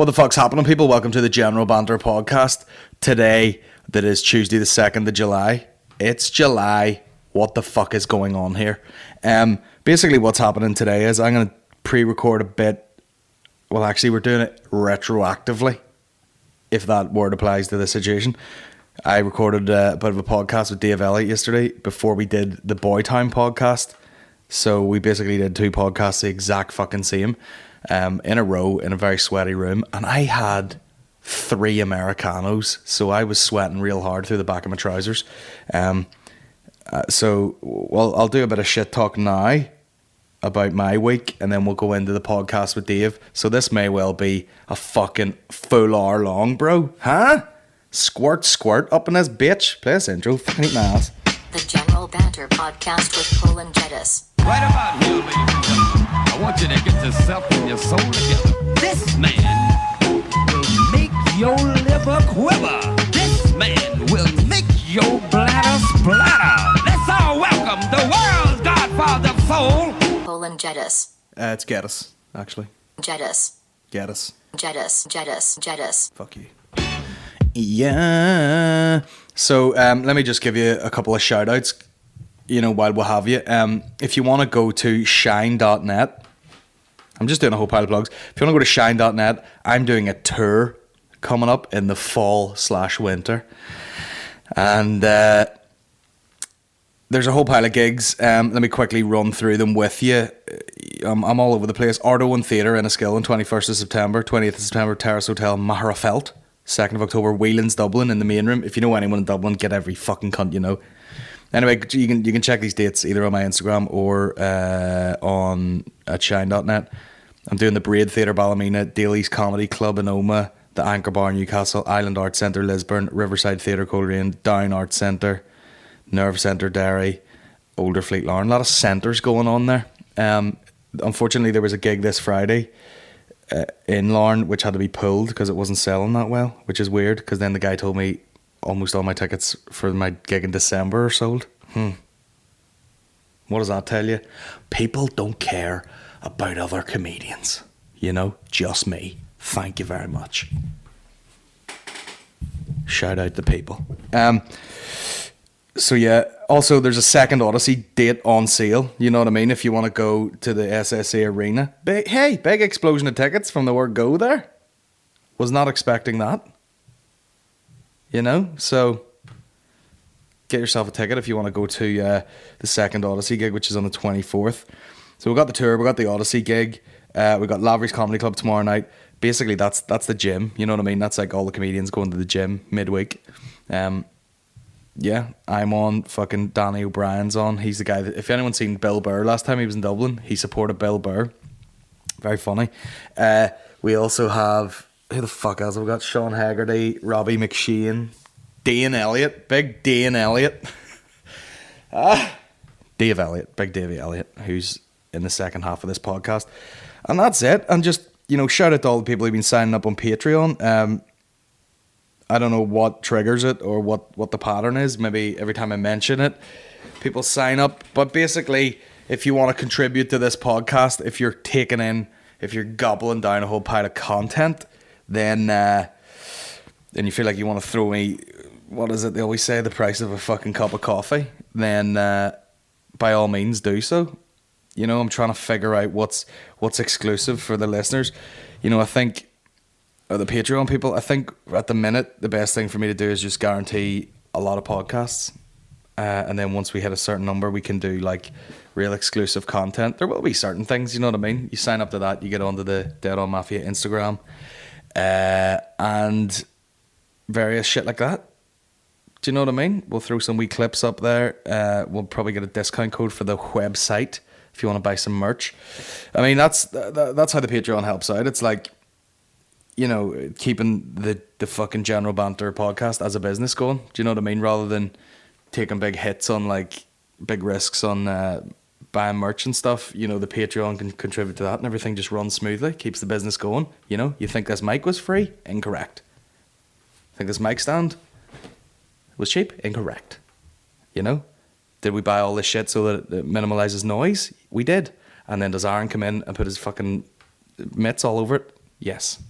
What the fuck's happening, people? Welcome to the General Banter Podcast. Today, that is Tuesday the 2nd of July. It's July. What the fuck is going on here? Basically, what's happening today is I'm going to pre-record a bit. Well, actually, we're doing it retroactively, if that word applies to the situation. I recorded a bit of a podcast with Dave Elliott yesterday before we did the Boy Time podcast. So we basically did two podcasts the exact fucking same. In a row in a very sweaty room, and I had 3 Americanos, so I was sweating real hard through the back of my trousers. So I'll do a bit of shit talk now about my week, and then we'll go into the podcast with Dave. So this may well be a fucking full hour long, bro. Huh? Squirt up in this bitch. Play this intro. Fucking eat my ass. The General Banter Podcast with Colin Geddis. Right about here, ladies and gentlemen, I want you to get yourself and your soul together. This man will make your liver quiver. This man will make your bladder splatter. Let's all welcome the world's godfather of soul, Colin Geddis. It's Geddis, actually. Geddis. Geddis. Fuck you. Yeah. So let me just give you a couple of shout outs, while we'll have you. If you want to go to shine.net, I'm just doing a whole pile of plugs. If you want to go to shine.net, I'm doing a tour coming up in the fall/winter. And there's a whole pile of gigs. Let me quickly run through them with you. I'm all over the place. Ardo and Theatre in Enniskillen on 21st of September, 20th of September, Terrace Hotel, Mahrafelt. 2nd of October, Whelan's Dublin in the main room. If you know anyone in Dublin, get every fucking cunt you know. Anyway, you can check these dates either on my Instagram or at shine.net. I'm doing the Braid Theatre Ballymena, Daly's Comedy Club in Oma, the Anchor Bar Newcastle, Island Arts Centre Lisburn, Riverside Theatre Coleraine, Down Arts Centre, Nerve Centre Derry, Older Fleet Larne. A lot of centres going on there. Unfortunately, there was a gig this Friday in Larne which had to be pulled because it wasn't selling that well, which is weird because then the guy told me almost all my tickets for my gig in December are sold. What does that tell you? People don't care about other comedians, just me. Thank you very much. Shout out to people. So yeah, also there's a second Odyssey date on sale, you know what I mean, if you want to go to the SSA Arena. Big explosion of tickets from the word go there. Was not expecting that. So get yourself a ticket if you want to go to the second Odyssey gig, which is on the 24th. So we got the tour, we got the Odyssey gig, we got Lavery's Comedy Club tomorrow night. Basically that's the gym, you know what I mean? That's like all the comedians going to the gym midweek. Yeah, I'm on, fucking Danny O'Brien's on. He's the guy that, if anyone's seen Bill Burr last time he was in Dublin, he supported Bill Burr. Very funny. We also have, who the fuck else? We've got Sean Haggerty, Robbie McShane, Dane Elliott, big Dane Elliott. Dave Elliott, big Davey Elliott, who's in the second half of this podcast. And that's it. And just, shout out to all the people who've been signing up on Patreon. I don't know what triggers it or what the pattern is. Maybe every time I mention it, people sign up. But basically, if you want to contribute to this podcast, if you're gobbling down a whole pile of content, then you feel like you want to throw me, what is it they always say, the price of a fucking cup of coffee, then by all means do so. I'm trying to figure out what's exclusive for the listeners. I think the Patreon people, I think at the minute the best thing for me to do is just guarantee a lot of podcasts, and then once we hit a certain number we can do like real exclusive content. There will be certain things, you know what I mean? You sign up to that, you get onto the Dead On Mafia Instagram and various shit like that. Do you know what I mean? We'll throw some wee clips up there. We'll probably get a discount code for the website if you want to buy some merch. I mean, that's how the Patreon helps out. It's like, keeping the fucking General Banter podcast as a business going. Do you know what I mean? Rather than taking big hits on, like, big risks on buying merch and stuff, the Patreon can contribute to that and everything just runs smoothly, keeps the business going. You think this mic was free? Incorrect. Think this mic stand was cheap? Incorrect. Did we buy all this shit so that it minimalizes noise? We did. And then does Aaron come in and put his fucking mitts all over it? Yes.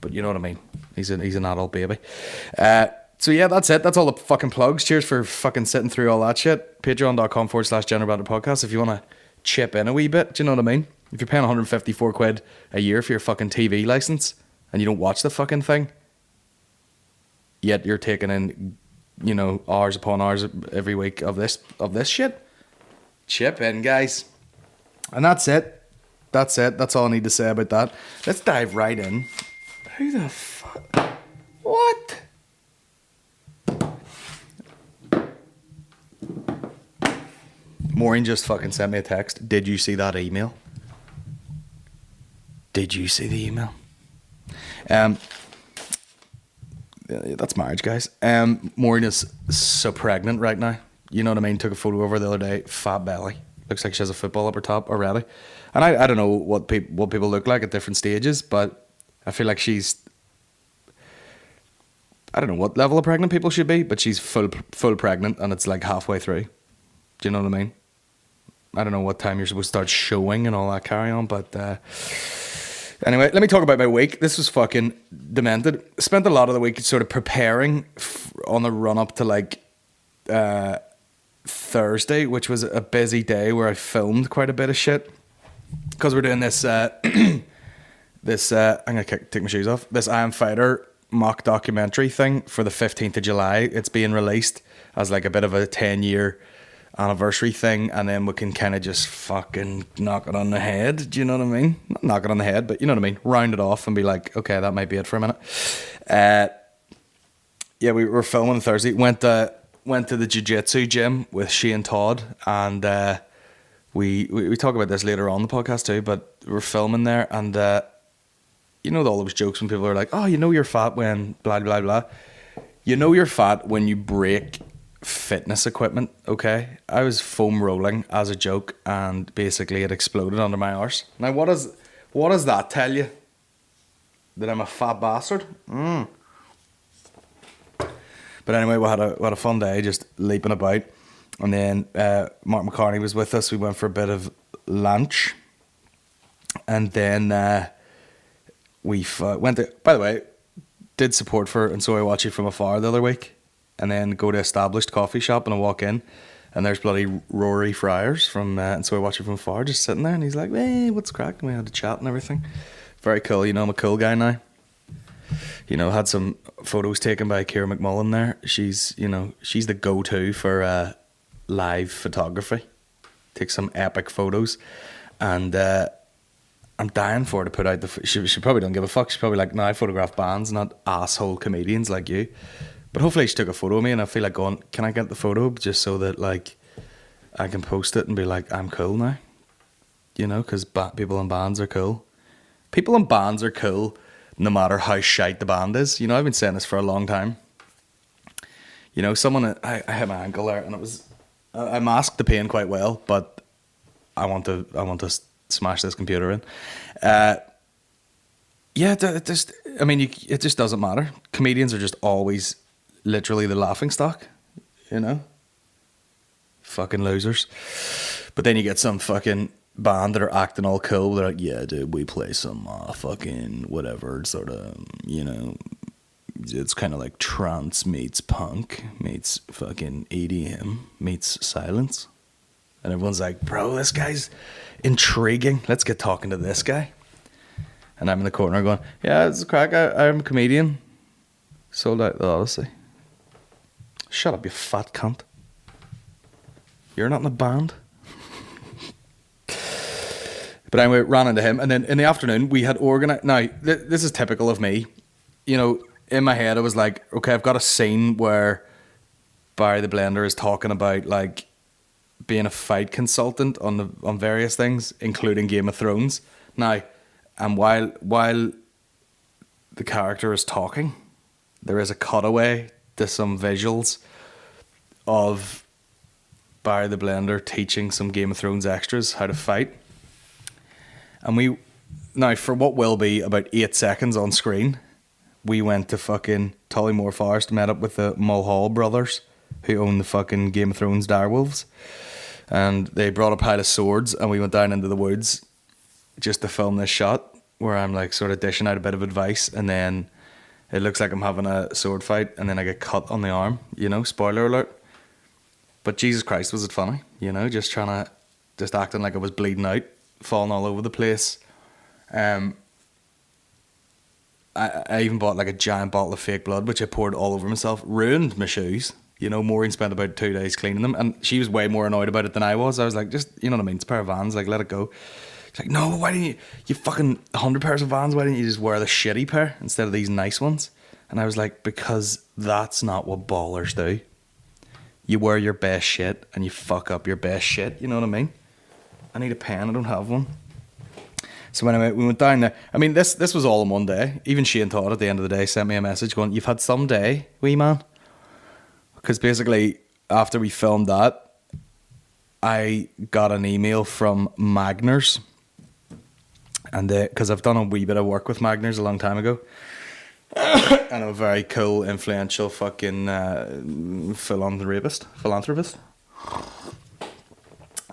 but you know what I mean. He's an adult baby. So yeah, that's it. That's all the fucking plugs. Cheers for fucking sitting through all that shit. Patreon.com/General Banter Podcast if you want to chip in a wee bit. Do you know what I mean? If you're paying 154 quid a year for your fucking TV license and you don't watch the fucking thing, yet you're taking in, you know, hours upon hours every week of this shit, chip in, guys. And that's it. That's all I need to say about that. Let's dive right in. Who the fuck? What? Maureen just fucking sent me a text. Did you see that email? Did you see the email? That's marriage, guys. Maureen is so pregnant right now. You know what I mean? Took a photo of her the other day. Fat belly. Looks like she has a football up her top already. And I don't know what people look like at different stages, but I feel like she's... I don't know what level of pregnant people should be, but she's full pregnant and it's like halfway through. Do you know what I mean? I don't know what time you're supposed to start showing and all that carry on, but anyway, let me talk about my week. This was fucking demented. Spent a lot of the week sort of preparing on the run up to like Thursday, which was a busy day where I filmed quite a bit of shit because we're doing this this I'm gonna take my shoes off. This I Am Fighter mock documentary thing for the 15th of July. It's being released as like a bit of a 10-year anniversary thing, and then we can kind of just fucking knock it on the head. Do you know what I mean? Not knock it on the head, but you know what I mean. Round it off and be like, okay, that might be it for a minute. Yeah, we were filming Thursday. Went to the jiu-jitsu gym with Shane Todd, and we talk about this later on the podcast too. But we're filming there, and you know all those jokes when people are like, "Oh, you know you're fat when blah blah blah." You know you're fat when you break fitness equipment. Okay, I was foam rolling as a joke, and basically it exploded under my arse. Now, what does that tell you? That I'm a fat bastard? But anyway, we had a fun day, just leaping about, and then Mark McCartney was with us. We went for a bit of lunch, and then we went to. By the way, did support for And So I Watch You From Afar the other week. And then go to Established Coffee Shop, and I walk in and there's bloody Rory Fryers from And So I Watch You From Afar just sitting there, and he's like, "Hey, what's crack?" And we had a chat and everything. Very cool. You know, I'm a cool guy now. You know, had some photos taken by Ciara McMullen there. She's the go-to for live photography. Take some epic photos, and I'm dying for her to put out she probably don't give a fuck. She's probably like, "No, I photograph bands, not asshole comedians like you." But hopefully she took a photo of me, and I feel like going, can I get the photo just so that like I can post it and be like, I'm cool now, you know, because people in bands are cool. People in bands are cool no matter how shite the band is. You know, I've been saying this for a long time. You know, I hit my ankle there, and I masked the pain quite well, but I want to smash this computer in. Yeah, it just doesn't matter. Comedians are just always literally the laughing stock, you know? Fucking losers. But then you get some fucking band that are acting all cool. They're like, yeah, dude, we play some fucking whatever sort of, you know, it's kind of like trance meets punk meets fucking EDM meets silence. And everyone's like, bro, this guy's intriguing. Let's get talking to this guy. And I'm in the corner going, yeah, it's a crack. I'm a comedian. Sold out the Odyssey. Shut up, you fat cunt. You're not in a band. But anyway, ran into him. And then in the afternoon, we had organised. Now, this is typical of me. You know, in my head, I was like, okay, I've got a scene where Barry the Blender is talking about, like, being a fight consultant on various things, including Game of Thrones. Now, and while the character is talking, there is a cutaway to some visuals of Barry the Blender teaching some Game of Thrones extras how to fight. And now for what will be about 8 seconds on screen, we went to fucking Tollymore Forest, met up with the Mulhall brothers who own the fucking Game of Thrones direwolves. And they brought a pile of swords, and we went down into the woods just to film this shot. where I'm like sort of dishing out a bit of advice, and then it looks like I'm having a sword fight, and then I get cut on the arm, you know, spoiler alert. But Jesus Christ, was it funny, you know, just acting like I was bleeding out, falling all over the place. I even bought like a giant bottle of fake blood, which I poured all over myself, ruined my shoes. You know, Maureen spent about 2 days cleaning them, and she was way more annoyed about it than I was. I was like, just, you know what I mean, it's a pair of Vans, like, let it go. She's like, no, why didn't you fucking 100 pairs of Vans, why didn't you just wear the shitty pair instead of these nice ones? And I was like, because that's not what ballers do. You wear your best shit and you fuck up your best shit, you know what I mean? I need a pen, I don't have one. So anyway, we went down there. I mean, this was all in one day. Even Shane Todd at the end of the day sent me a message going, you've had some day, wee man. Because basically, after we filmed that, I got an email from Magners. And because I've done a wee bit of work with Magners a long time ago. And I'm a very cool, influential fucking philanthropist.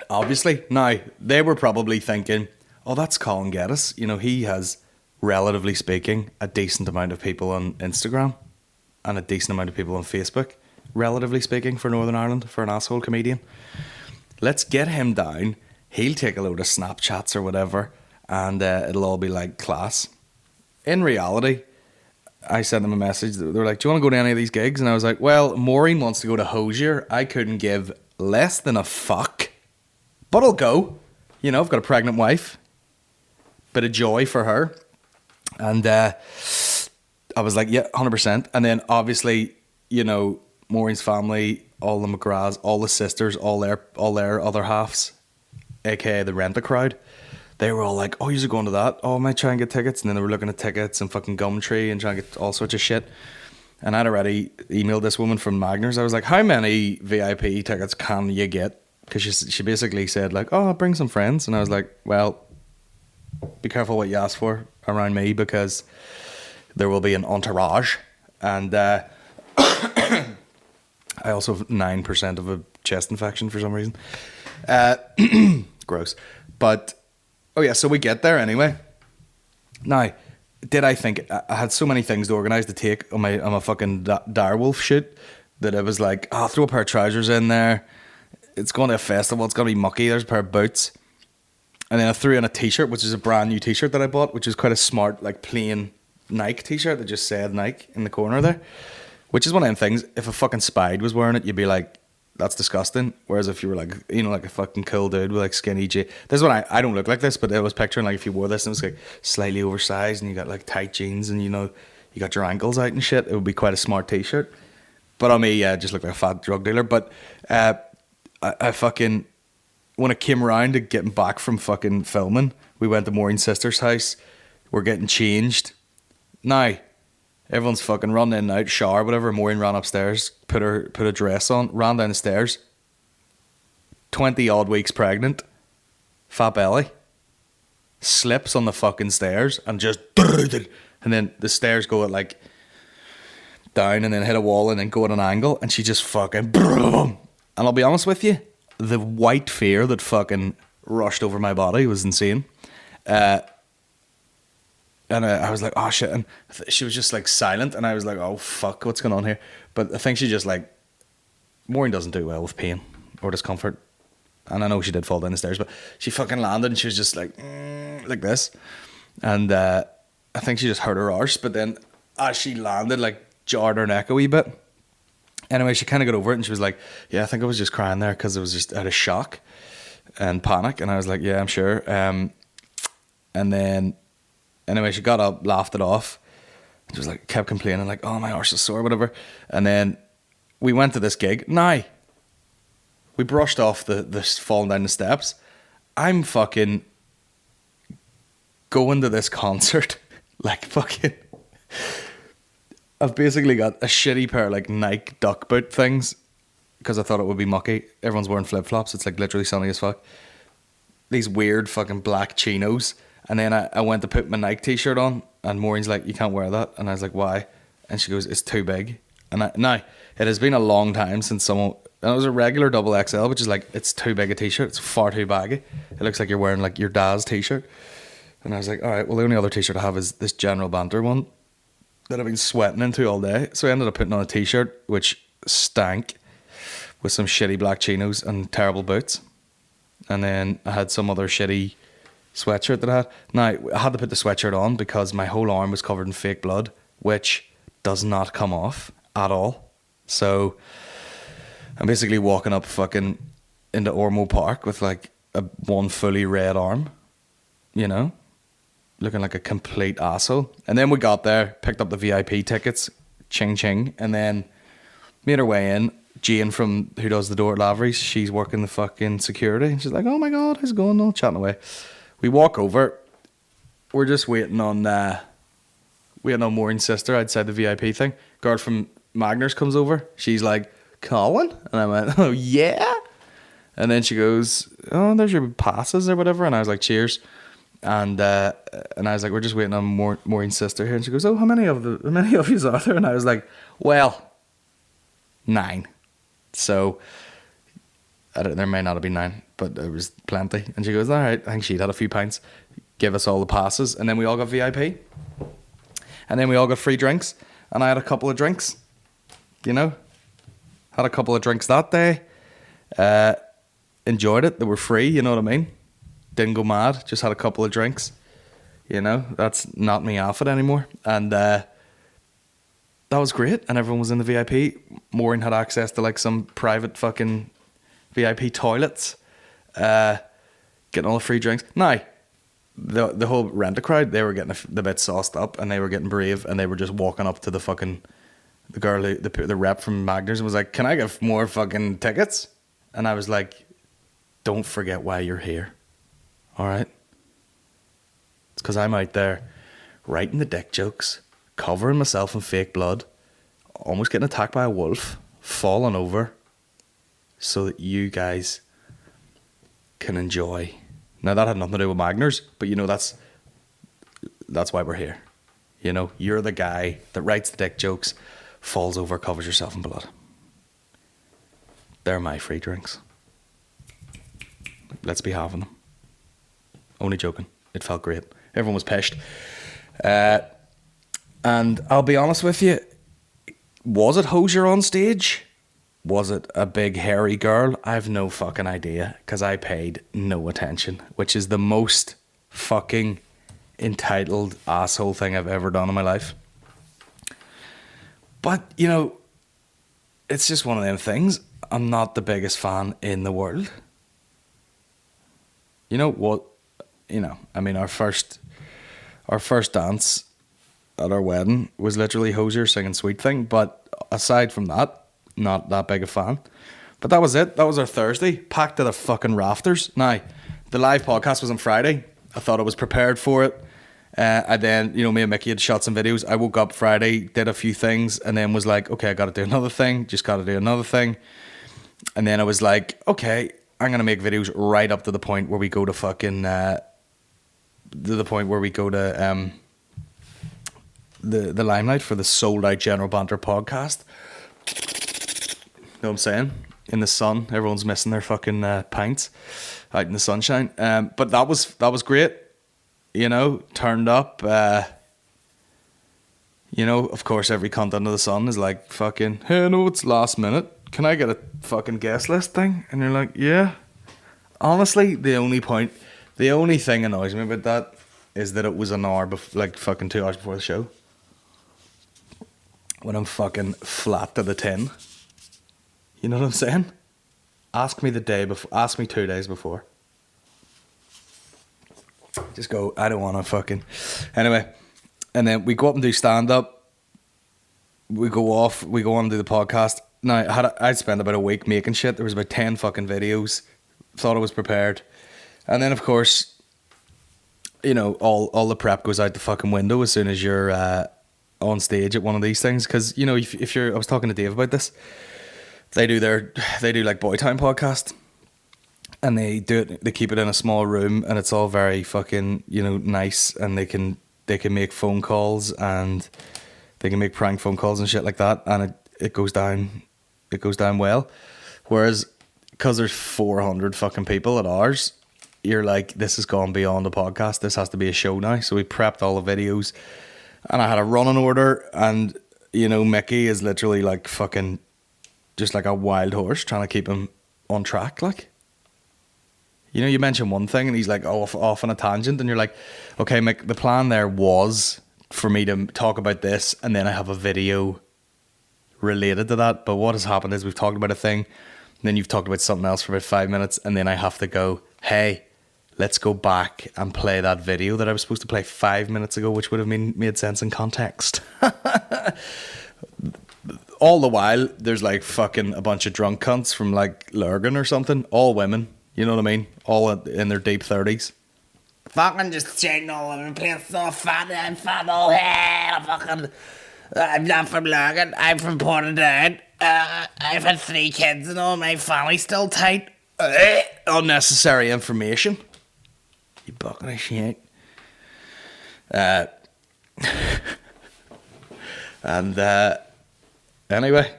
Obviously. Now, they were probably thinking, oh, that's Colin Geddis. You know, he has, relatively speaking, a decent amount of people on Instagram and a decent amount of people on Facebook, relatively speaking, for Northern Ireland, for an asshole comedian. Let's get him down. He'll take a load of Snapchats or whatever, and it'll all be like class. In reality, I sent them a message. They were like, do you want to go to any of these gigs? And I was like, well, Maureen wants to go to Hosier. I couldn't give less than a fuck, but I'll go. You know, I've got a pregnant wife. Bit of joy for her. And I was like, yeah, 100%. And then obviously, you know, Maureen's family, all the McGraths, all the sisters, all their other halves, aka the Rent a Crowd, they were all like, oh, you're going to that? Oh, I might try and get tickets. And then they were looking at tickets and fucking Gumtree and trying to get all sorts of shit. And I'd already emailed this woman from Magners. I was like, how many VIP tickets can you get? Because she basically said like, oh, I'll bring some friends. And I was like, well, be careful what you ask for around me, because there will be an entourage. And I also have 9% of a chest infection for some reason. Gross. But oh yeah, so we get there anyway. Now, did I think I had so many things to organise to take on my fucking direwolf shoot that it was like, oh, I'll throw a pair of trousers in there. It's going to a festival. It's going to be mucky. There's a pair of boots. And then I threw in a t-shirt, which is a brand new t-shirt that I bought, which is quite a smart, like plain Nike t-shirt that just said Nike in the corner there. Which is one of them things, if a fucking Spide was wearing it, you'd be like, that's disgusting. Whereas if you were like, you know, like a fucking cool dude with like skinny This is what I don't look like this, but I was picturing like if you wore this and it was like slightly oversized and you got like tight jeans and, you know, you got your ankles out and shit, it would be quite a smart t-shirt. But on me, just look like a fat drug dealer. But I fucking, when it came around to getting back from fucking filming, we went to Maureen's sister's house. We're getting changed. Now, everyone's fucking running in and out, shower, whatever. Maureen ran upstairs, put a dress on, ran down the stairs. 20 odd weeks pregnant, fat belly, slips on the fucking stairs and just, and then the stairs go at like down and then hit a wall and then go at an angle, and she just fucking boom. And I'll be honest with you, the white fear that fucking rushed over my body was insane. And I was like, oh shit. And she was just like silent. And I was like, oh fuck, what's going on here? But I think she just like, Maureen doesn't do well with pain or discomfort. And I know she did fall down the stairs, but she fucking landed and she was just like this. And I think she just hurt her arse. But then as she landed, like jarred her neck a wee bit. Anyway, she kind of got over it and she was like, yeah, I think I was just crying there because it was just out of shock and panic. And I was like, yeah, I'm sure. And then, anyway, she got up, laughed it off. She was like, kept complaining, like, oh, my arse is sore, whatever. And then we went to this gig. Now, we brushed off the falling down the steps. I'm fucking going to this concert, like fucking... I've basically got a shitty pair of like Nike duck boot things because I thought it would be mucky. Everyone's wearing flip-flops. It's like literally sunny as fuck. These weird fucking black chinos. And then I went to put my Nike t-shirt on and Maureen's like, you can't wear that. And I was like, why? And she goes, it's too big. And now, it has been a long time since someone... And it was a regular double XL, which is like, it's too big a t-shirt. It's far too baggy. It looks like you're wearing like your dad's t-shirt. And I was like, all right, well, the only other t-shirt I have is this General Banter one that I've been sweating into all day. So I ended up putting on a t-shirt, which stank, with some shitty black chinos and terrible boots. And then I had some other shitty sweatshirt that I had. Now, I had to put the sweatshirt on because my whole arm was covered in fake blood, which does not come off at all. So I'm basically walking up fucking into Ormo Park with like one fully red arm, you know, looking like a complete asshole. And then we got there, picked up the VIP tickets, ching ching, and then made our way in. Jane from who does the door at Lavery's, she's working the fucking security, and she's like, oh my god, how's it going? All chatting away. We walk over, we're just waiting on Maureen's sister outside the VIP thing. Girl from Magners comes over, she's like, Colin? And I went, oh yeah? And then she goes, oh, there's your passes or whatever. And I was like, cheers. And I was like, we're just waiting on Maureen's sister here. And she goes, oh, how many of you are there? And I was like, well, 9. So there may not have been 9, but there was plenty. And she goes, all right, I think she'd had a few pints. Give us all the passes. And then we all got VIP. And then we all got free drinks. And I had a couple of drinks, you know. Had a couple of drinks that day. Enjoyed it. They were free, you know what I mean? Didn't go mad. Just had a couple of drinks. You know, that's not me off it anymore. And that was great. And everyone was in the VIP. Maureen had access to like some private fucking VIP toilets. Getting all the free drinks. Now, the whole rent-a-crowd, they were getting the bit sauced up and they were getting brave and they were just walking up to the fucking... The girl, the rep from Magners was like, can I get more fucking tickets? And I was like, don't forget why you're here. All right? It's because I'm out there writing the dick jokes, covering myself in fake blood, almost getting attacked by a wolf, falling over, so that you guys can enjoy. Now, that had nothing to do with Magners, but you know, that's why we're here. You know, you're the guy that writes the dick jokes, falls over, covers yourself in blood. They're my free drinks. Let's be having them. Only joking. It felt great. Everyone was pissed. And I'll be honest with you, was it Hosier on stage? Was it a big hairy girl? I have no fucking idea, because I paid no attention, which is the most fucking entitled asshole thing I've ever done in my life. But, you know, it's just one of them things. I'm not the biggest fan in the world. You know what? You know, I mean, our first dance at our wedding was literally Hosier singing Sweet Thing. But aside from that, not that big a fan. But that was it. That was our Thursday, packed to the fucking rafters. Now, the live podcast was on Friday. I thought I was prepared for it. And then, you know, me and Mickey had shot some videos. I woke up Friday, did a few things, and then was like, okay, I got to do another thing. Just got to do another thing. And then I was like, okay, I'm going to make videos right up to the point where we go to fucking... the limelight for the sold out General Banter podcast. Know what I'm saying? In the sun, everyone's missing their fucking pints out in the sunshine. But that was great. You know, turned up. You know, of course, every cunt under the sun is like fucking, hey, no, it's last minute. Can I get a fucking guest list thing? And you're like, yeah. Honestly, the only thing annoys me about that is that it was an hour, like fucking 2 hours before the show. When I'm fucking flat to the tin. You know what I'm saying? Ask me 2 days before. Just go, I don't want to fucking... Anyway, and then we go up and do stand-up. We go on and do the podcast. Now, I'd spent about a week making shit. There was about 10 fucking videos. Thought I was prepared. And then, of course, you know, all the prep goes out the fucking window as soon as you're on stage at one of these things. Because, you know, if you're... I was talking to Dave about this. They do like Boytown podcast. And they keep it in a small room, and it's all very fucking, you know, nice, and they can make phone calls, and they can make prank phone calls and shit like that, and it goes down well. Whereas, because there's 400 fucking people at ours, you're like, this has gone beyond the podcast. This has to be a show now. So we prepped all the videos, and I had a running order, and you know, Mickey is literally like fucking just like a wild horse trying to keep him on track. Like, you know, you mention one thing and he's like off on a tangent, and you're like, okay, Mick, the plan there was for me to talk about this, and then I have a video related to that. But what has happened is we've talked about a thing, and then you've talked about something else for about 5 minutes, and then I have to go, hey, let's go back and play that video that I was supposed to play 5 minutes ago, which would have made sense in context. All the while, there's like fucking a bunch of drunk cunts from like Lurgan or something, all women, you know what I mean? All in their deep 30s. Fucking just shitting all over the place, so fat and fat all head. I'm not from Lurgan, I'm from Portadown. I've had 3 kids and all my family's still tight. Unnecessary information. You bucket of shit. Anyway,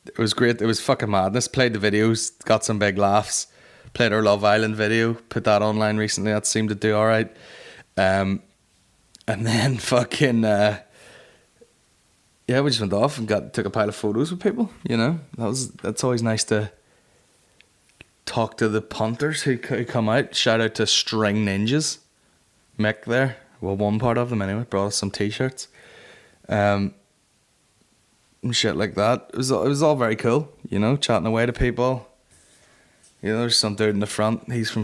it was great. It was fucking madness. Played the videos, got some big laughs. Played our Love Island video, put that online recently. That seemed to do all right. And then fucking we just went off and took a pile of photos with people. You know, that's always nice to talk to the punters who come out. Shout out to String Ninjas, Mick there. Well, one part of them anyway. Brought us some t-shirts, and shit like that. It was all very cool. You know, chatting away to people. You know, there's some dude in the front. He's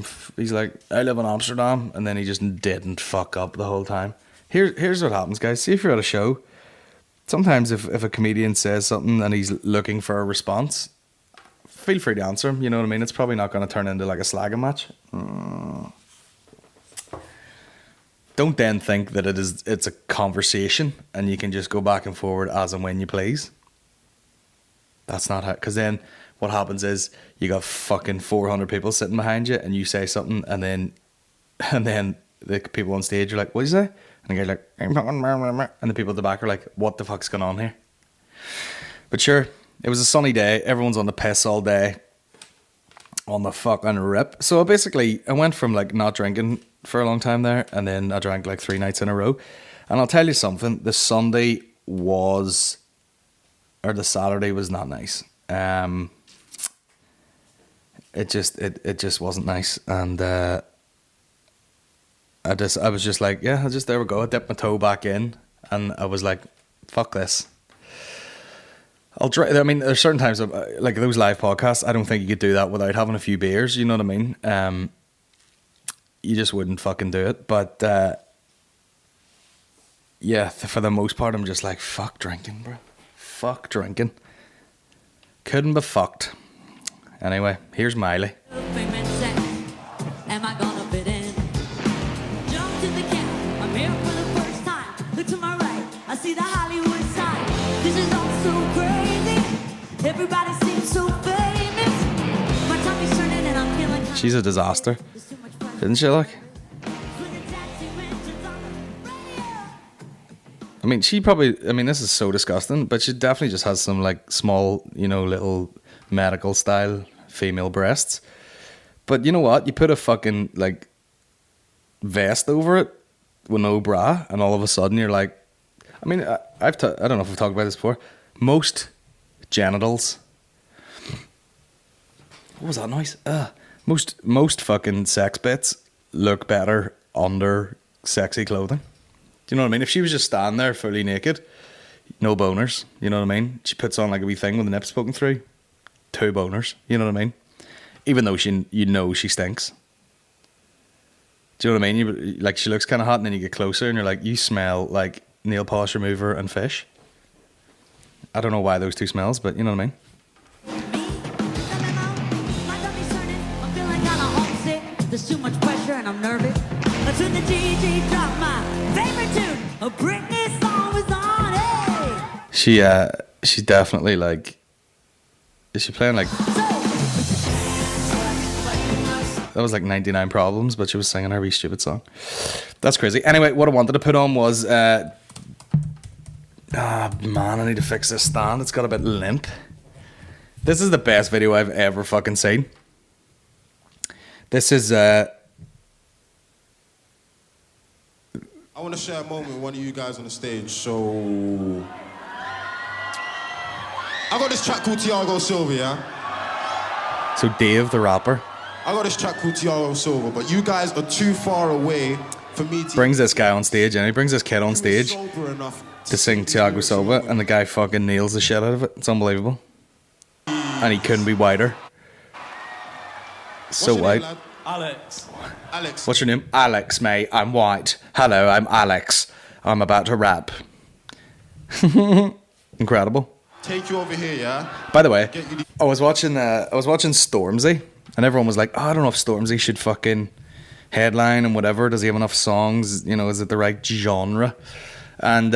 like, I live in Amsterdam, and then he just didn't fuck up the whole time. Here's what happens, guys. See if you're at a show. Sometimes if a comedian says something and he's looking for a response, feel free to answer him. You know what I mean? It's probably not going to turn into like a slagging match. Don't then think that it's a conversation and you can just go back and forward as and when you please. That's not how. Because then what happens is you got fucking 400 people sitting behind you, and you say something, and then the people on stage are like, "What did you say?" And the guy's like, and the people at the back are like, "What the fuck's going on here?" But sure, it was a sunny day. Everyone's on the piss all day, on the fucking rip. So basically, I went from like not drinking for a long time there, and then I drank like 3 nights in a row. And I'll tell you something: the Saturday was not nice. It just wasn't nice, and I was just like, yeah, there we go. I dipped my toe back in, and I was like, fuck this. I'll try. I mean, there's certain times like those live podcasts, I don't think you could do that without having a few beers. You know what I mean? You just wouldn't fucking do it. But yeah, for the most part, I'm just like, fuck drinking, bro. Fuck drinking. Couldn't be fucked. Anyway, here's Miley. Am I gonna fit in? Jump to the cab, I'm here for the first time. Look to my right, I see the Hollywood sign. This is all so crazy. Everybody seems so famous. My tummy's turning and I'm feeling kind. She's a disaster, isn't she? Like, I mean, this is so disgusting, but she definitely just has some like small, you know, little medical style female breasts. But you know what? You put a fucking like vest over it with no bra, and all of a sudden you're like, I mean, I don't know if we've talked about this before. Most genitals. What was that noise? Most fucking sex bits look better under sexy clothing. Do you know what I mean? If she was just standing there fully naked, no boners. You know what I mean? She puts on like a wee thing with the nips poking through. 2 boners. You know what I mean? Even though she stinks. Do you know what I mean? Like, she looks kind of hot, and then you get closer and you're like, you smell like nail polish remover and fish. I don't know why those 2 smells, but you know what I mean? There's too much pressure and I'm nervous. That's when the DJ dropped my favorite tune. A Britney song was on. Hey! She definitely like. Is she playing like? That was like 99 Problems, but she was singing her wee stupid song. That's crazy. Anyway, what I wanted to put on was man, I need to fix this stand. It's got a bit limp. This is the best video I've ever fucking seen. This is I want to share a moment with one of you guys on the stage. So, I got this track called Thiago Silva, yeah? So Dave, the rapper, I got this track called Thiago Silva, but you guys are too far away for me to... brings this guy on stage, and he brings this kid on stage sober enough to sing Thiago Silva, and the guy fucking nails the shit out of it. It's unbelievable. And he couldn't be whiter. So What's your white. name, lad? Alex. What's your name? Alex, mate. I'm white. Hello, I'm Alex. I'm about to rap. Incredible. Take you over here, yeah? By the way, Get you the- I was watching Stormzy, and everyone was like, "Oh, I don't know if Stormzy should fucking headline and whatever. Does he have enough songs? You know, is it the right genre?" And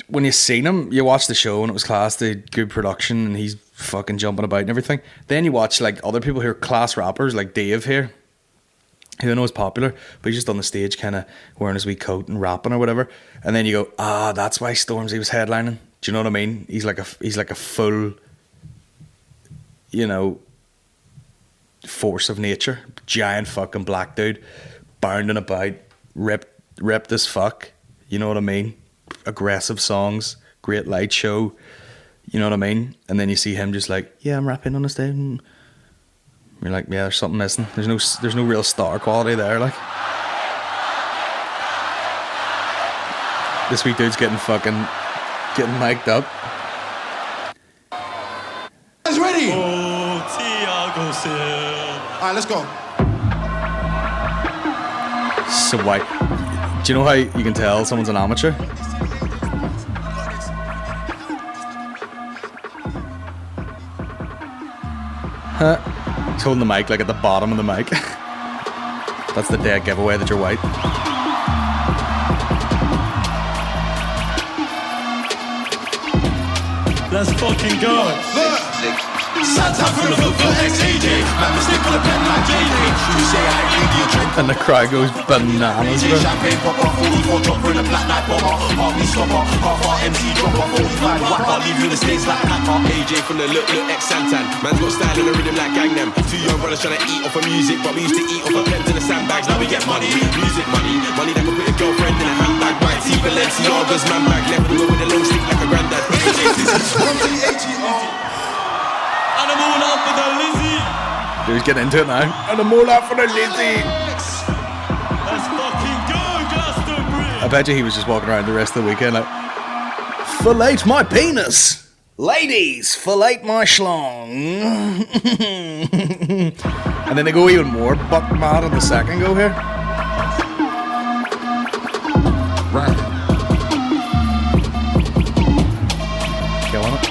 when you seen him, you watch the show and it was class, the good production, and he's fucking jumping about and everything. Then you watch like other people who are class rappers, like Dave here, who I know is popular, but he's just on the stage kind of wearing his wee coat and rapping or whatever. And then you go, that's why Stormzy was headlining. Do you know what I mean? He's like a full, you know, force of nature. Giant fucking black dude, bounding about, ripped as fuck. You know what I mean? Aggressive songs, great light show. You know what I mean? And then you see him just like, yeah, I'm rapping on the stage. And you're like, yeah, there's something missing. There's no real star quality there. Like, this wee dude's getting mic'd up. Guys ready? Oh, Thiago Silva. Alright, let's go. So white. Do you know how you can tell someone's an amateur? He's holding the mic like at the bottom of the mic. That's the dead giveaway that you're white. Let's fucking go. Santa for the foot for XAJ. Man, mistake for the pen like JJ. You say I ain't really a drink. And the crowd goes bananas, bro. Champagne popper, 44 chopper in a black night bomber. Harvey stopper, half our MC dropper, 45 whack. I'll leave you in the States like Packer. AJ from the look ex Santan. Man's got style and a rhythm like Gang them. Two young brothers trying to eat off of music, but we used to eat off of pens in the sandbags. Now we get money, music money that can put a girlfriend in a handbag. White tee, Balenciaga's man bag. Left with a long stick like a granddad. Come to the ATR. And I'm all out for the Lizzie. Dude's getting into it now. And I'm all out for the Lizzie. Let's fucking go, Glastonbury. I bet you he was just walking around the rest of the weekend like, fillet my penis. Ladies, fillet my schlong. And then they go even more buck mad on the second go here. Right. Killing it.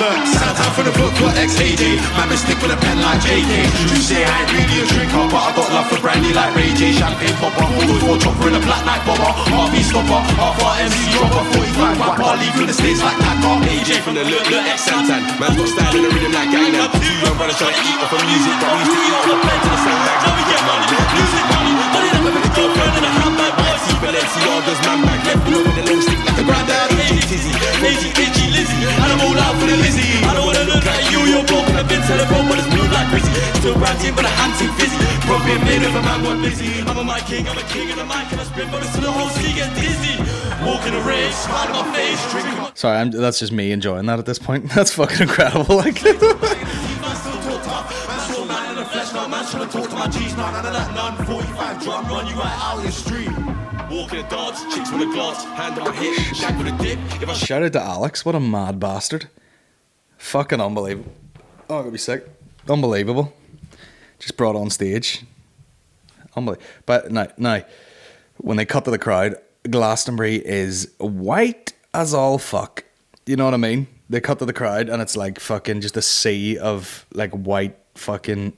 Look, Santa for the book for XAJ. Man, mistake with a pen like JJ. You say I ain't really a drinker, but I got love for brandy like Ray J. Champagne popper, 44 chopper in a black night bomber. Harvey stopper, half our MC dropper, 45 whack. I'll leave you in the States like Packer. AJ from the look ex Santan. Man's got style and a rhythm like Gang them. Two young brothers trying to eat off of music, but we used to eat off of pens in the sandbags. Now we get money, music money that can put a girlfriend in a handbag. White tee, Balenciaga's man bag. Left with a long stick like a granddad. AJ Tizzy, AJ Lizzie. And I'm all out for the Lizzie. I don't wanna look like you, you're broken. I've been telling bro, but it's blue like Rizzy. Still ranting, but a handsy fizzy. Bro, being made of a man, one busy. I'm a mic king, I'm a king of the mic, and I spin bullets to the whole sea gets dizzy. Walking a race, smile on my face, drinking my... Sorry, that's just me enjoying that at this point. That's fucking incredible. Like, Walking a dance, chicks with a glass, hand on my hip, shag with a dip. If I shout out to Alex. What a mad bastard. Fucking unbelievable. Oh, I'm gonna be sick. Unbelievable. Just brought on stage. Unbelievable. But now, when they cut to the crowd, Glastonbury is white as all fuck. You know what I mean? They cut to the crowd and it's like fucking just a sea of like white fucking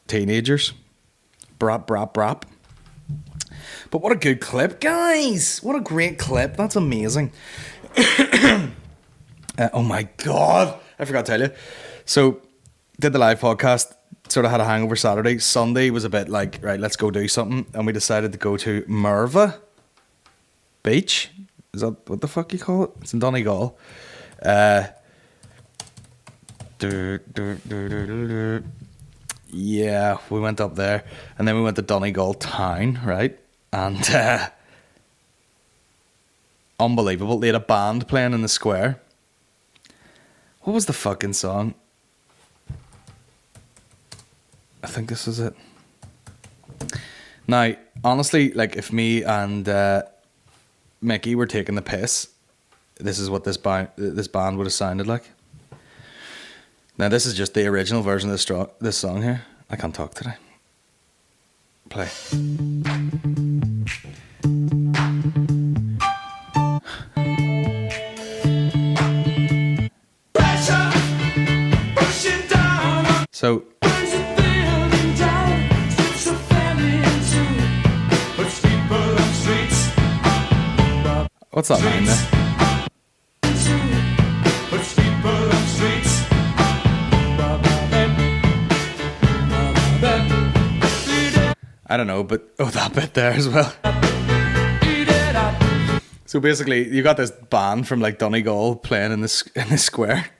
teenagers. Brap, brap, brap. But what a good clip, guys. What a great clip. That's amazing. Oh my God. I forgot to tell you. So, did the live podcast. Sort of had a hangover Saturday. Sunday was a bit like, right, let's go do something. And we decided to go to Merva Beach. Is that what the fuck you call it? It's in Donegal. Yeah, we went up there, and then we went to Donegal town, right? And unbelievable. They had a band playing in the square. What was the fucking song? I think this is it. Now, honestly, like if me and Mickey were taking the piss, this is what this band would have sounded like. Now, this is just the original version of this song here. I can't talk today. Play. So, what's that line there? I don't know, but that bit there as well. So basically, you got this band from like Donegal playing in this square,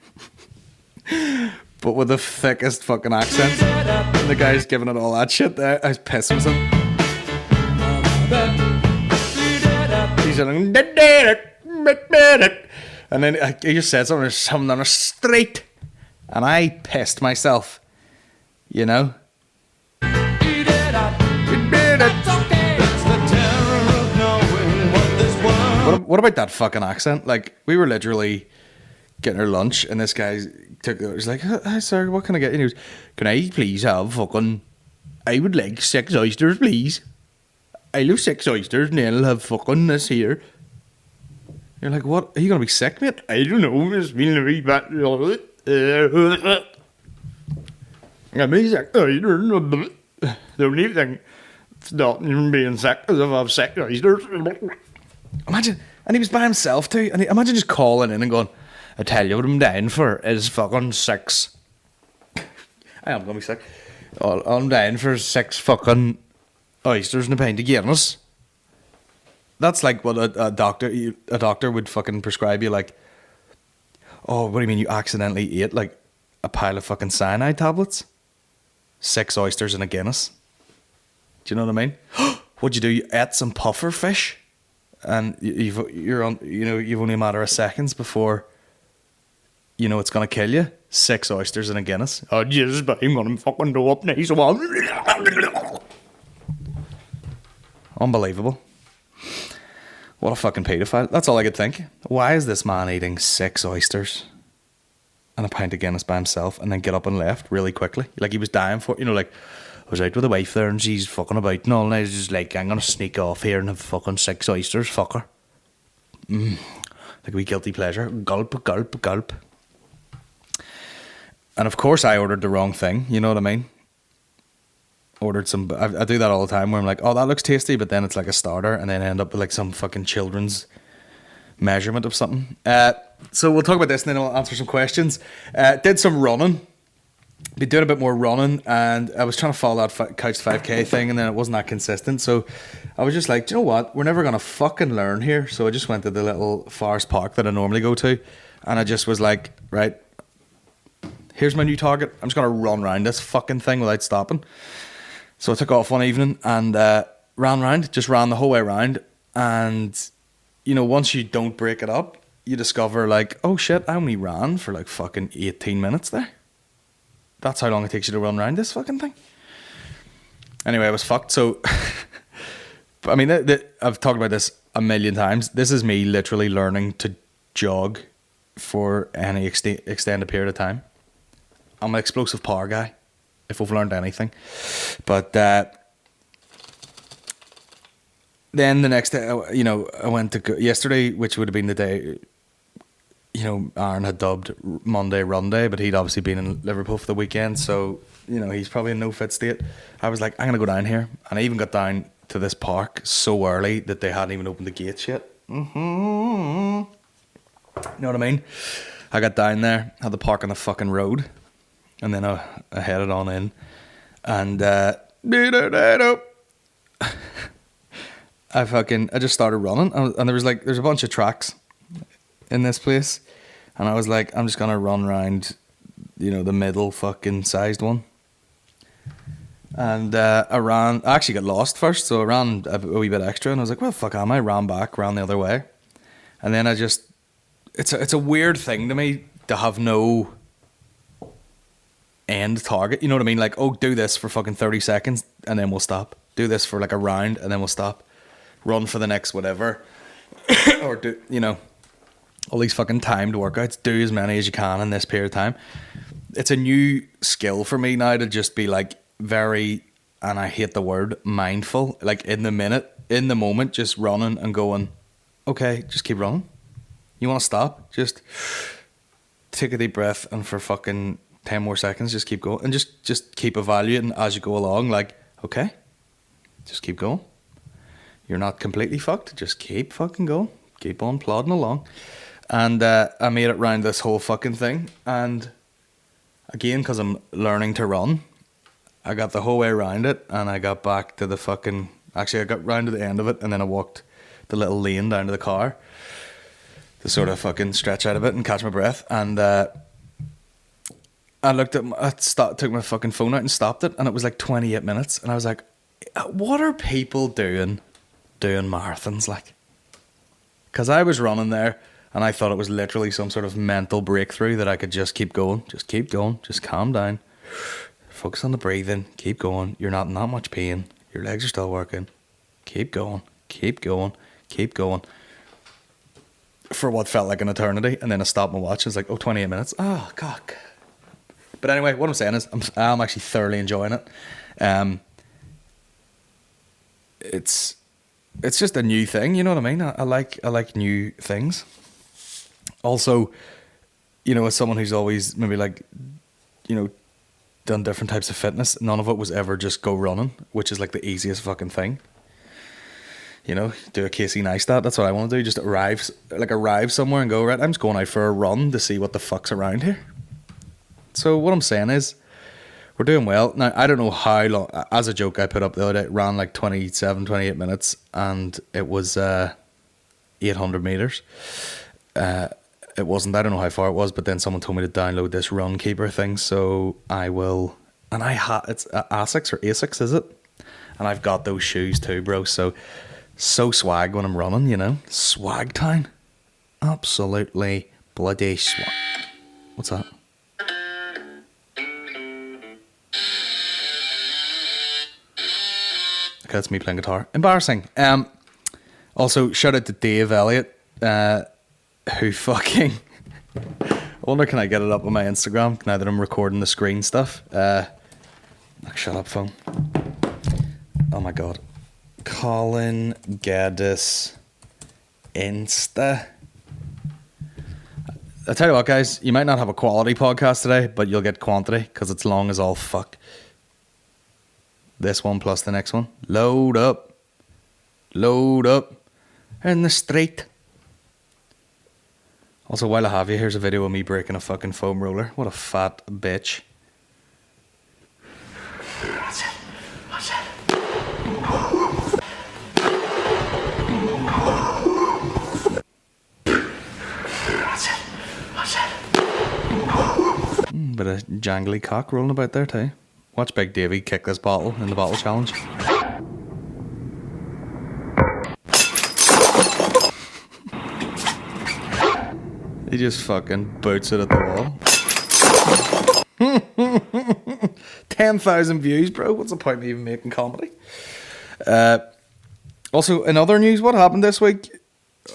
but with the thickest fucking accent. And the guy's giving it all that shit there. I was pissing myself. He's like, and then he just said something on a street, and I pissed myself, you know. What about that fucking accent? Like, we were literally getting our lunch, and this guy was like, "Hi sir, what can I get you?" And he was, "Can I please have fucking, I would like 6 oysters, please. I love 6 oysters, and then I'll have fucking this here." You're like, "What? Are you gonna be sick, mate?" "I don't know, it's been a wee bit. I'm sick. The only thing stopping being sick is if I have 6 oysters." Imagine, and he was by himself too, and imagine just calling in and going, "I tell you what I'm dying for is fucking 6. I am gonna be sick. All I'm dying for is 6 fucking oysters and a pint of Guinness." That's like what a doctor would fucking prescribe you, like, "Oh, what do you mean you accidentally ate like a pile of fucking cyanide tablets? 6 oysters and a Guinness." Do you know what I mean? What'd you do? You ate some puffer fish, and you've only a matter of seconds before you know it's gonna kill you. 6 oysters and a Guinness. "Oh Jesus, but I'm gonna fucking do up nice one." Unbelievable. What a fucking paedophile. That's all I could think. Why is this man eating 6 oysters and a pint of Guinness by himself and then get up and left really quickly? Like he was dying for it. You know, like, I was out with a wife there and she's fucking about and all, and I was just like, "I'm gonna sneak off here and have fucking 6 oysters, fucker." Like a wee guilty pleasure. Gulp, gulp, gulp. And of course I ordered the wrong thing, you know what I mean? Ordered some, I do that all the time where I'm like, "Oh, that looks tasty," but then it's like a starter, and then I end up with like some fucking children's measurement of something. So we'll talk about this and then I'll answer some questions. Did some running. Been doing a bit more running, and I was trying to follow that Couch 5K thing, and then it wasn't that consistent. So I was just like, "Do you know what? We're never going to fucking learn here." So I just went to the little forest park that I normally go to, and I just was like, "Right, here's my new target. I'm just going to run around this fucking thing without stopping." So I took off one evening and ran the whole way around. And, you know, once you don't break it up, you discover like, "Oh shit, I only ran for like fucking 18 minutes there. That's how long it takes you to run around this fucking thing." Anyway, I was fucked. So, I mean, I've talked about this a million times. This is me literally learning to jog for any extended period of time. I'm an explosive power guy, if we've learned anything. But then the next day, you know, I went to yesterday, which would have been the day, you know, Aaron had dubbed Monday Run Day, but he'd obviously been in Liverpool for the weekend, so, you know, he's probably in no fit state. I was like, "I'm going to go down here." And I even got down to this park so early that they hadn't even opened the gates yet. You know what I mean? I got down there, had the park on the fucking road, and then I headed on in, and I just started running, and there's a bunch of tracks in this place, and I was like, "I'm just gonna run around, you know, the middle fucking sized one." And I actually got lost first, so I ran a wee bit extra, and I was like, well, fuck am I? Ran back, ran the other way. And then it's a weird thing to me to have no end target. You know what I mean? Like, oh, do this for fucking 30 seconds, and then we'll stop. Do this for like a round, and then we'll stop. Run for the next whatever. Or do, you know, all these fucking timed workouts. Do as many as you can in this period of time. It's a new skill for me now to just be like very, and I hate the word, mindful. Like in the minute, in the moment, just running and going, okay, just keep running. You want to stop? Just take a deep breath, and for fucking 10 more seconds, just keep going. And just keep evaluating as you go along. Like, okay, just keep going. You're not completely fucked. Just keep fucking going. Keep on plodding along. And I made it round this whole fucking thing. And again, because I'm learning to run, I got the whole way around it, and I got back to the fucking... Actually, I got round to the end of it, and then I walked the little lane down to the car to sort of fucking stretch out of it and catch my breath. And I looked at... took my fucking phone out and stopped it, and it was like 28 minutes. And I was like, what are people doing marathons like? Because I was running there, and I thought it was literally some sort of mental breakthrough that I could just keep going, just calm down, focus on the breathing, keep going. You're not in that much pain, your legs are still working, keep going for what felt like an eternity. And then I stopped my watch, it's like, oh, 28 minutes, oh god. But anyway, what I'm saying is I'm actually thoroughly enjoying it. It's just a new thing, you know what I mean? I like new things. Also, you know, as someone who's always maybe like, you know, done different types of fitness, none of it was ever just go running, which is like the easiest fucking thing. You know, do a Casey Neistat, that's what I want to do. Just arrive somewhere and go, right, I'm just going out for a run to see what the fuck's around here. So what I'm saying is, we're doing well. Now, I don't know how long, as a joke I put up the other day, it ran like 27, 28 minutes, and it was 800 meters. It wasn't, I don't know how far it was, but then someone told me to download this Runkeeper thing, so I will, and it's Asics or Asics, is it? And I've got those shoes too, bro, so swag when I'm running, you know? Swag time. Absolutely bloody swag. What's that? Okay, that's me playing guitar. Embarrassing. Also, shout out to Dave Elliott, who fucking... I wonder, can I get it up on my Instagram now that I'm recording the screen stuff? Shut up, phone. Oh my god. Colin Geddis Insta. I tell you what, guys, you might not have a quality podcast today, but you'll get quantity because it's long as all fuck. This one plus the next one. Load up in the street. Also, while I have you, here's a video of me breaking a fucking foam roller. What a fat bitch. That's it. Bit of jangly cock rolling about there too. Watch Big Davey kick this bottle in the bottle challenge. He just fucking boots it at the wall. 10,000 views, bro. What's the point of even making comedy? Also, in other news, what happened this week?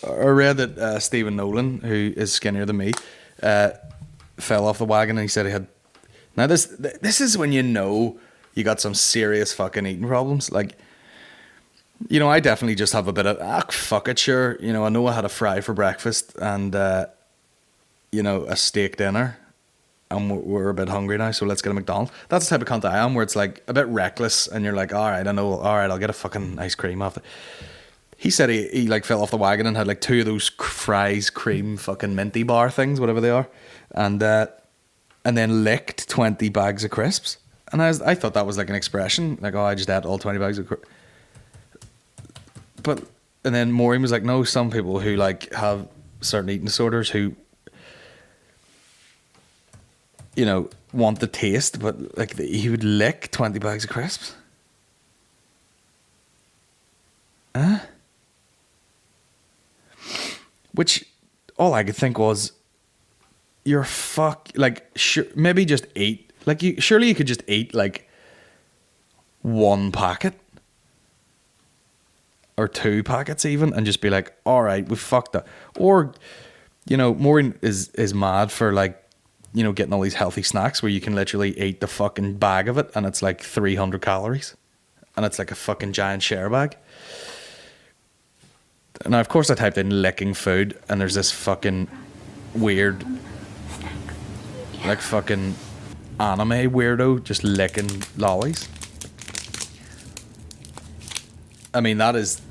I read that Stephen Nolan, who is skinnier than me, fell off the wagon, and he said he had... Now, this is when you know you got some serious fucking eating problems. Like, you know, I definitely just have a bit of, fuck it, sure. You know, I know I had a fry for breakfast and, you know, a steak dinner. And we're a bit hungry now, so let's get a McDonald's. That's the type of cunt I am, where it's like a bit reckless, and you're like, all right, I know, all right, I'll get a fucking ice cream after. He said he like fell off the wagon and had like 2 of those fries cream fucking minty bar things, whatever they are, and then licked 20 bags of crisps. And I thought that was like an expression, like, oh, I just ate all 20 bags of crisps. But and then Maureen was like, no, some people who like have certain eating disorders who, you know, want the taste, but like he would lick 20 bags of crisps. Huh? Which all I could think was, you're maybe just eat. Like, surely you could just eat like one packet or 2 packets even, and just be like, all right, we fucked up. Or, you know, Maureen is mad for like, you know, getting all these healthy snacks where you can literally eat the fucking bag of it and it's like 300 calories and it's like a fucking giant share bag. Now, of course, I typed in licking food and there's this fucking weird, like fucking anime weirdo just licking lollies. I mean, that is...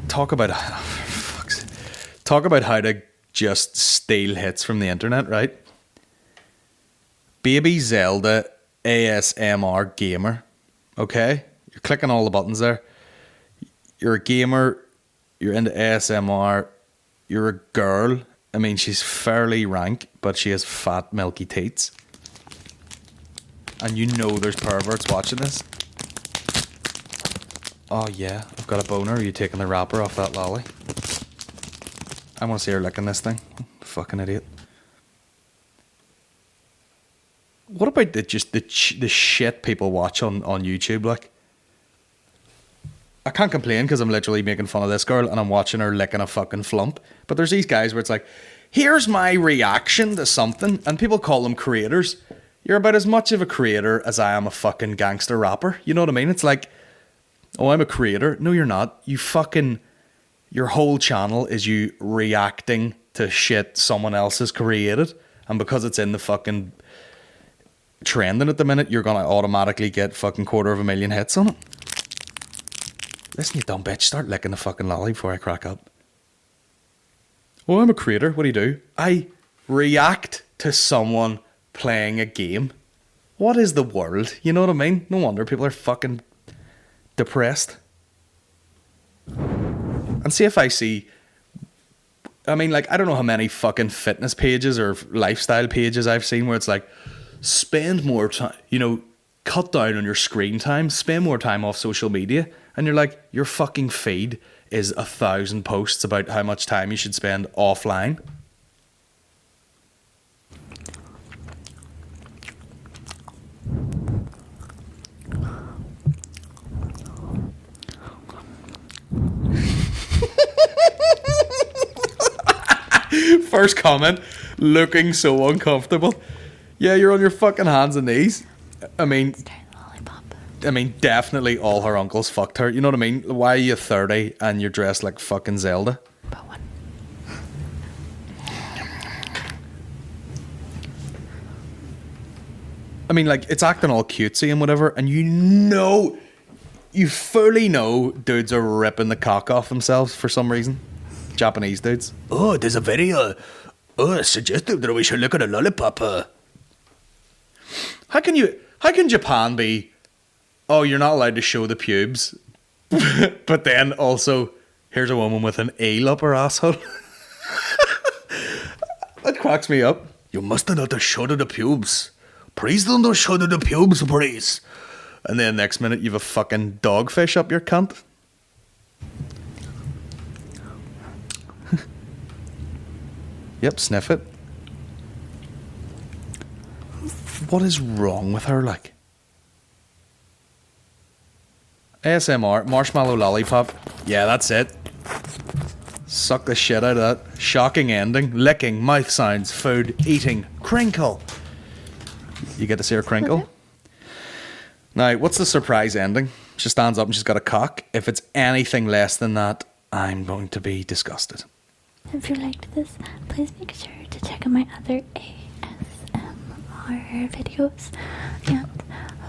Talk about how to just steal hits from the internet, right? Baby Zelda ASMR gamer. Okay? You're clicking all the buttons there. You're a gamer. You're into ASMR. You're a girl. I mean, she's fairly rank, but she has fat, milky teats. And you know there's perverts watching this. Oh yeah, I've got a boner. Are you taking the wrapper off that lolly? I want to see her licking this thing. Fucking idiot. What about the shit people watch on YouTube? Like, I can't complain because I'm literally making fun of this girl and I'm watching her licking a fucking flump. But there's these guys where it's like, here's my reaction to something, and people call them creators. You're about as much of a creator as I am a fucking gangster rapper. You know what I mean? It's like, oh, I'm a creator. No, you're not. You fucking... Your whole channel is you reacting to shit someone else has created. And because it's in the fucking trending at the minute, you're going to automatically get fucking 250,000 hits on it. Listen, you dumb bitch. Start licking the fucking lolly before I crack up. Oh, I'm a creator. What do? I react to someone playing a game. What is the world? You know what I mean? No wonder people are fucking depressed. And see if I see... I mean, like, I don't know how many fucking fitness pages or lifestyle pages I've seen where it's like, spend more time, you know, cut down on your screen time, spend more time off social media. And you're like, your fucking feed is 1,000 posts about how much time you should spend offline. First comment, looking so uncomfortable. Yeah, you're on your fucking hands and knees. I mean, definitely all her uncles fucked her. You know what I mean? Why are you 30 and you're dressed like fucking Zelda? I mean, like, it's acting all cutesy and whatever, and you fully know dudes are ripping the cock off themselves for some reason. Japanese dudes. Oh, there's a very suggestive that we should look at a lollipop. How can Japan be, oh, you're not allowed to show the pubes, but then also, here's a woman with an eel up her asshole? That cracks me up. You must not show the pubes. Please don't show the pubes, please. And then next minute you've a fucking dogfish up your cunt. Yep, sniff it. What is wrong with her, like? ASMR, marshmallow lollipop. Yeah, that's it. Suck the shit out of that. Shocking ending. Licking, mouth sounds, food, eating, crinkle. You get to see her crinkle? Now, what's the surprise ending? She stands up and she's got a cock. If it's anything less than that, I'm going to be disgusted. If you liked this, please make sure to check out my other ASMR videos and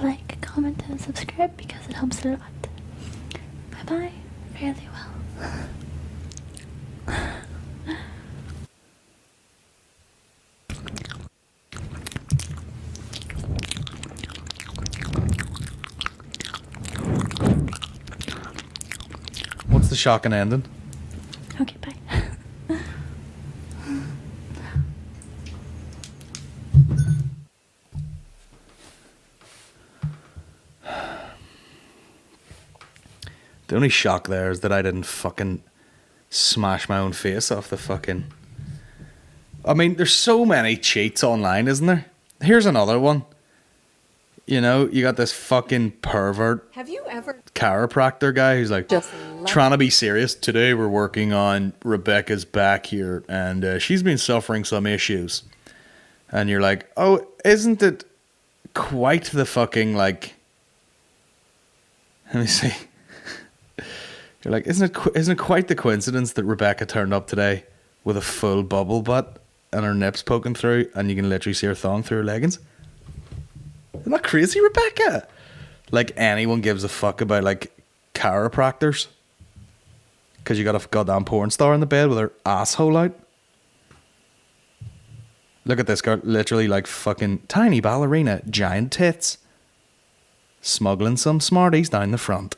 like, comment, and subscribe because it helps a lot. Bye-bye. Fairly well. What's the shocking ending? Okay, bye. The only shock there is that I didn't fucking smash my own face off the fucking... I mean, there's so many cheats online, isn't there? Here's another one. You know, you got this fucking pervert... Have you ever... chiropractor guy who's like, Just trying to be serious. Today we're working on Rebecca's back here, and she's been suffering some issues. And you're like, oh, isn't it quite the fucking, like... Let me see. You're like, isn't it quite the coincidence that Rebecca turned up today with a full bubble butt and her nips poking through, and you can literally see her thong through her leggings? Isn't that crazy, Rebecca? Like, anyone gives a fuck about, like, chiropractors? Because you got a goddamn porn star in the bed with her asshole out? Look at this girl, literally like fucking tiny ballerina, giant tits. Smuggling some Smarties down the front.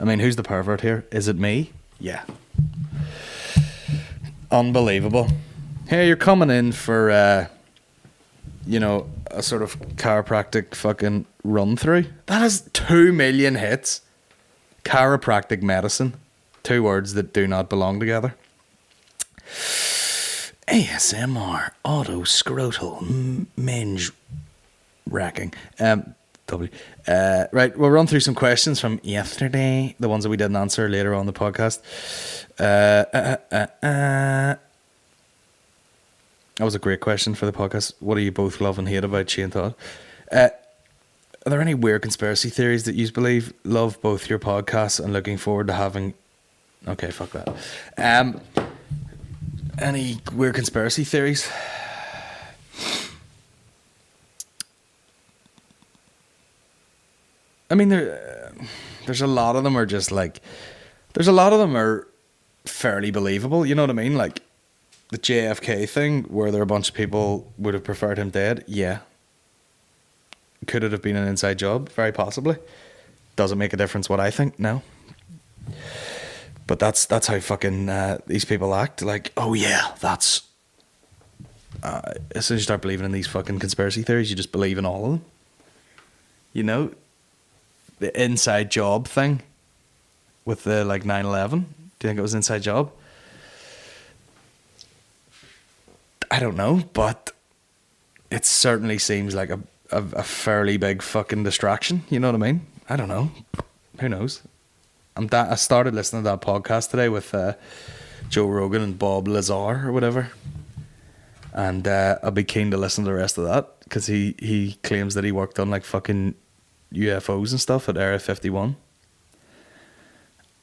I mean, who's the pervert here? Is it me? Yeah. Unbelievable. Hey, you're coming in for, you know, a sort of chiropractic fucking run through. That has 2 million hits. Chiropractic medicine. 2 words that do not belong together. ASMR, auto-scrotal minge racking. Right, we'll run through some questions from yesterday, the ones that we didn't answer later on the podcast. That was a great question for the podcast. What do you both love and hate about Shane Todd? Are there any weird conspiracy theories that you believe? Love both your podcasts and looking forward to having... Okay, fuck that. Any weird conspiracy theories? I mean, there's a lot of them are just like... There's a lot of them are fairly believable, you know what I mean? Like, the JFK thing, where there are a bunch of people would have preferred him dead, yeah. Could it have been an inside job? Very possibly. Does it make a difference what I think? No. But that's how fucking these people act. Like, oh yeah, that's... as soon as you start believing in these fucking conspiracy theories, you just believe in all of them. You know? The inside job thing with the, like, 9/11. Do you think it was inside job? I don't know, but it certainly seems like a fairly big fucking distraction. You know what I mean? I don't know. Who knows? I started listening to that podcast today with Joe Rogan and Bob Lazar or whatever. And I'll be keen to listen to the rest of that, because he claims that he worked on like fucking UFOs and stuff at Area 51.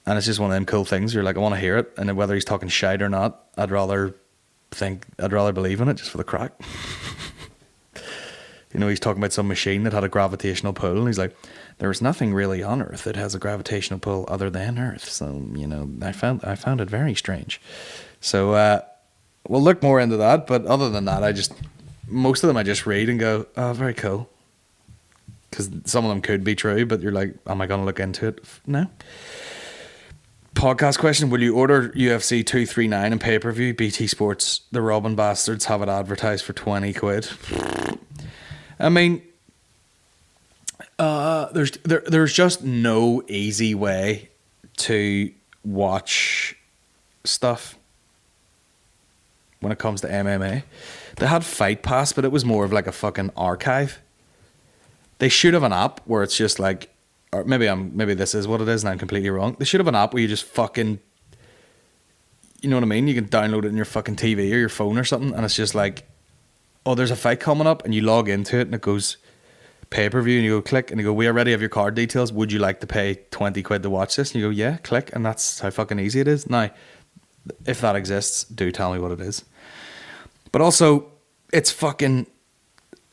And it's just one of them cool things. You're like, I want to hear it. And then whether he's talking shite or not, I'd rather believe in it just for the crack. You know, he's talking about some machine that had a gravitational pull, and he's like, there's nothing really on Earth that has a gravitational pull other than Earth. So, you know, I found it very strange. So we'll look more into that. But other than that, most of them I just read and go, oh, very cool. Because some of them could be true, but you're like, am I going to look into it? No. Podcast question: will you order UFC 239 in pay-per-view? BT Sports, the Robin bastards, have it advertised for 20 quid. I mean, there's just no easy way to watch stuff when it comes to MMA. They had Fight Pass, but it was more of like a fucking archive. They should have an app where it's just like, or maybe this is what it is and I'm completely wrong. They should have an app where you just fucking, you know what I mean? You can download it in your fucking TV or your phone or something, and it's just like, oh, there's a fight coming up, and you log into it and it goes pay-per-view, and you go click, and you go, we already have your card details. Would you like to pay 20 quid to watch this? And you go, yeah, click, and that's how fucking easy it is. Now, if that exists, do tell me what it is. But also, it's fucking,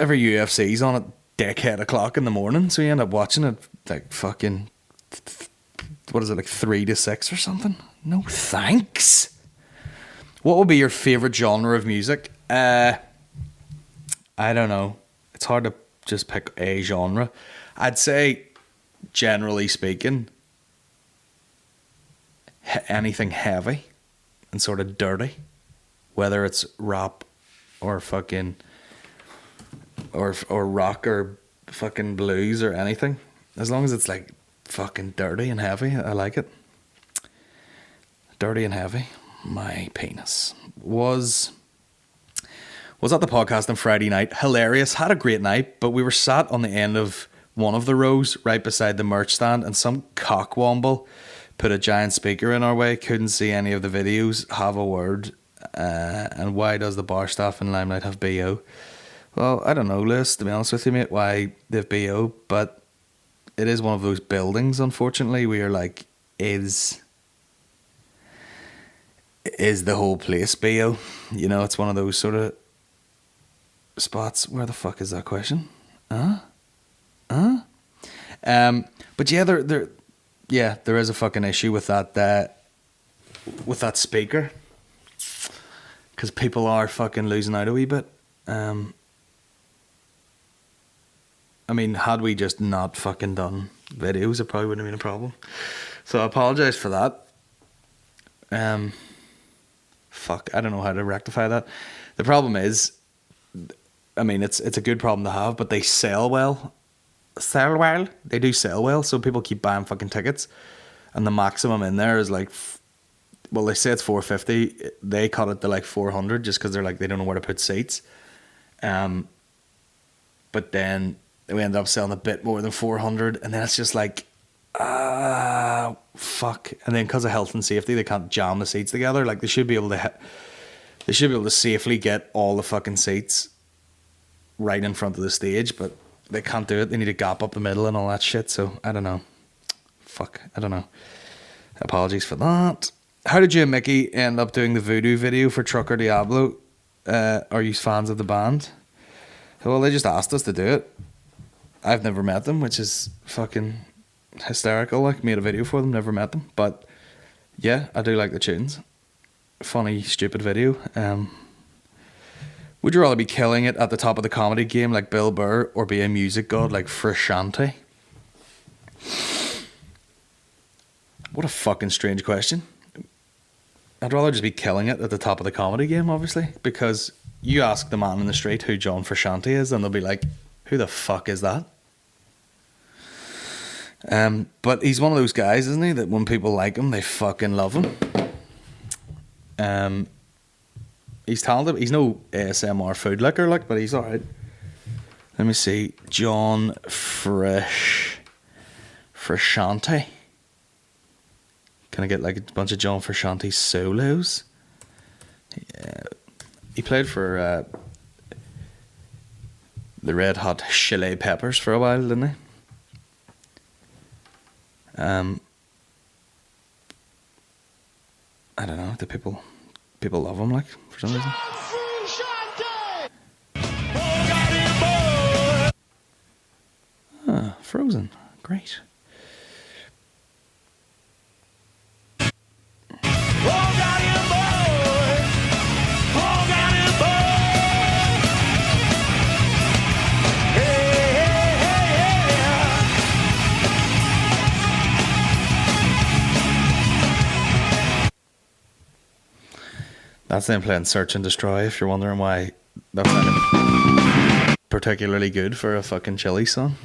every UFC's on at dickhead o'clock in the morning, so you end up watching it like fucking, what is it, like 3 to 6 or something? No thanks. What would be your favourite genre of music? I don't know. It's hard to just pick a genre. I'd say, generally speaking, anything heavy and sort of dirty, whether it's rap or fucking or rock or fucking blues or anything, as long as it's like fucking dirty and heavy. I like it. Dirty and heavy. My penis was at the podcast on Friday night. Hilarious. Had a great night, but we were sat on the end of one of the rows right beside the merch stand, and some cockwomble put a giant speaker in our way. Couldn't see any of the videos. Have a word. And why does the bar staff in Limelight have BO? Well, I don't know, Lewis, to be honest with you, mate, why they've BO, but it is one of those buildings, unfortunately, where you're like, is the whole place BO? You know, it's one of those sort of spots. Where the fuck is that question? But yeah, there is a fucking issue with that speaker, because people are fucking losing out a wee bit. I mean, had we just not fucking done videos, it probably wouldn't have been a problem. So I apologise for that. Fuck, I don't know how to rectify that. The problem is, I mean, it's a good problem to have, but they sell well. They do sell well, so people keep buying fucking tickets, and the maximum in there is like, well, they say it's $450. They cut it to like $400 just because they're like, they don't know where to put seats. But then we end up selling a bit more than $400, and then it's just like, fuck. And then because of health and safety, they can't jam the seats together. Like, they should be able to safely get all the fucking seats right in front of the stage, but they can't do it. They need a gap up the middle and all that shit. So I don't know. Fuck, I don't know. Apologies for that. How did you and Mickey end up doing the voodoo video for Trucker Diablo? Are you fans of the band? Well, they just asked us to do it. I've never met them, which is fucking hysterical. Like, made a video for them, never met them. But yeah, I do like the tunes. Funny, stupid video. Would you rather be killing it at the top of the comedy game like Bill Burr, or be a music god like Frusciante? What a fucking strange question. I'd rather just be killing it at the top of the comedy game, obviously, because you ask the man in the street who John Frusciante is, and they'll be like, who the fuck is that? But he's one of those guys, isn't he, that when people like him, they fucking love him. He's talented. He's no ASMR food licker, like, but he's alright. Let me see. John Frusciante. Can I get like a bunch of John Frusciante solos? Yeah. He played for the Red Hot Chili Peppers for a while, didn't he? I don't know. Do people love him, like, for some reason? Frozen. Great. That's them playing Search and Destroy, if you're wondering why that's not particularly good for a fucking Chili song.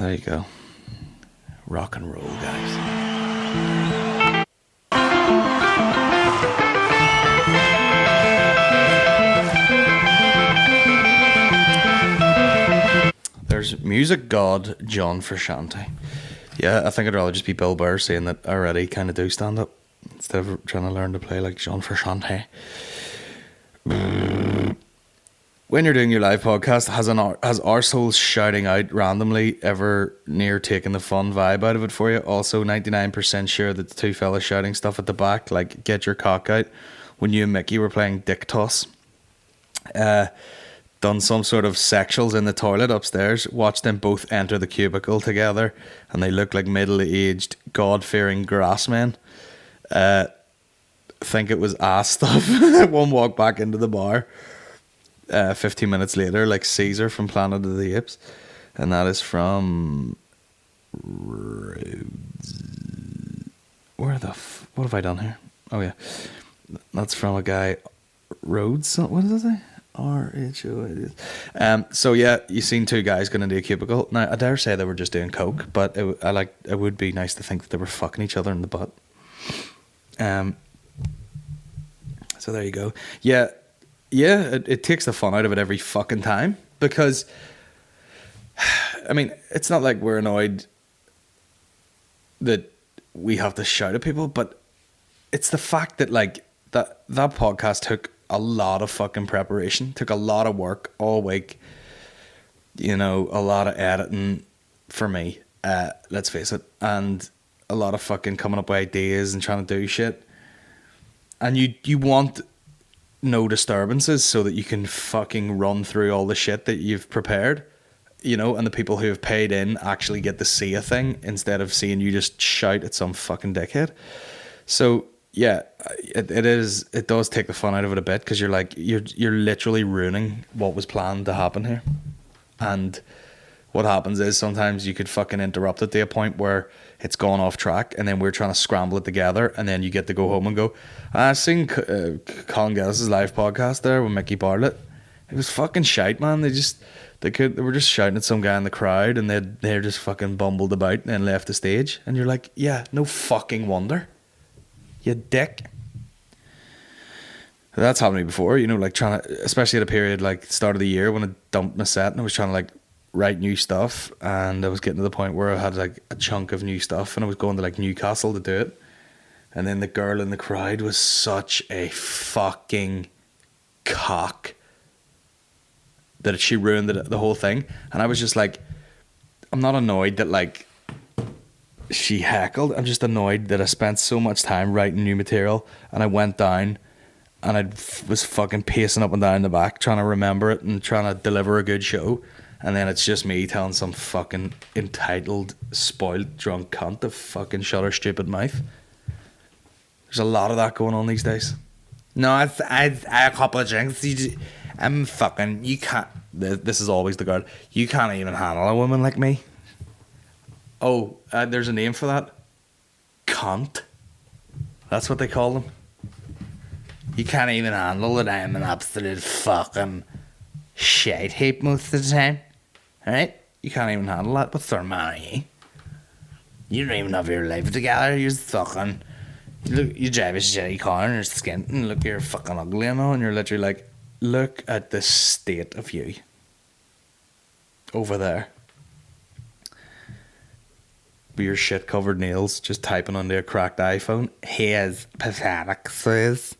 There you go. Rock and roll, guys. There's music god John Frusciante. Yeah, I think I'd rather just be Bill Burr saying that I already kind of do stand up instead of trying to learn to play like John Frusciante. When you're doing your live podcast, has arseholes shouting out randomly ever near taking the fun vibe out of it for you? Also, 99% sure that the two fellas shouting stuff at the back, like get your cock out, when you and Mickey were playing dick toss. Done some sort of sexuals in the toilet upstairs, watched them both enter the cubicle together, and they look like middle-aged, God-fearing grassmen. think it was ass stuff. One walk back into the bar 15 minutes later, like Caesar from Planet of the Apes. And that is from... What have I done here? Oh, yeah. That's from a guy... Rhodes? What does it say? R-H-O-D. So yeah, you seen two guys going into a cubicle. Now I dare say they were just doing coke, but it would be nice to think that they were fucking each other in the butt. So there you go. Yeah, it takes the fun out of it every fucking time, because I mean, it's not like we're annoyed that we have to shout at people, but it's the fact that like that podcast took a lot of fucking preparation, took a lot of work all week, you know, a lot of editing for me, let's face it, and a lot of fucking coming up with ideas and trying to do shit. And you want no disturbances so that you can fucking run through all the shit that you've prepared, you know, and the people who have paid in actually get to see a thing instead of seeing you just shout at some fucking dickhead. So yeah, it does take the fun out of it a bit, because you're like, you're literally ruining what was planned to happen here. And what happens is sometimes you could fucking interrupt it to a point where it's gone off track, and then we're trying to scramble it together, and then you get to go home and go, I seen Colin Geddis' live podcast there with Mickey Bartlett. It was fucking shite, man. They were just shouting at some guy in the crowd, and they're just fucking bumbled about and then left the stage. And you're like, yeah, no fucking wonder, you dick. That's happened to me before, you know, like trying to, especially at a period like start of the year when I dumped my set and I was trying to like write new stuff, and I was getting to the point where I had like a chunk of new stuff, and I was going to like Newcastle to do it, and then the girl in the crowd was such a fucking cock that she ruined the whole thing. And I was just like, I'm not annoyed that like she heckled, I'm just annoyed that I spent so much time writing new material, and I went down and I was fucking pacing up and down the back trying to remember it and trying to deliver a good show, and then it's just me telling some fucking entitled, spoiled, drunk cunt to fucking shut her stupid mouth. There's a lot of that going on these days. No, I a couple of drinks. I'm fucking. You can't. This is always the guard. You can't even handle a woman like me. Oh, there's a name for that. Cunt. That's what they call them. You can't even handle that I'm an absolute fucking shite heap most of the time. Alright? You can't even handle that with Thermani. You don't even have your life together. You're fucking. You drive a shitty car and you're skint and look, you're fucking ugly and all, and you're literally like, look at the state of you over there with your shit covered nails, just typing onto a cracked iPhone. He is pathetic, says.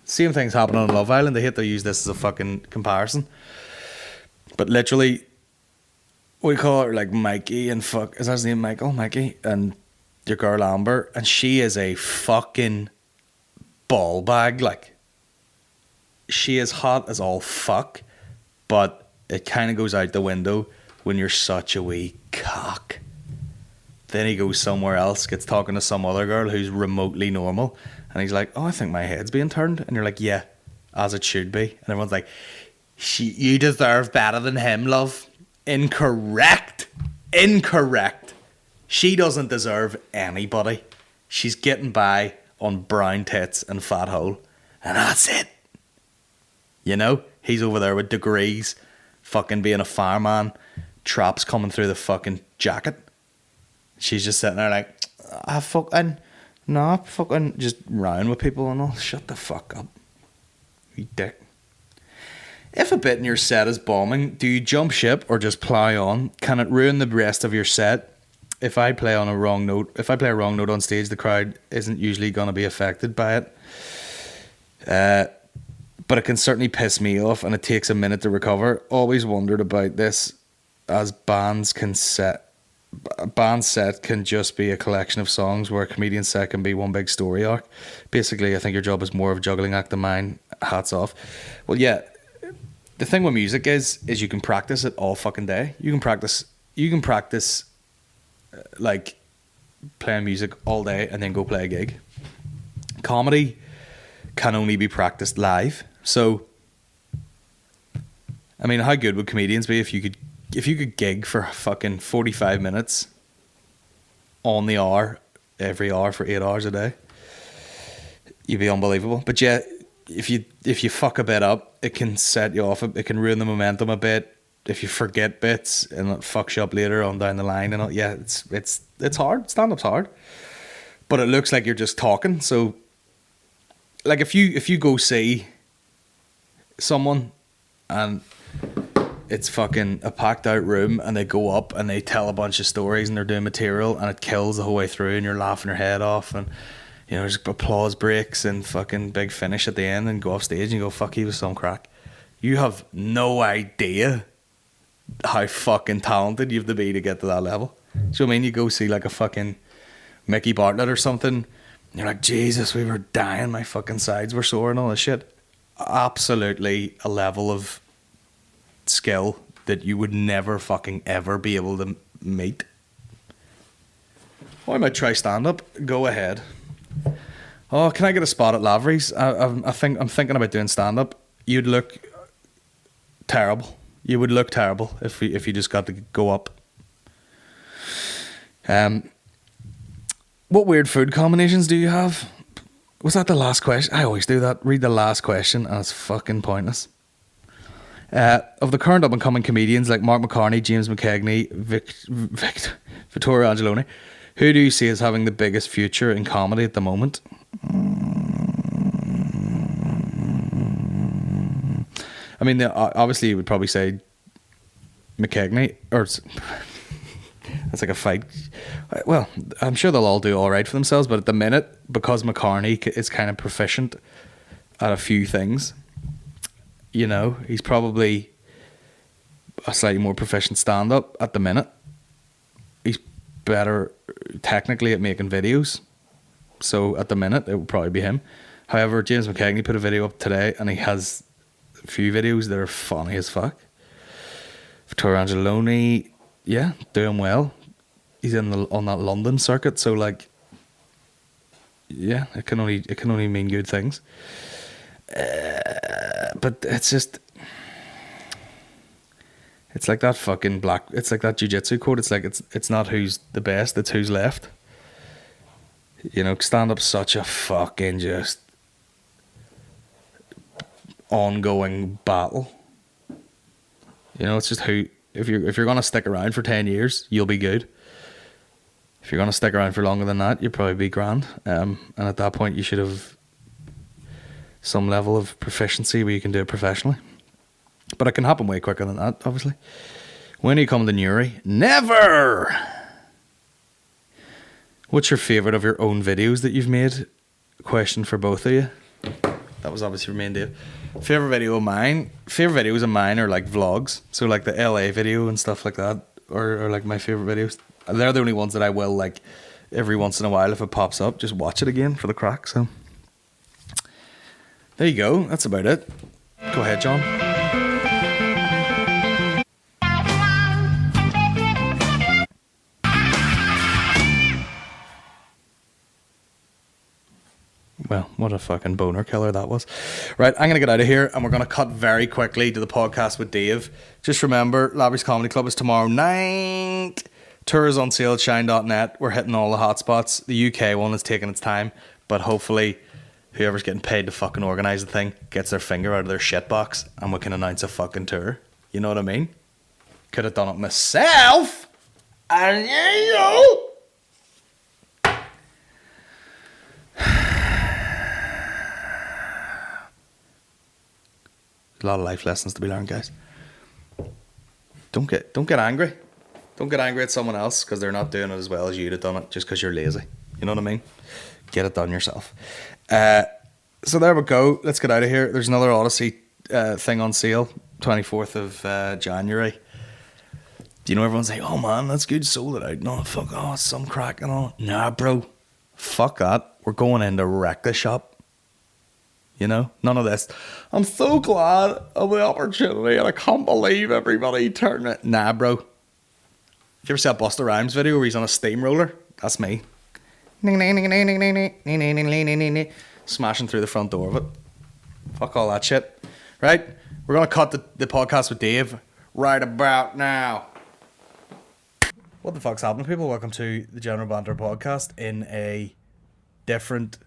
Same thing's happening on Love Island. They hate to use this as a fucking comparison, but literally we call her like Mikey and fuck, is that his name? Mikey, and your girl Amber, and she is a fucking ball bag. Like, she is hot as all fuck, but it kind of goes out the window when you're such a wee cock. Then he goes somewhere else, gets talking to some other girl who's remotely normal, and he's like, oh, I think my head's being turned. And you're like, yeah, as it should be. And everyone's like, you deserve better than him, love. Incorrect. She doesn't deserve anybody. She's getting by on brown tits and fat hole, and that's it. You know, he's over there with degrees, fucking being a fireman, traps coming through the fucking jacket. She's just sitting there like, fucking just round with people and all. Shut the fuck up, you dick. If a bit in your set is bombing, do you jump ship or just plow on? Can it ruin the rest of your set? If I play a wrong note on stage, the crowd isn't usually going to be affected by it. But it can certainly piss me off, and it takes a minute to recover. Always wondered about this, as band set can just be a collection of songs, where a comedian set can be one big story arc. Basically, I think your job is more of a juggling act than mine. Hats off. Well, yeah, the thing with music is you can practice it all fucking day. You can practice like playing music all day and then go play a gig. Comedy can only be practiced live. So, I mean, how good would comedians be if you could gig for fucking 45 minutes on the hour, every hour for 8 hours a day? You'd be unbelievable. But yeah, if you fuck a bit up, it can set you off. It can ruin the momentum a bit. If you forget bits and it fucks you up later on down the line, and all, yeah, it's hard. Stand-up's hard, but it looks like you're just talking. So, like if you go see someone and it's fucking a packed out room and they go up and they tell a bunch of stories and they're doing material and it kills the whole way through and you're laughing your head off and you know there's applause breaks and fucking big finish at the end and go off stage and you go, fuck, he was some crack. You have no idea how fucking talented you have to be to get to that level. So I mean, you go see like a fucking Mickey Bartlett or something and you're like, Jesus, we were dying, my fucking sides were sore and all this shit. Absolutely a level of skill that you would never fucking ever be able to meet. Oh, I might try stand-up. Go ahead. Oh, can I get a spot at Lavery's? I'm thinking about doing stand-up. You'd look terrible. You would look terrible if you just got to go up. What weird food combinations do you have? Was that the last question? I always do that. Read the last question and it's fucking pointless. Of the current up-and-coming comedians like Mark McCartney, James McKegney, Vittorio Angeloni, who do you see as having the biggest future in comedy at the moment? I mean, obviously you would probably say McKegney, or that's like a fight. Well, I'm sure they'll all do all right for themselves, but at the minute, because McCartney is kind of proficient at a few things, you know, he's probably a slightly more proficient stand-up at the minute. He's better technically at making videos. So at the minute, it would probably be him. However, James McKegney put a video up today and he has a few videos that are funny as fuck. Vittorio Angeloni, yeah, doing well. He's on that London circuit, so like, yeah, it can only mean good things. But it's just, it's like that fucking it's like that jiu-jitsu quote. It's like it's not who's the best, it's who's left. You know, stand-up's such a fucking just ongoing battle. You know, it's just who, if you're gonna stick around for 10 years, you'll be good. If you're gonna stick around for longer than that, you'll probably be grand. And at that point, you should have some level of proficiency where you can do it professionally. But it can happen way quicker than that, obviously. When are you coming to Newry? Never! What's your favourite of your own videos that you've made? Question for both of you. That was obviously for me and Dave. Favourite videos of mine are like vlogs. So like the LA video and stuff like that. Or like my favourite videos. They're the only ones that I will like every once in a while if it pops up. Just watch it again for the crack, so... There you go. That's about it. Go ahead, John. Well, what a fucking boner killer that was. Right, I'm going to get out of here and we're going to cut very quickly to the podcast with Dave. Just remember, Lavery's Comedy Club is tomorrow night. Tours on sale at shine.net. We're hitting all the hotspots. The UK one is taking its time, but hopefully... whoever's getting paid to fucking organise the thing gets their finger out of their shit box and we can announce a fucking tour. You know what I mean? Could have done it myself. And you know. A lot of life lessons to be learned, guys. Don't get angry. Don't get angry at someone else because they're not doing it as well as you'd have done it just because you're lazy. You know what I mean? Get it done yourself. So there we go. Let's get out of here. There's another Odyssey thing on sale, 24th of January. You know, everyone's like, oh man, that's good, sold it out. No, fuck, oh, some crack and all. Nah, bro. Fuck that. We're going in to wreck the shop. You know, none of this. I'm so glad of the opportunity and I can't believe everybody turned it. Nah, bro. If you ever see a Busta Rhymes video where he's on a steamroller, that's me. smashing through the front door of it. Fuck all that shit. Right? We're going to cut the podcast with Dave right about now. What the fuck's happening, people? Welcome to the General Banter Podcast in a different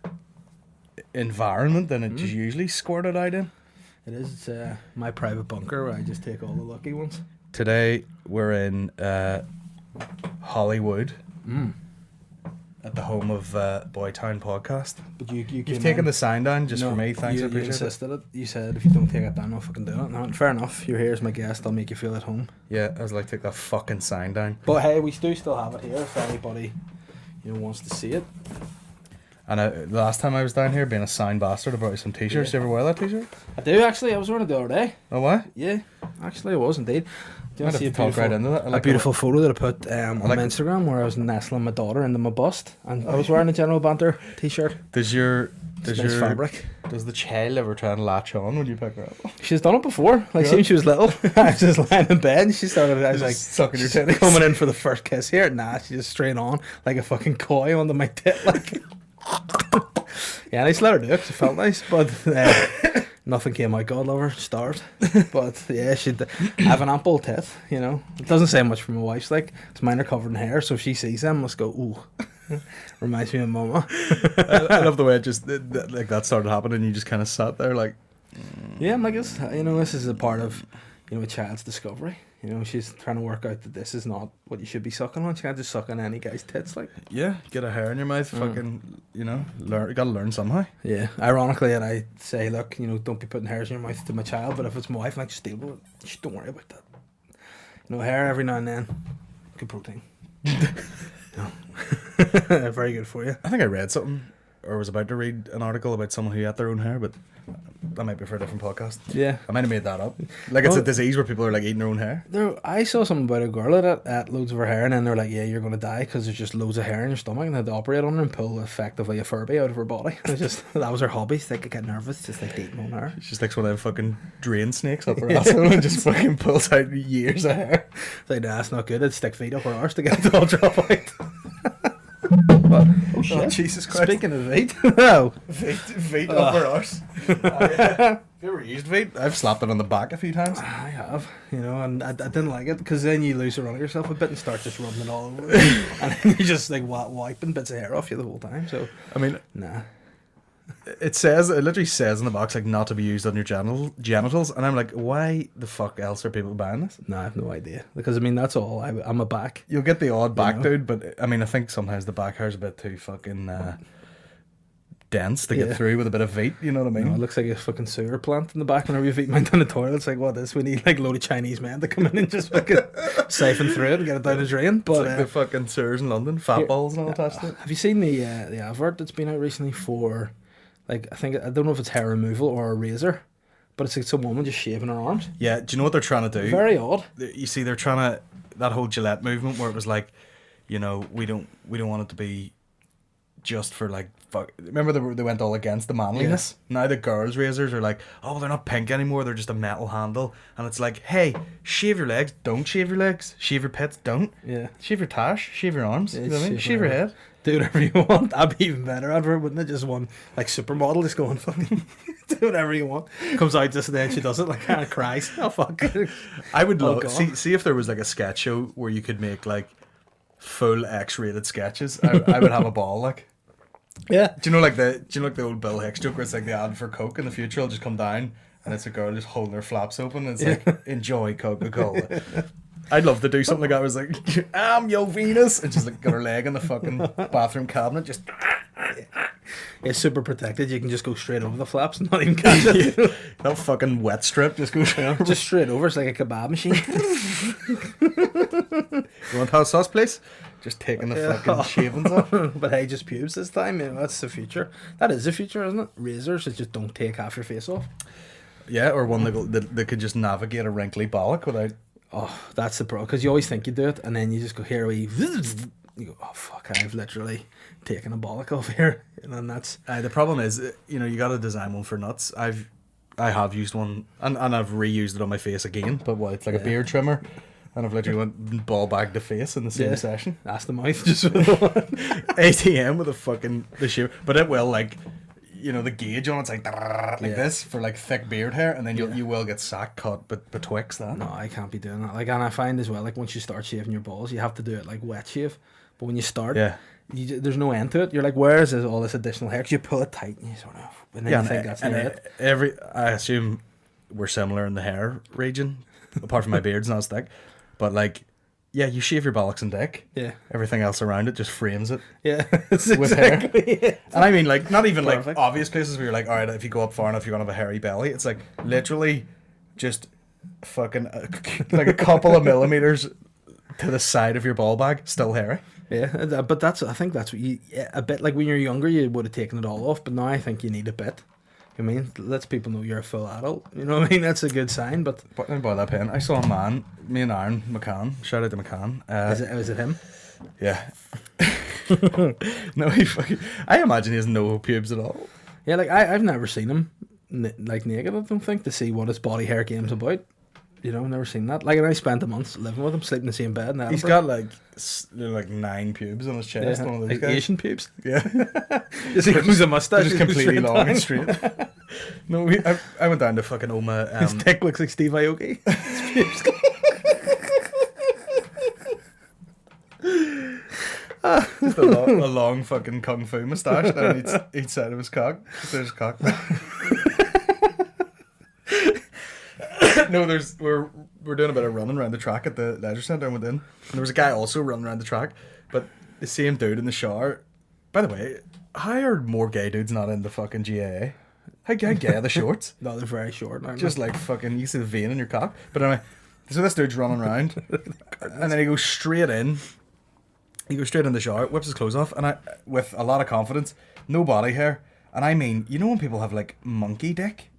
environment than it's usually squirted out in. It is. It's my private bunker where I just take all the lucky ones. Today, we're in Hollywood. At the home of Boytown Podcast. But You've taken the sign down just for me. Thanks, I you appreciate it. insisted it. You said if you don't take it down, I'll fucking do it. No, fair enough. You're here as my guest. I'll make you feel at home. Yeah, I was like, take that fucking sign down. But hey, we do still have it here if anybody wants to see it. And the last time I was down here, being a sign bastard, I brought you some t-shirts. Do you ever wear that t-shirt? I do actually. I was wearing it the other day. Oh, what? Yeah, actually, I was indeed. Do you want to see right into that? a beautiful photo that I put on my Instagram where I was nestling my daughter into my bust, and I was wearing a General Banter t-shirt. Does nice fabric. Does the child ever try and latch on when you pick her up? She's done it before. Like, since she was little, I was just lying in bed and she started, I was like, sucking your titties. Coming in for the first kiss here. Nah, she just straight on like a fucking koi onto my tit. Like, yeah, I just let her do it 'cause it felt nice, but nothing came out. God love her, starved. But yeah, I have an ample tit, It doesn't say much for my wife's, like, it's mine are covered in hair, so if she sees them, must go, ooh. Reminds me of mama. I love the way it just, like, that started happening and you just kind of sat there like... Yeah, I'm like, this is a part of, a child's discovery. She's trying to work out that this is not what you should be sucking on. She can't just suck on any guy's tits, like. Yeah, get a hair in your mouth, fucking, learn. You gotta learn somehow. Yeah, ironically, and I say, look, don't be putting hairs in your mouth to my child, but if it's my wife, like, just deal with it. Just don't worry about that. Hair every now and then, good protein. Very good for you. I think I read something, or was about to read an article about someone who ate their own hair, but that might be for a different podcast. Yeah, I might have made that up. Like, it's a disease where people are like eating their own hair. I saw something about a girl that ate loads of her hair, and then they're like, "Yeah, you're gonna die because there's just loads of hair in your stomach," and they had to operate on her and pull effectively a Furby out of her body. It was just that was her hobby. She's like, I get nervous, just like eating on her. She just takes one of them fucking drain snakes up her asshole and just fucking pulls out years of hair. It's like, nah, that's not good. I'd stick feet up her arse to get it all drop out. Oh shit! Oh, Jesus Christ! Speaking of feet, no. Feet up her arse. Have you ever used feet? I've slapped it on the back a few times. I have, and I didn't like it because then you lose the run of yourself a bit and start just rubbing it all over, and then you're just like wiping bits of hair off you the whole time. So I mean, nah. It literally says in the box, like, not to be used on your genitals, and I'm like, why the fuck else are people buying this? No, I have no idea, because I mean, that's all. I'm a back. You'll get the odd back dude, but I mean, I think sometimes the back hair's a bit too fucking dense to get through with a bit of feet. You know what I mean? It looks like a fucking sewer plant in the back whenever your feet went down the toilet. It's like, what is? We need like a load of Chinese men to come in and just fucking siphon through it and get it down the drain. But it's like the fucking sewers in London, fat balls and all attached to it. Have you seen the advert that's been out recently for? Like, I don't know if it's hair removal or a razor, but it's like some woman just shaving her arms. Yeah, do you know what they're trying to do? Very odd. You see, they're trying to, that whole Gillette movement where it was like, we don't want it to be just for like, fuck. Remember they went all against the manliness? Yeah. Now the girls' razors are like, oh, they're not pink anymore, they're just a metal handle. And it's like, hey, shave your legs, don't shave your legs. Shave your pits, don't. Yeah. Shave your tash, shave your arms. Yeah, you know what I mean? Shave your head. Do whatever you want. That'd be even better advert, wouldn't it? Just one like supermodel just going fucking do whatever you want. Comes out just then she does it, like, kind of cries. Oh fuck. I would love see if there was like a sketch show where you could make like full X-rated sketches. I would have a ball, like. Yeah. Do you know like the old Bill Hicks joke where it's like the ad for Coke in the future will just come down and it's a girl just holding her flaps open and it's like, enjoy Coca-Cola. I'd love to do something like that. I was like, I'm your Venus, and just like got her leg in the fucking bathroom cabinet, just. It's super protected. You can just go straight over the flaps and not even catch it. That fucking wet strip just goes straight over. Just straight over. It's like a kebab machine. You want hot sauce, please? Just taking the fucking shavings off. But hey, just pubes this time. That's the future. That is the future, isn't it? Razors that just don't take half your face off. Yeah, or one that could just navigate a wrinkly bollock without. Oh, that's the problem. Because you always think you do it, and then you just go here. You go, oh fuck! I've literally taken a bollock off here, and then that's. The problem is, you got to design one for nuts. I have used one, and I've reused it on my face again. But it's like a beard trimmer, and I've literally went ball bagged the face in the same session. That's the mouth, just with the one. ATM with the shave, but it will like. you know, the gauge on it's like this for like thick beard hair, and then you will get sack cut betwixt that. No, I can't be doing that. Like, and I find as well, like once you start shaving your balls, you have to do it like wet shave. But when you start, there's no end to it. You're like, where is all this additional hair? 'Cause you pull it tight and you sort of, and then you think that's it. I assume we're similar in the hair region, apart from my beard's not as thick. But like, yeah, you shave your bollocks and dick. Yeah. Everything else around it just frames it. Yeah. It's with exactly hair. And I mean, like, not even Perfect. like obvious places where you're like, all right, if you go up far enough, you're gonna have a hairy belly. It's like literally just fucking like a couple of millimeters to the side of your ball bag, still hairy. Yeah, but I think that's what you, a bit like when you're younger, you would have taken it all off, but now I think you need a bit. I mean, lets people know you're a full adult. You know what I mean? That's a good sign. But let me buy that pen. I saw a man, me and Aaron McCann. Shout out to McCann. Is it him? Yeah. No, I imagine he has no pubes at all. Yeah, like I've never seen him like naked. I don't think, to see what his body hair game's about. You know, never seen that. Like, and I spent a month living with him, sleeping in the same bed. He's got like 9 pubes on his chest. One of those like guys. Asian pubes. Yeah. Just he grows a mustache. Just completely long and straight. No, I went down to fucking Oma. His dick looks like Steve Aoki. His pubes. Just a long fucking kung fu moustache down each side of his cock. There's cock. No, we're doing a bit of running around the track at the leisure centre, and went in. And there was a guy also running around the track, but the same dude in the shower. By the way, how are more gay dudes not in the fucking GAA? How gay are the shorts? No, they're very short. Just like fucking, you see the vein in your cock. But anyway, so this dude's running around, and then he goes straight in. He goes straight in the shower, whips his clothes off, and with a lot of confidence, no body hair, and I mean, you know when people have like monkey dick.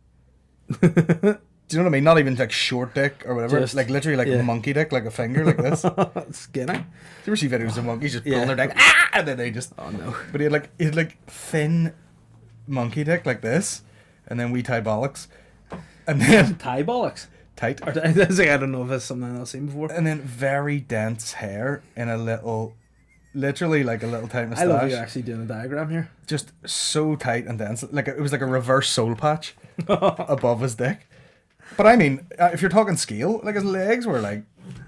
Do you know what I mean? Not even like short dick or whatever. Just, like literally like monkey dick, like a finger like this. Skinny. Do you ever see videos of monkeys just pulling their dick? And then they just... Oh no. But he had like thin monkey dick like this. And then wee tie bollocks. And then... Tie bollocks? Tight. I don't know if it's something I've seen before. And then very dense hair in a little... Literally like a little tight moustache. I love you actually doing a diagram here. Just so tight and dense. Like it was like a reverse soul patch above his dick. But I mean, if you're talking scale, like his legs were like,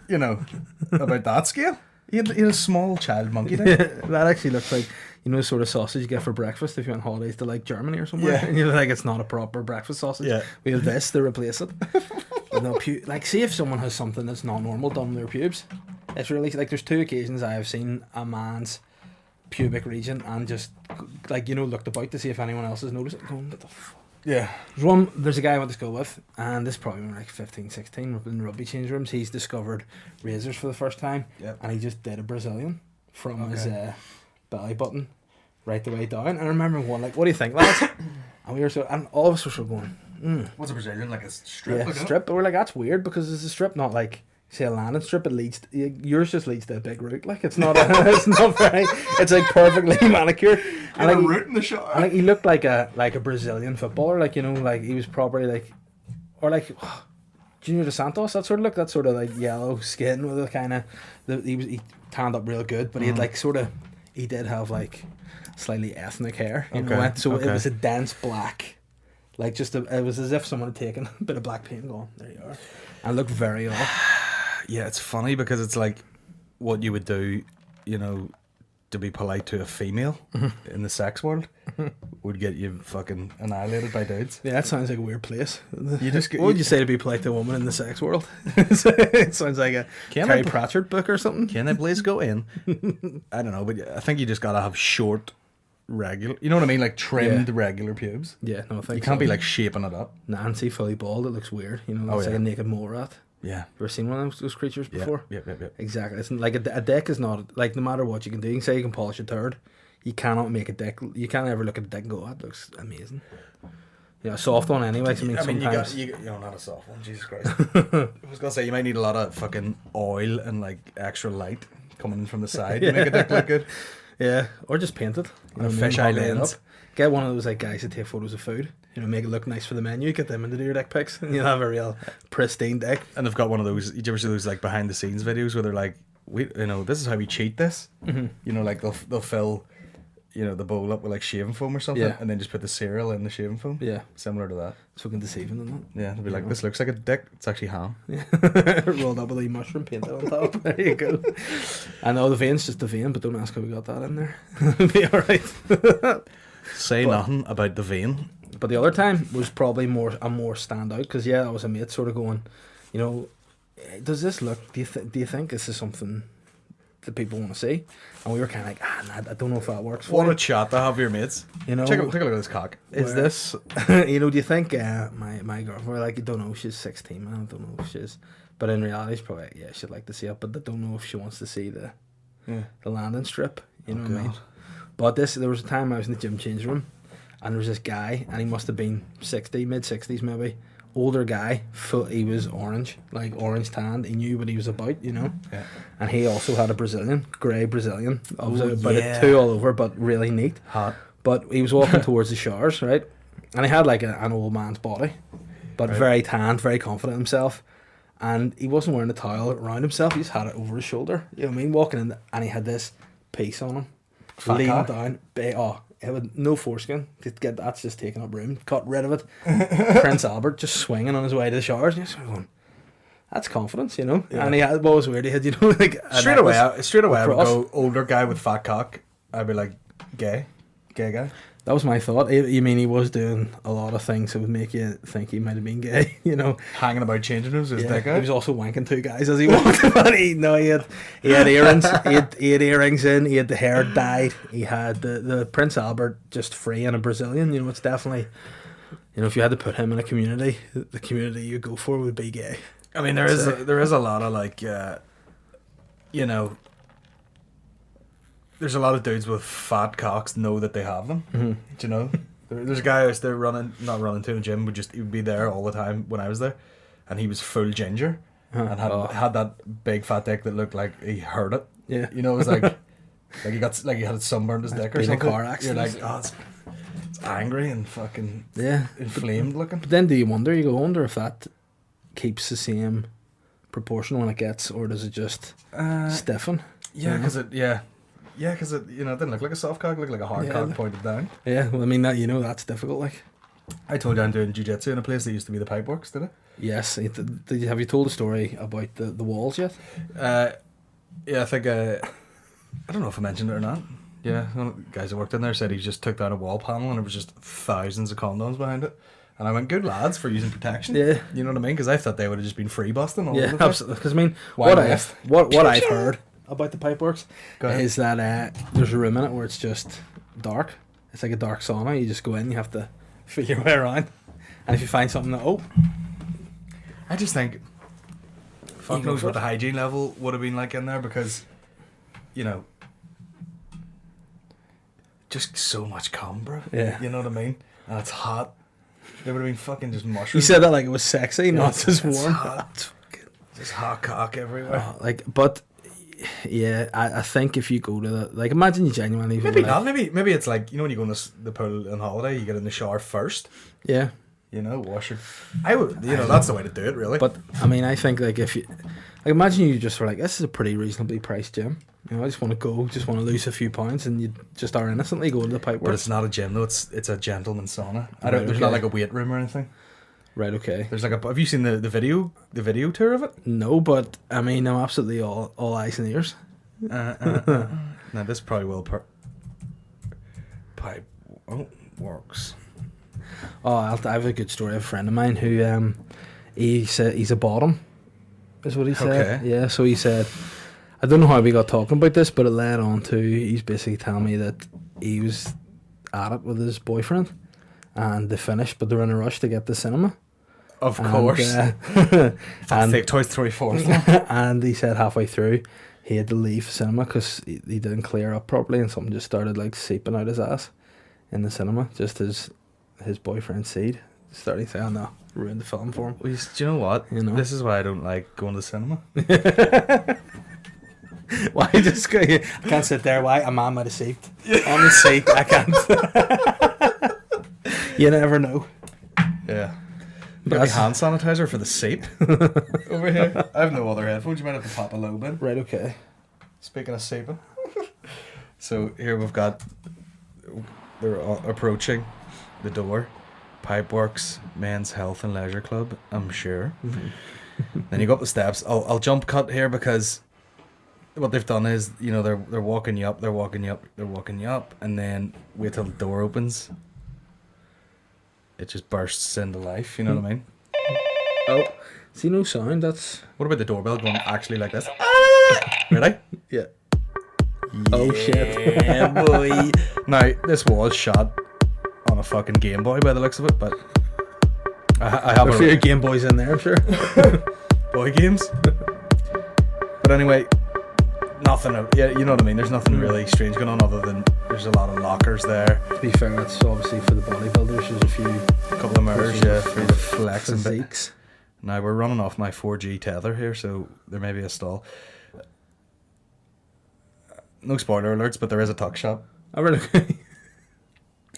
you know, about that scale. He had a small child monkey dick. That actually looks like, you know, sort of sausage you get for breakfast if you're on holidays to like Germany or somewhere. Yeah. And you're like, it's not a proper breakfast sausage. Yeah. We have this to replace it. But no, like, see if someone has something that's not normal done with their pubes. It's really, like, there's 2 occasions I have seen a man's pubic region and just, like, you know, looked about to see if anyone else has noticed it. Going, what the fuck? Yeah. There's a guy I went to school with, and this is probably when like 15, 16, in rugby change rooms. He's discovered razors for the first time, and he just did a Brazilian from his belly button right the way down. And I remember going like, "What do you think, lads?" And we were and all of us were sort of going, What's a Brazilian, like a strip? Yeah, strip. But we're like, that's weird because it's a strip, not like say a landing strip. It leads yours just leads to a big root. Like it's not it's not very. It's like perfectly manicured. And like a root in the shower. And like he looked like a Brazilian footballer. Like, you know, like he was properly like, or like Junior Dos Santos. That sort of look. That sort of like yellow skin with a kind of. He tanned up real good, but he had like sort of. He did have like slightly ethnic hair. You know, so it was a dense black. Like just it was as if someone had taken a bit of black paint and gone, there you are. And looked very off. Yeah, it's funny because it's like what you would do, you know, to be polite to a female in the sex world would get you fucking annihilated by dudes. Yeah, that sounds like a weird place. You just what would you say to be polite to a woman in the sex world? It sounds like a Terry Pratchett book or something. Can I please go in? I don't know, but I think you just gotta have short, regular. You know what I mean? Like trimmed regular pubes. Yeah, no, I think you can't be like shaping it up. Nancy fully bald. It looks weird. You know, it's like a naked mole rat. Yeah. You ever seen one of those creatures before? Yeah. Exactly. It's like a dick is not like, no matter what you can do. You can say you can polish a turd. You cannot make a dick. You can't ever look at a dick and go, that looks amazing. Yeah, a soft one anyway. I mean, sometimes you know, not a soft one. Jesus Christ. I was gonna say you might need a lot of fucking oil and like extra light coming in from the side to make a dick look good. Yeah, or just paint it. You know, fisheye lens. Get one of those like guys that take photos of food. You know, make it look nice for the menu. Get them into your dick pics, and you'll have a real pristine dick. And they've got one of those. Did you ever see those like behind the scenes videos where they're like, you know, this is how we cheat this. Mm-hmm. You know, like they'll fill you know, the bowl up with like shaving foam or something, Yeah. and then just put the cereal in the shaving foam. Yeah. Similar to that. It's fucking deceiving, isn't it? Yeah, they'll be like, this looks like a dick. It's actually ham. Rolled up with a mushroom painted on top. There you go. I know the vein's just the vein, but don't ask how we got that in there. Be alright. Say nothing about the vein. But the other time was probably more standout because I was a mate sort of going, you know, does this look? Do you think this is something that people want to see? And we were kind of like, nah, I don't know if that works. What for a chat to have with your mates. you know. Take a look at this cock. Is Where- this? You know, do you think my girlfriend, we're like, I don't know, she's 16, man, I don't know if she's, but in reality, she's probably, she'd like to see it, but I don't know if she wants to see the landing strip, you know what I mean? But there was a time I was in the gym change room, and there was this guy, and he must have been 60, mid-60s maybe, older guy, he was orange, like orange tanned, he knew what he was about, you know? Yeah. And he also had a Brazilian, grey Brazilian, obviously Ooh, about yeah. a 2 all over, but really neat. Hot. But he was walking towards the showers, right? And he had like an old man's body, but very tanned, very confident in himself. And he wasn't wearing a towel around himself, he just had it over his shoulder. You know what I mean? Walking in, and he had this piece on him. Fat Leaned cock? down. It had no foreskin. That's just taking up room. Got rid of it. Prince Albert just swinging on his way to the showers. And you're sort of going, that's confidence, you know? Yeah. And he had, what was weird, he had, you know, like... a Straight away, necklace I would across. go older guy with fat cock. I'd be like, gay guy. That was my thought. You mean he was doing a lot of things that would make you think he might have been gay, you know? Hanging about changing rooms with his dick He out. was also wanking 2 guys as he walked. But he had earrings. He had earrings in. He had the hair dyed. He had the Prince Albert just free and a Brazilian. You know, it's definitely, you know, if you had to put him in a community, the community you go for would be gay. I mean, there is a lot of like, you know, there's a lot of dudes with fat cocks know that they have them. Mm-hmm. Do you know? There's a guy I was there not running to the gym, he would be there all the time when I was there, and he was full ginger and had that big fat dick that looked like he hurt it. Yeah. You know, it was like he had sunburned his dick or been a something. car You're accident. like, oh, it's angry and fucking inflamed looking. But then do you wonder if that keeps the same proportion when it gets, or does it just stiffen? Yeah, because it you know, it didn't look like a soft cock, it looked like a hard cock pointed down. Yeah, well, I mean, that, you know, that's difficult, like. I told you I'm doing jiu-jitsu in a place that used to be the Pipeworks, did I? Yes. Have you told the story about the walls yet? Yeah, I think I don't know if I mentioned it or not. Yeah, one of the guys that worked in there said he just took down a wall panel and it was just thousands of condoms behind it. And I went, good lads for using protection. Yeah. You know what I mean? Because I thought they would have just been free busting all over Yeah, the place. absolutely. Because I mean, Wild what West. I've heard about the Pipeworks is that there's a room in it where it's just dark. It's like a dark sauna. You just go in, you have to feel your way around, and if you find something that I just think fuck knows what the hygiene level would have been like in there, because you know, just so much cum, bro. Yeah. You know what I mean? And it's hot. There would have been fucking just mushrooms. you said that like it was sexy, not just it's warm. hot. Just hot cock everywhere. But yeah, I think if you go to the, like, imagine you genuinely Maybe like, not. Maybe it's like, you know, when you go in the pool on holiday, you get in the shower first. Yeah. You know, wash your. I would. You know, that's the way to do it, really. But I mean, I think like if you, like, imagine you just were like, this is a pretty reasonably priced gym. You know, I just want to lose a few pounds, and you just are innocently going to the Pipeworks. But it's not a gym though. It's a gentleman's sauna. Right, There's not like a weight room or anything. Right. Okay. There's like a. Have you seen the video tour of it? No, but I mean, I'm absolutely all eyes and ears. Now this probably will pipe works. Oh, I have a good story. I have a friend of mine who he said he's a bottom, is what he said. Okay. Yeah, so he said, I don't know how we got talking about this, but it led on to, he's basically telling me that he was at it with his boyfriend, and they finished, but they're in a rush to get to the cinema. Of course. And Toy Story 4. and he said halfway through he had to leave the cinema because he didn't clear up properly, and something just started like seeping out his ass in the cinema. Just his boyfriend's seed starting to say, oh no, ruined the film for him. Do you know what? You know? This is why I don't like going to the cinema. Why just go? I can't sit there. Why a man might have seeped on the seat? I can't. You never know. Yeah. But Got me hand sanitizer for the seat over here. I have no other headphones. You might have to pop a lobe in. Right. Okay. Speaking of seeping. So here we've got they're approaching the door. Pipeworks, Men's Health and Leisure Club, I'm sure. Then you go up the steps. I'll jump cut here because what they've done is, you know, they're walking you up, they're walking you up, and then wait till the door opens. It just bursts into life, you know what I mean? Oh, see, no sound. That's What about the doorbell going actually like this? Ready? yeah. Oh shit! Yeah, boy. Now, this was shot on a fucking Game Boy by the looks of it, but I have A few Game Boys in there, I'm sure. boy games. But anyway, nothing. Yeah, you know what I mean. There's nothing really strange going on other than there's a lot of lockers there. To be fair, that's obviously for the bodybuilders. There's a few A couple of mirrors, yeah, for the flex and bit. physiques. Now we're running off my 4G tether here, so there may be a stall. No spoiler alerts, but there is a tuck shop. I really.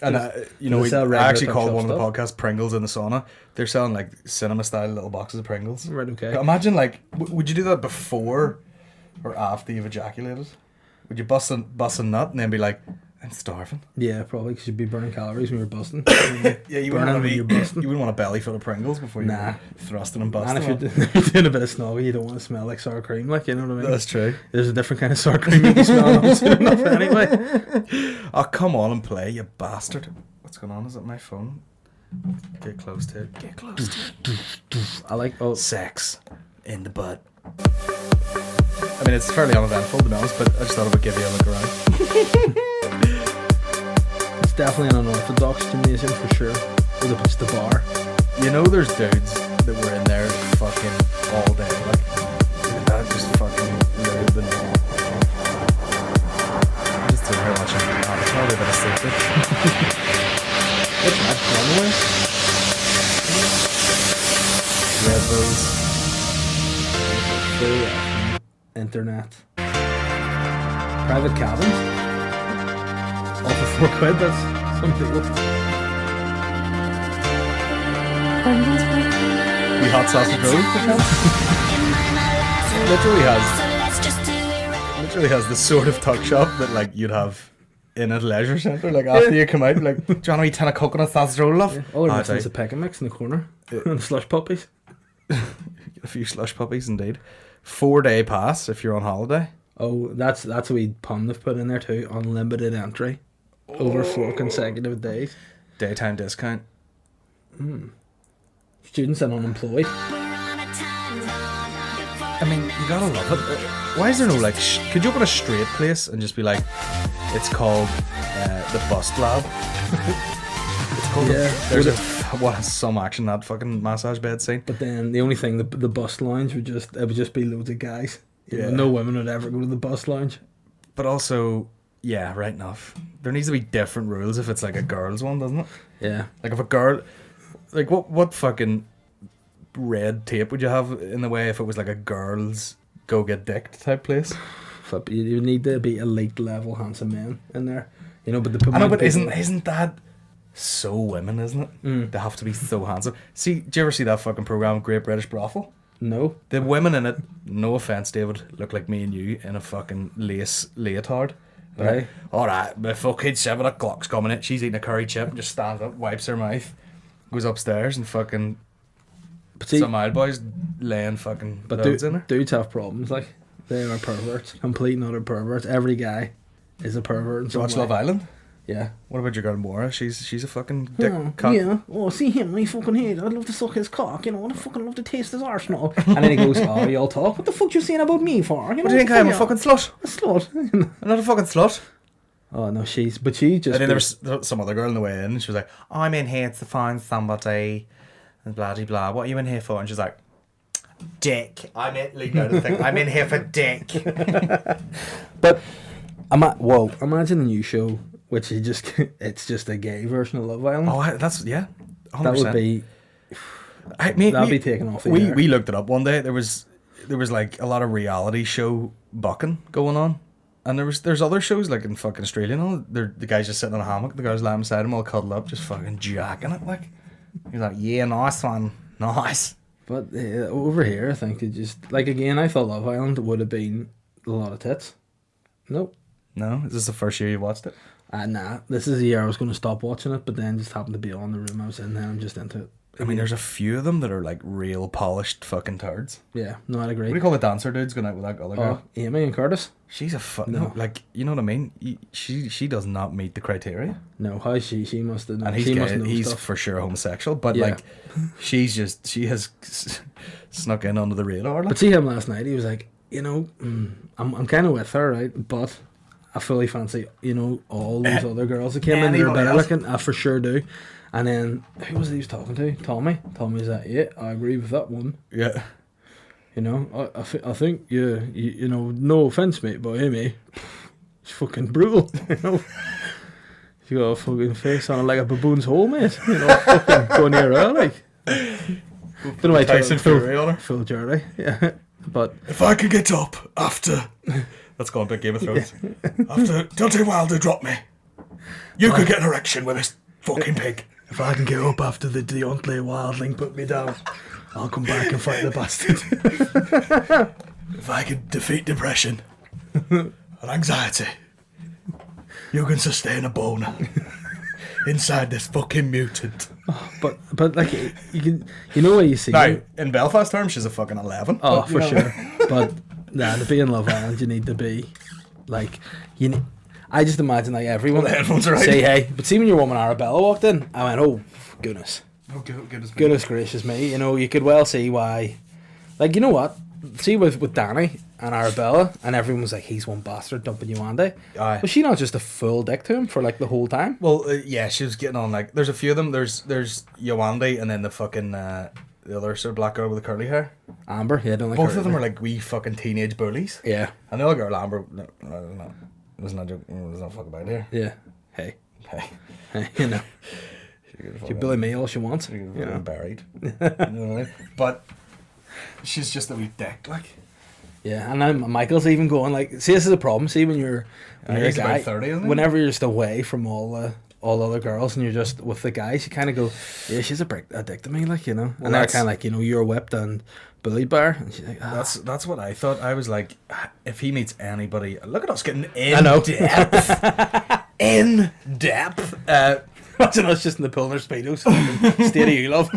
And you know, they sell I regular actually tuck called shop one of the stuff? podcasts Pringles in the sauna. They're selling like cinema style little boxes of Pringles. Right, okay. Imagine like, would you do that before or after you've ejaculated? Would you bust a nut and then be like, I'm starving? Yeah, probably because you'd be burning calories when you're busting. Yeah, you Burning wouldn't when you're want to busting. you wouldn't want a belly full of Pringles before Nah. you're thrusting and And busting. if you're doing a bit of snogging, you don't want to smell like sour cream, like, you know what I mean? That's true. There's a different kind of sour cream you can smell soon enough anyway. Oh, come on and play, you bastard. What's going on? Is it my phone? Get close to it. Get close to it. I like Sex in the butt. I mean, it's fairly uneventful, to be honest, but I just thought I would give you a look around. It's definitely an unorthodox gymnasium for sure. It's the bar. You know, there's dudes that were in there fucking all day. Like, that just fucking lube and I'm just sitting here watching Avatar, a bit of sleep. What's that? Runaway? Red Bulls. Full internet. Private cabins? All for £4, that's some people. We hot sausage roll, literally has the sort of tuck shop that like you'd have in a leisure centre. Like after you come out, like, do you want to eat 10 of coconut sausage roll, love? Yeah. All they're missing I'd is a peck and mix in the corner. And slush puppies. Get a few slush puppies, indeed. 4-day pass if you're on holiday. Oh, that's a wee pun they've put in there too. Unlimited entry. Over 4 consecutive days. Daytime discount. Students and unemployed. I mean, you gotta love it. Why is there no like? Could you open a straight place and just be like, it's called the Bust Lab? It's called. Yeah. There's some action that fucking massage bed scene. But then the only thing, the bus lounge would just be loads of guys. You know, Yeah. no women would ever go to the bus lounge. But also, yeah, right enough. There needs to be different rules if it's like a girls' one, doesn't it? Yeah. Like if a girl, like what fucking red tape would you have in the way if it was like a girls go get dicked type place? But you need to be elite level handsome men in there. You know, but the I know, but isn't that so women, isn't it? Mm. They have to be so handsome. See, do you ever see that fucking program, Great British Brothel? No. The women in it, no offense, David, look like me and you in a fucking lace leotard. Right. Alright, my fucking 7 o'clock's coming in. She's eating a curry chip and just stands up, wipes her mouth, goes upstairs and fucking But see, some old boys laying fucking but loads in her. dudes have problems. Like, they are perverts. Complete and utter perverts. Every guy is a pervert in Do some you watch way. Love Island? Yeah. What about your girl Maura? She's a fucking dick Oh, cunt. yeah. Oh, see him, he fucking hate. I'd love to suck his cock, you know. I'd fucking love to taste his arsenal. And then he goes, oh, y'all talk. What the fuck you saying about me for? You know, What do you think I am, a fucking slut? A slut. I'm not a fucking slut. Oh, no, she just... And then there was some other girl on the way in, and she was like, I'm in here to find somebody, and blah, blah, blah. What are you in here for? And she's like, dick. I'm in, leave out of the thing. I'm in here for dick. But, imagine a new show, which is just, it's just a gay version of Love Island. Oh, that's, yeah. 100%. That would be... That'd be taken off the air. We looked it up one day. There was like a lot of reality show bucking going on. And there's other shows like in fucking Australia and all. The guy's just sitting on a hammock, the guy's lying beside him all cuddled up, just fucking jacking it like. He's like, yeah, nice one. Nice. But over here, I think it just... Like, again, I thought Love Island would have been a lot of tits. Nope. No? Is this the first year you watched it? Nah, this is the year I was going to stop watching it, but then just happened to be on the room I was in, and I'm just into it. I mean, there's a few of them that are like real polished fucking turds. Yeah, no, I'd agree. What do you call the dancer dudes going out with that other girl? Amy and Curtis? She's a no, like, you know what I mean? She does not meet the criteria. No, how she must have known. And he's for sure homosexual, but like, she has snuck in under the radar. Like. But see him last night, he was like, you know, I'm kind of with her, right? But I fully fancy, you know, all these other girls that came in, they're better looking. I for sure do. And then, who was he was talking to? Tommy. Tommy's like, yeah, I agree with that one. Yeah. You know, I think, you know, no offence, mate, but Amy, it's fucking brutal, you know. You got a fucking face on it like a baboon's hole, mate. You know, fucking going near her, like. Don't know why Tyson Fury on her. Full jury, yeah. But if I could get up after... That's gone to Game of Thrones. After Deontay Wilder dropped me, you could get an erection with this fucking pig. If I can get up after the Deontay Wildling put me down, I'll come back and fight the bastard. If I could defeat depression and anxiety, you can sustain a boner inside this fucking mutant. But like, you know what you see. Now, in Belfast terms, she's a fucking 11. Oh, for sure. But nah, to be in Love Island, you need to be like I just imagine like everyone the headphones are say hey, but see when your woman Arabella walked in, I went, oh goodness, goodness gracious me. You know, you could well see why. Like, you know what? See with Danny and Arabella, and everyone was like, he's one bastard dumping you one day. Was she not just a full dick to him for like the whole time? Well, yeah, she was getting on like. There's a few of them. There's Yawande, and then the fucking the other sort of black girl with the curly hair. Amber, yeah, I don't like both her of them either. are like wee fucking teenage bullies. Yeah, and the other girl, Amber, no, it was not fuck about here. Yeah, hey, you know, she bully me all she wants. You know, buried. You know what I mean? But she's just a wee dick, like. Yeah, and now Michael's even going like, see, this is a problem. See, when you're a he's guy, about 30, isn't he? whenever you're just away from all other girls and you're just with the guys, you kind of go, yeah, she's a dick to me, like, you know. And they're kind of like, you know, you're whipped and bullied by her, and she's like, that's what I thought. I was like, if he meets anybody, look at us getting in depth, in depth. Imagine us just in the pool in their speedos, state of you love.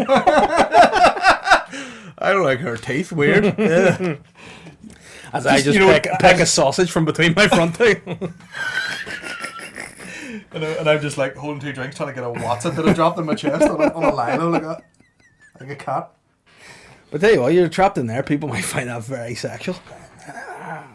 I don't like her teeth. Weird. Yeah. As I just pick a sausage from between my front teeth. And I'm just like holding two drinks, trying to get a Watson that I dropped in my chest on a lino like a cat. But tell you what, you're trapped in there. People might find that very sexual.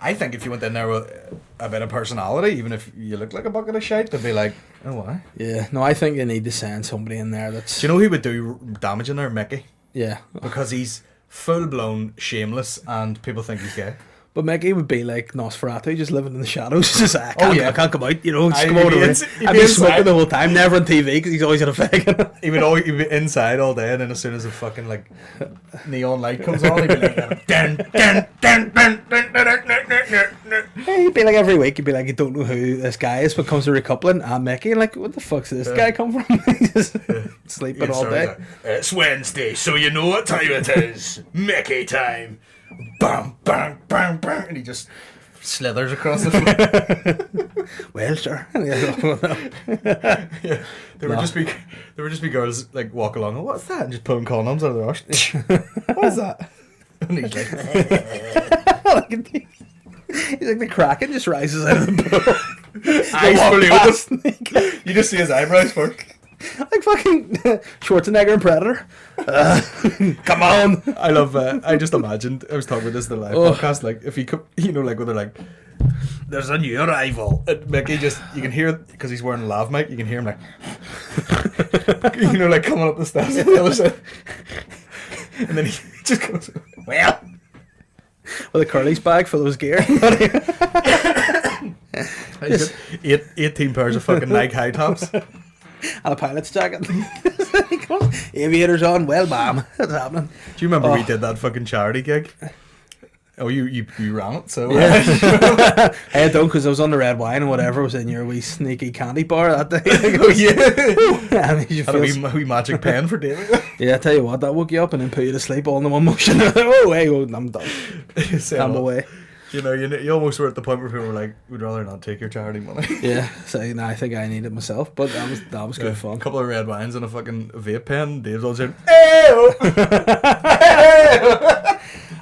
I think if you went in there with a bit of personality, even if you look like a bucket of shite, they'd be like, oh, why? Yeah, no, I think you need to send somebody in there that's... Do you know who would do damage in there? Mickey. Yeah. Because he's full-blown shameless and people think he's gay. But Mickey would be like Nosferatu, just living in the shadows. Just I can't come out, you know, just come out of it. I'd be smoking the whole time, never on TV because he's always got a fag. He'd be inside all day, and then as soon as the fucking like neon light comes on, he'd be like, dun, dun, dun, dun, dun, dun, dun. He'd be like every week, he'd be like, you don't know who this guy is, but comes to recoupling, and Mickey, and like, what the fuck's this guy come from? Just sleeping all day. It's Wednesday, so you know what time it is. Mickey time. Bam, bam, bam, bam, and he just slithers across the floor. Well, sure. Yeah, there would just be girls like walk along. Oh, what's that? And just pulling condoms out of their arse. What is that? And he's like, he's like the Kraken just rises out of the pool. Eyes fully open. You just see his eyebrows first. Like fucking Schwarzenegger and Predator. Come on. I love I just imagined, I was talking about this in the live podcast, like if he could, you know, like when they're like, there's a new arrival, and Mickey just, you can hear, because he's wearing a lav mic, you can hear him like you know, like coming up the steps on the other side, and then he just goes, well, with a Curly's bag full of his gear. Just 18 pairs of fucking Nike high tops and a pilot's jacket. Aviators on. Well, ma'am, what's happening? Do you remember we did that fucking charity gig? Oh, you ran it, so yeah. I don't, because I was on the red wine and whatever was in your wee sneaky candy bar that day. Oh yeah. I mean, you had a wee magic pen for David. Yeah, I tell you what, that woke you up and then put you to sleep all in the one motion. Oh, hey, I'm done. I'm away. You know, you almost were at the point where people were like, we'd rather not take your charity money. Yeah, so I think I need it myself, but that was good fun. A couple of red wines and a fucking vape pen. Dave's all saying,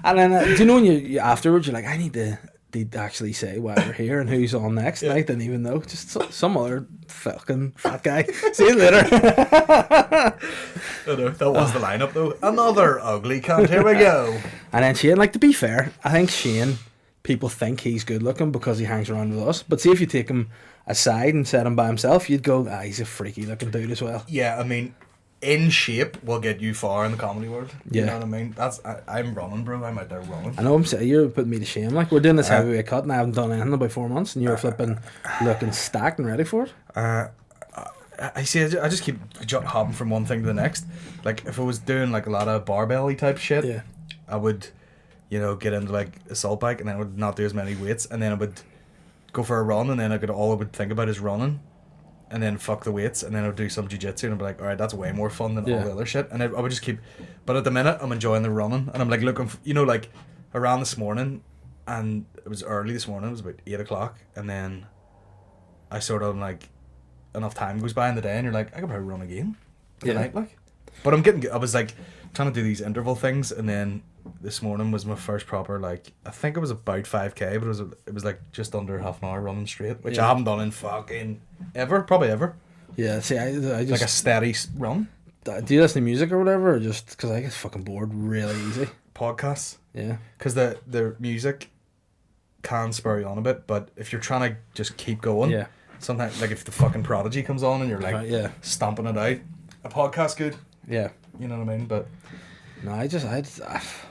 And then, do you know when you afterwards, you're like, I need to actually say why we're here and who's on next. And I didn't even know. Just some other fucking fat guy. See you later. I know, that was the lineup though. Another ugly cunt. Here we go. And then Shane, like, to be fair, I think Shane, people think he's good looking because he hangs around with us. But see, if you take him aside and set him by himself, you'd go, he's a freaky looking dude as well. Yeah, I mean, in shape will get you far in the comedy world. Yeah. You know what I mean? I'm running, bro. I'm out there running. I know I'm saying you're putting me to shame. Like, we're doing this heavyweight cut and I haven't done anything in about 4 months and you're flipping looking stacked and ready for it. I see. I just keep hopping from one thing to the next. Like, if I was doing like a lot of barbelly type shit, Yeah. I would, you know, get into like assault bike and then I would not do as many weights and then I would go for a run and then all I would think about is running. And then fuck the weights, and then I'll do some jiu-jitsu, and I'll be like, alright, that's way more fun than all the other shit. And I would just keep, but at the minute, I'm enjoying the running, and I'm like looking, you know, like, I ran this morning, and it was early this morning, it was about 8 o'clock, and then I sort of, like, enough time goes by in the day, and you're like, I could probably run again tonight, like. But I was like, trying to do these interval things, and then this morning was my first proper, like, I think it was about 5k, but it was like just under half an hour running straight, which I haven't done in fucking probably ever. Yeah, see, I just... Like a steady run. Do you listen to music or whatever, or just... Because I get fucking bored really easy. Podcasts. Yeah. Because the music can spur you on a bit, but if you're trying to just keep going, Yeah. sometimes, like if the fucking Prodigy comes on and you're like stomping it out, a podcast good. Yeah. You know what I mean? But no,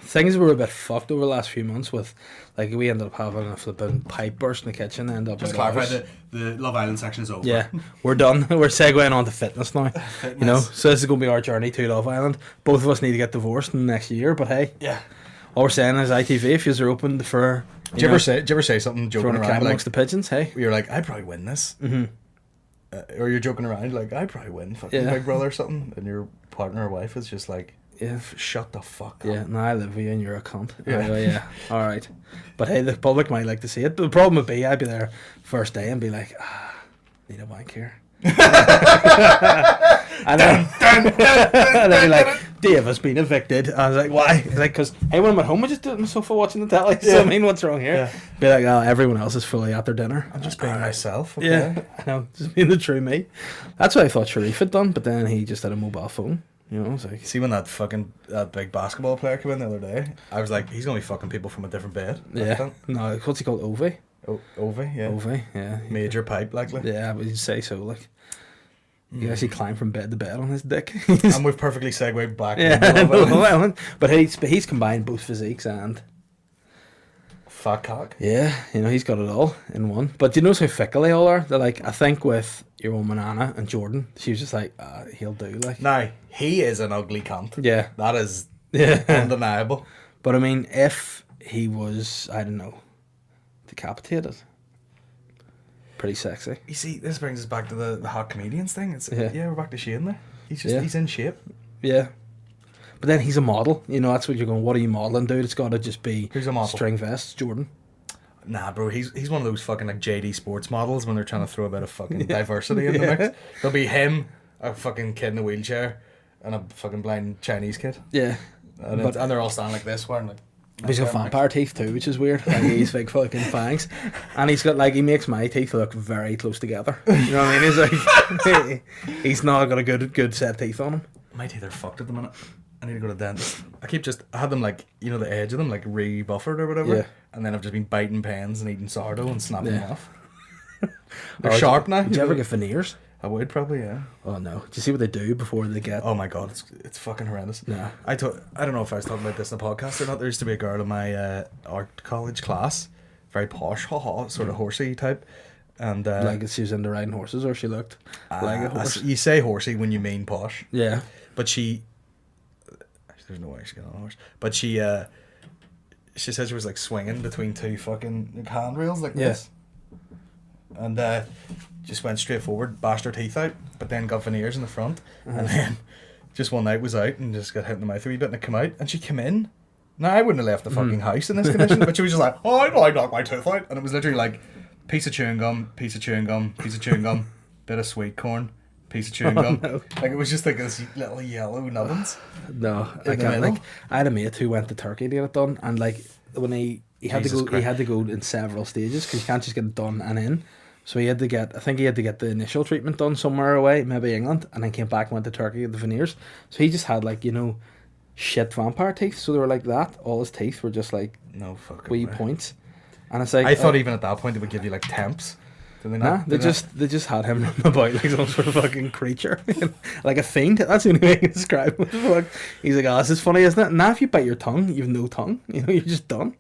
things were a bit fucked over the last few months with, like, we ended up having a flipping pipe burst in the kitchen. End up just clarify, the Love Island section is over. Yeah, we're done. We're segueing on to fitness now. You know, so this is going to be our journey to Love Island. Both of us need to get divorced in the next year, but hey, all we're saying is ITV, if you're open for... Do you ever say something joking around like amongst the pigeons? Hey, you're like, I'd probably win this. Mm-hmm. Or you're joking around like, I'd probably win fucking Big Brother or something, and your partner or wife is just like, shut the fuck up. Yeah, no, I live with you and you're a cunt. Yeah. All right. But hey, the public might like to see it. But the problem would be, I'd be there first day and be like, need a wank here. and then they'd be like, Dave has been evicted. I was like, why? He's like, because hey, when I'm at home, I just do it on the sofa watching the telly. So I mean, what's wrong here? Be like, everyone else is fully at their dinner. I'm just being myself. Okay? Yeah, I know, just being the true me. That's what I thought Sharif had done, but then he just had a mobile phone. You know, it's like... See, when that big basketball player came in the other day, I was like, he's gonna be fucking people from a different bed. Yeah. No, what's he called? Ovi? Ovi, yeah. Ovi, yeah. Major pipe, likely. Yeah, but you'd say so, like. You actually climb from bed to bed on his dick. And we've perfectly segued back. Yeah, but he's combined both physiques and... fat cock. Yeah, you know, he's got it all in one. But do you notice how fickle they all are? They're like, I think with your woman Anna and Jordan, she was just like, he'll do, like. Now, he is an ugly cunt. Yeah. That is undeniable. But I mean, if he was, I don't know, decapitated, pretty sexy. You see, this brings us back to the hot comedians thing. We're back to Shane there. He's in shape. Yeah. But then he's a model. You know, that's what you're going, what are you modelling, dude? It's got to just be Who's a model? String vests, Jordan. Nah, bro, he's one of those fucking like JD Sports models when they're trying to throw a bit of fucking diversity in the mix. There'll be him, a fucking kid in a wheelchair, and a fucking blind Chinese kid. Yeah. And they're all standing like this, wearing like... But he's got vampire teeth too, which is weird. Like, he's big fucking fangs. And he's got, like, he makes my teeth look very close together. You know what I mean? He's like, he's not got a good set of teeth on him. My teeth are fucked at the minute. I need to go to the dentist. I had them like, you know, the edge of them like re-buffered or whatever. Yeah. And then I've just been biting pens and eating sourdough and snapping them off. They're Oh, sharp now. Did you ever get veneers? I would probably, yeah. Oh no. Do you see what they do before they get... Oh my god, it's fucking horrendous. Nah. I don't know if I was talking about this in the podcast or not. There used to be a girl in my art college class, very posh, sort of horsey type. And like she was into riding horses, or she looked like a horse. You say horsey when you mean posh. Yeah. But there's no way she got on a horse. But she said she was like swinging between two fucking handrails like this. And just went straight forward, bashed her teeth out, but then got veneers in the front. And then just one night was out and just got hit in the mouth a wee bit, and it came out. And she came in No, I wouldn't have left the fucking house in this condition. But she was just like, oh, I knocked my tooth out. And it was literally like, piece of chewing gum, piece of chewing gum, piece of chewing gum, bit of sweet corn, piece of chewing gum. No. Like, it was just like this little yellow nubbins. No, In I the can't. middle? Like, I had a mate who went to Turkey to get it done, and like when he had to Jesus go, Christ. he had to go in several stages because you can't just get it done and in. So he had to get, I think he had to get the initial treatment done somewhere away, maybe England, and then came back and went to Turkey with the veneers. So he just had like, you know, shit vampire teeth. So they were like that. All his teeth were just like No fucking wee way. points. And it's like, I thought even at that point they would give you like temps. Did they nah, not? they Did just had him running about like some sort of fucking creature, like a fiend. That's the only way I can describe him. What the fuck? He's like, oh, this is funny, isn't it? Now if you bite your tongue, you've no tongue. You know, you're just done.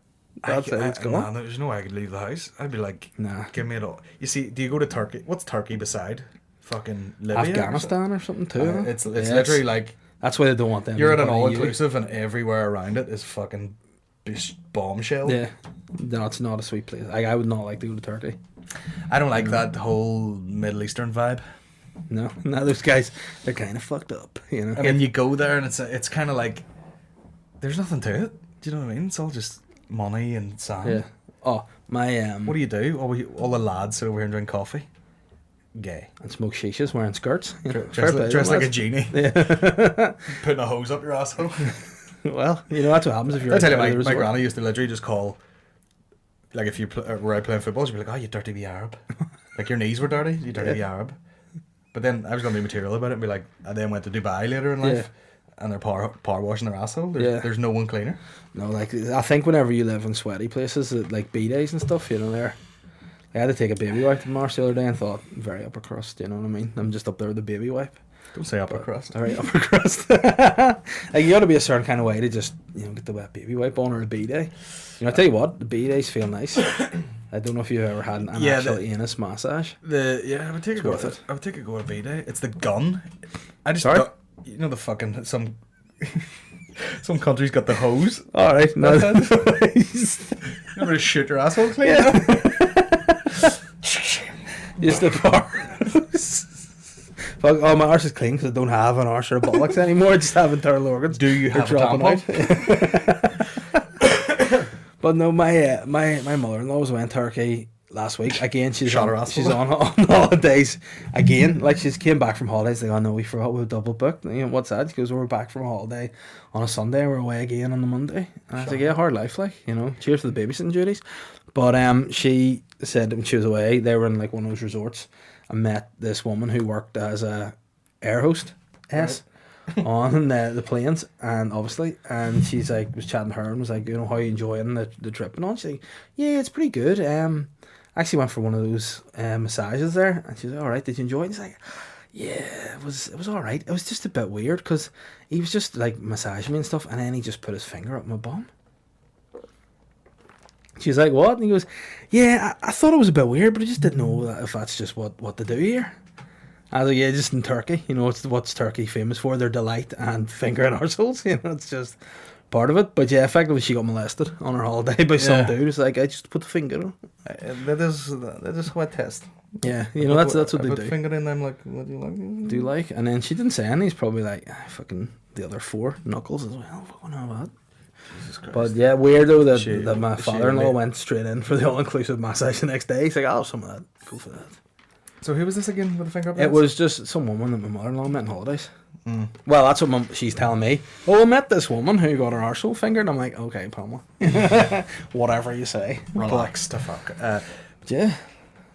That's it. It's gone. Nah, there's no way I could leave the house. I'd be like, Nah. give me it all. You see, do you go to Turkey? What's Turkey beside? Fucking Libya? Afghanistan or something too. Or huh? it's Yeah, literally like, that's why they don't want them. you're at to an come to you. all-inclusive and everywhere around it is fucking bombshell. Yeah, no, it's not a sweet place. Like, I would not like to go to Turkey. I don't like that whole Middle Eastern vibe. No, those guys, they're kind of fucked up. You know. I mean, you go there and it's kind of like, there's nothing to it. Do you know what I mean? It's all just money and sand. Yeah. Oh, my What do you do? All the lads sit over here and drink coffee. Gay. and smoke shishas wearing skirts. You know, Dressed fair play, like a lads. genie. Yeah. Putting a hose up your asshole. Well, you know that's what happens if you're. I tell you, at the my resort. granny used to literally just call, like if you were out playing football, she'd be like, "Oh, you dirty wee Arab." Like your knees were dirty, you dirty wee Arab. But then I was gonna be material about it and be like, I then went to Dubai later in life, and they're power washing their asshole. There's no one cleaner. No, like I think whenever you live in sweaty places, like B-days and stuff, you know, I had to take a baby wipe to Mars the other day and thought, very upper crust, you know what I mean? I'm just up there with the baby wipe. Don't say upper crust. Very upper crust. Like, you got to be a certain kind of way to just, you know, get the wet baby wipe on or a B-day. You know, I tell you what, the B-days feel nice. I don't know if you've ever had an actual anus massage. I would take a go. worth it. I would take a go at B-Day. It's the gun. I just Sorry? you know the fucking some countries got the hose. All right, no. You ever just shoot your asshole clean? Just the part. Fuck, oh, my arse is clean because I don't have an arse or a bollocks anymore. I just have internal organs. Do you They're have a tampon? But no, my mother-in-law was away in Turkey last week. Again, she's Shot her on, ass she's full. on holidays again. Like, she's came back from holidays. Like, oh no, we forgot we were double booked. You know, what's that? She goes, we're back from a holiday on a Sunday. We're away again on the Monday. And I was like, yeah, hard life, like, you know. Cheers to the babysitting duties. But she said when she was away, they were in like one of those resorts and met this woman who worked as a air host on the planes, and she's like, was chatting to her and was like, you know, how are you enjoying the trip and all? She's like, yeah, it's pretty good. I actually went for one of those massages there, and she's like, all right, did you enjoy it? And he's like, yeah, it was all right. It was just a bit weird because he was just like massaging me and stuff, and then he just put his finger up my bum. She's like, what? And he goes, yeah, I thought it was a bit weird, but I just didn't know if that's just what they do here. I was like, yeah, just in Turkey. You know, what's Turkey famous for? Their delight and finger and arseholes. You know, it's just part of it. But yeah, effectively, she got molested on her holiday by some dude. It's like, I just put the finger on. That is what test. Yeah, you know, that's what I they put do. finger in. I'm like, what do you like? Do you like? And then she didn't say anything. He's probably like, fucking the other 4 knuckles as well. Fucking know that. Jesus Christ. But yeah, weird though that, She- that my she father-in-law really- went straight in for the all-inclusive massage the next day. He's like, I'll have some of that. Go for that. So who was this again with the finger up? It was just some woman that my mother-in-law met on holidays. Well, that's what she's telling me. Oh, I met this woman who got her arsehole fingered. I'm like, okay, Pamela. Whatever you say. Relax the fuck. Yeah.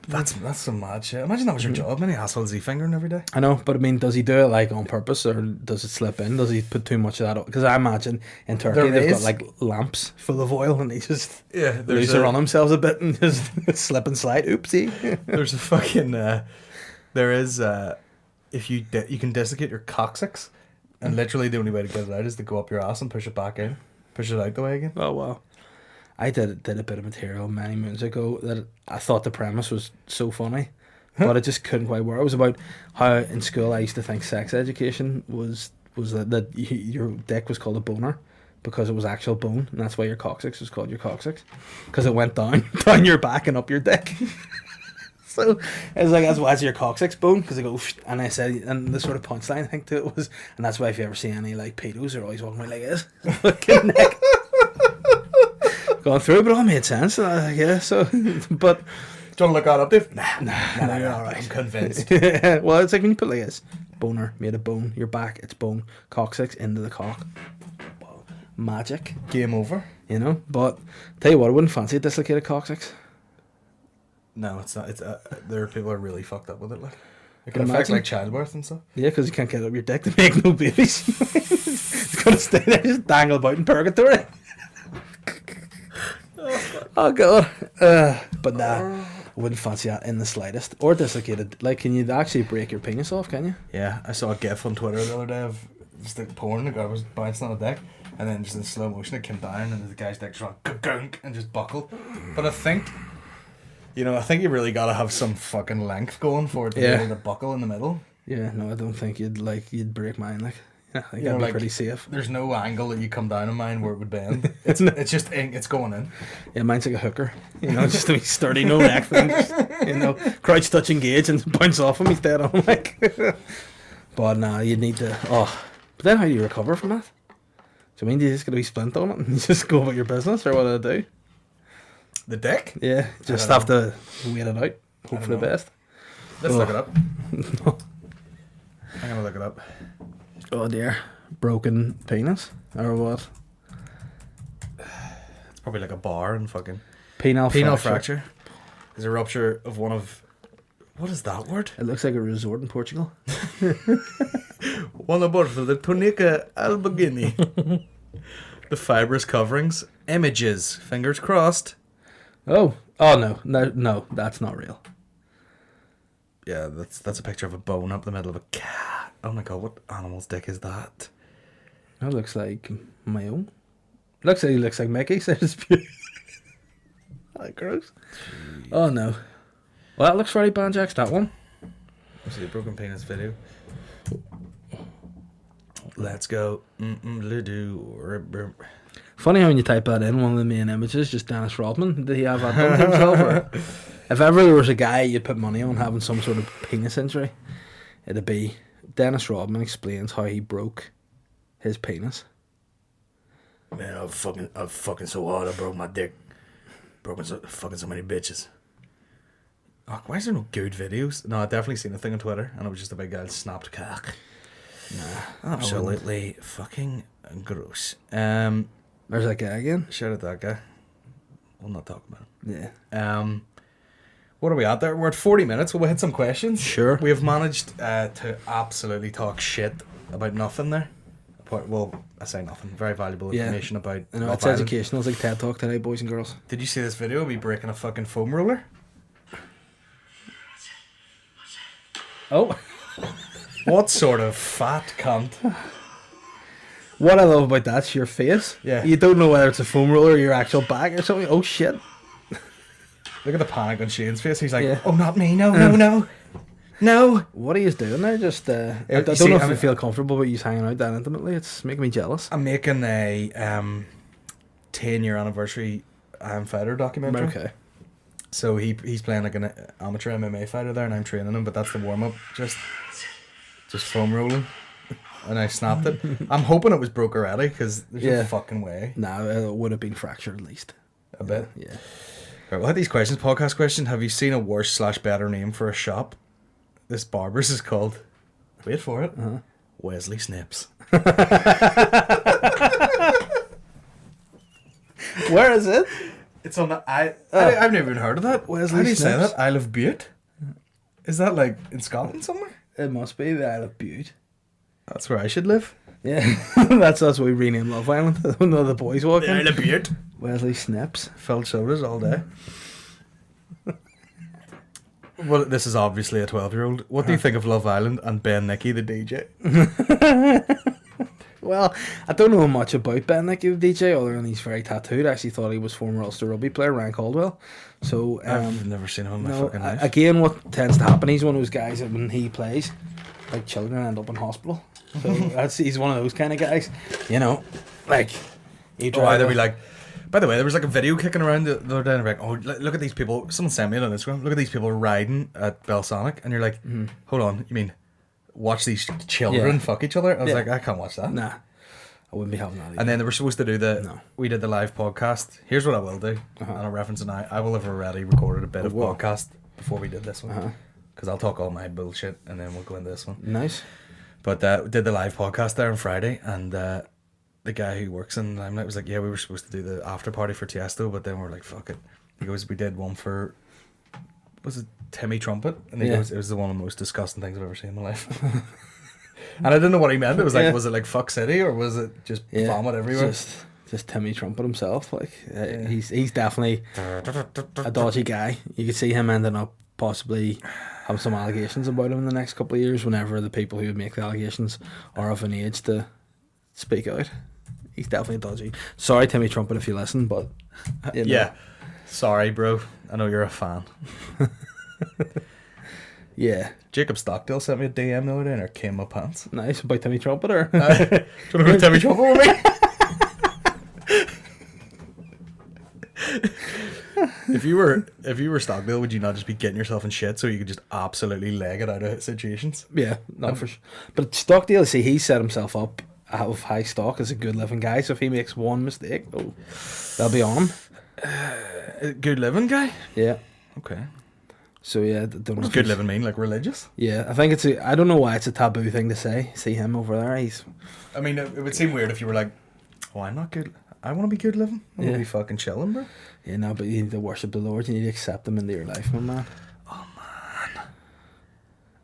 That's some mad shit. Imagine that was your job. Many assholes is he fingering every day? I know, but I mean, does he do it like on purpose or does it slip in? Does he put too much of that up? Because I imagine in Turkey There they've got is- like lamps full of oil and they just Yeah, lose run themselves a bit and just slip and slide. Oopsie. There's a fucking there is if you can desiccate your coccyx, and literally the only way to get it out is to go up your ass and push it back in, push it out the way again. Oh wow. I did a bit of material many moons ago that I thought the premise was so funny, but it just couldn't quite work. It was about how in school I used to think sex education was that your dick was called a boner because it was actual bone, and that's why your coccyx was called your coccyx because it went down your back and up your dick. So it was like, that's why it's your coccyx bone, because I go, and I said, and the sort of punchline I think to it was, and that's why if you ever see any like pedos, they're always walking around like this, fucking neck. gone through, but it all made sense. Yeah, so, but... Do you want to look that up, Dave? Nah, you're alright. I'm convinced. Well, it's like when you put like this, boner, made of bone, your back, it's bone, coccyx into the cock. Magic. Game over. You know, but tell you what, I wouldn't fancy a dislocated coccyx. No, it's not. It's there are people who are really fucked up with it. Like, it Can can affect imagine. like childbirth and stuff. Yeah, because you can't get up your dick to make no babies. It's gonna stay there, just dangle about in purgatory. Oh god. But nah, I wouldn't fancy that in the slightest. Or dislocated. Like, can you actually break your penis off? Can you? Yeah, I saw a gif on Twitter the other day of just like porn. The guy was bouncing on a deck, and then just in slow motion it came down, and the guy's dick just went gunk and just buckled. But I think, I think you really gotta have some fucking length going for it to be able to buckle in the middle. Yeah, no, I don't think you'd break mine. Like, I think You know, that'd be like, pretty safe. There's no angle that you come down on mine where it would bend. It's just it's going in. Yeah, mine's like a hooker. Just to be sturdy, no neck thing. Just, crouch, touch, engage, and bounce off him. He's dead on. Like, but nah, you'd need to. Oh, but then how do you recover from that? Do you mean you just gotta be splint on it and just go about your business, or what do I do? The dick? Yeah, just have to wait it out. Hope for the best. Let's look it up. I'm gonna look it up. Oh dear, broken penis or what? It's probably like a bar and fucking Penile fracture. There's a rupture of one of. What is that word? It looks like a resort in Portugal. One abort for the Tunica Albergini. The fibrous coverings. Images. Fingers crossed. Oh no, that's not real. Yeah, that's a picture of a bone up the middle of a cat. Oh my god, what animal's dick is that? That looks like my own. Looks like Mickey. So it's beautiful. That gross. Jeez. Oh no. Well, that looks very banjax, that one. Let's see a broken penis video. Let's go. Funny how when you type that in, one of the main images, just Dennis Rodman. Did he have that done himself? Or if ever there was a guy you'd put money on having some sort of penis injury, it'd be Dennis Rodman explains how he broke his penis. Man, I'm fucking so hard I broke my dick. Broken so many bitches. Oh, why is there no good videos? No, I definitely seen a thing on Twitter, and it was just a big guy snapped cock. Nah, absolutely fucking gross. There's that guy again. Shout out that guy. We'll not talk about him. Yeah. What are we at there? We're at 40 minutes. Will we hit some questions? Sure. We have managed to absolutely talk shit about nothing there. Well, I say nothing. Very valuable information about. I know, Love it's Island. educational. It's like TED Talk today, boys and girls. Did you see this video of me breaking a fucking foam roller? Oh. What sort of fat cunt? What I love about that's your face. Yeah. You don't know whether it's a foam roller or your actual back or something. Oh shit. Look at the panic on Shane's face. He's like, Yeah. oh, not me. No. What are you doing there? Just I you don't see, know if I'm- you feel comfortable with you hanging out that intimately. It's making me jealous. I'm making a 10-year anniversary Fighter documentary. Okay. So he's playing like an amateur MMA fighter there, and I'm training him. But that's the warm up, just foam rolling, and I snapped it. I'm hoping it was broke already because there's no fucking way. Nah, it would have been fractured at least. A bit. Yeah. Right, we'll hit these questions. Podcast question: have you seen a worse / better name for a shop? This barber's is called. Wait for it. Wesley Snips. Where is it? It's on the I've never even heard of that. Wesley How do you say Snips? that? Isle of Bute? Is that like in Scotland somewhere? It must be the Isle of Bute. That's where I should live. Yeah, that's what we renamed Love Island. When the other boys walk in. Isle of Bute. Wesley Snips. Filled sodas all day. Well, this is obviously a 12-year-old. What do you think of Love Island and Ben Nicky, the DJ? Well, I don't know much about Ben Nicky, the DJ, other than he's very tattooed. I actually thought he was former Ulster rugby player Ryan Caldwell. So I've never seen him in my fucking life. again, what tends to happen, he's one of those guys that when he plays, like children end up in hospital. So he's one of those kind of guys, like he'd Or either be like, by the way, there was like a video kicking around the other day, and like, oh, look at these people. Someone sent me it on Instagram. Look at these people riding at Belsonic, and you're like, hold on, you mean watch these children fuck each other? I was like, I can't watch that. Nah. I wouldn't be having that. And then they were supposed to do No. we did the live podcast. Here's what I will do, and I'll reference it now. I will have already recorded a bit of what? podcast before we did this one. Because I'll talk all my bullshit, and then we'll go into this one. Nice. But we did the live podcast there on Friday, and the guy who works in Limelight was like, yeah, we were supposed to do the after party for Tiesto, but then we're like, fuck it. He goes, we did one for, was it Timmy Trumpet? And he goes, it was one of the most disgusting things I've ever seen in my life. And I didn't know what he meant. It was like, was it like fuck city, or was it just vomit everywhere? Just Timmy Trumpet himself. Like he's definitely a dodgy guy. You could see him ending up possibly having some allegations about him in the next couple of years whenever the people who make the allegations are of an age to speak out. He's definitely dodgy. Sorry, Timmy Trumpet, if you listen, but you know. Yeah. Sorry, bro. I know you're a fan. Yeah. Jacob Stockdale sent me a DM the other day and I came my pants. Nice. About Timmy Trumpet, or? Do you want to go to Timmy Trumpet with me? If you were Stockdale, would you not just be getting yourself in shit so you could just absolutely leg it out of situations? Yeah, not for sure. But Stockdale, see, he set himself up out of high stock as a good living guy, so if he makes one mistake, they'll be on him. Good living guy? Yeah. Okay. So yeah, What does good living mean? Like religious? Yeah, I think I don't know why it's a taboo thing to say. See him over there, I mean, it would seem weird if you were like, oh, I'm not good. I want to be good living. I want to be fucking chilling, bro. Yeah, no, but you need to worship the Lord. You need to accept him into your life, my man. Oh man,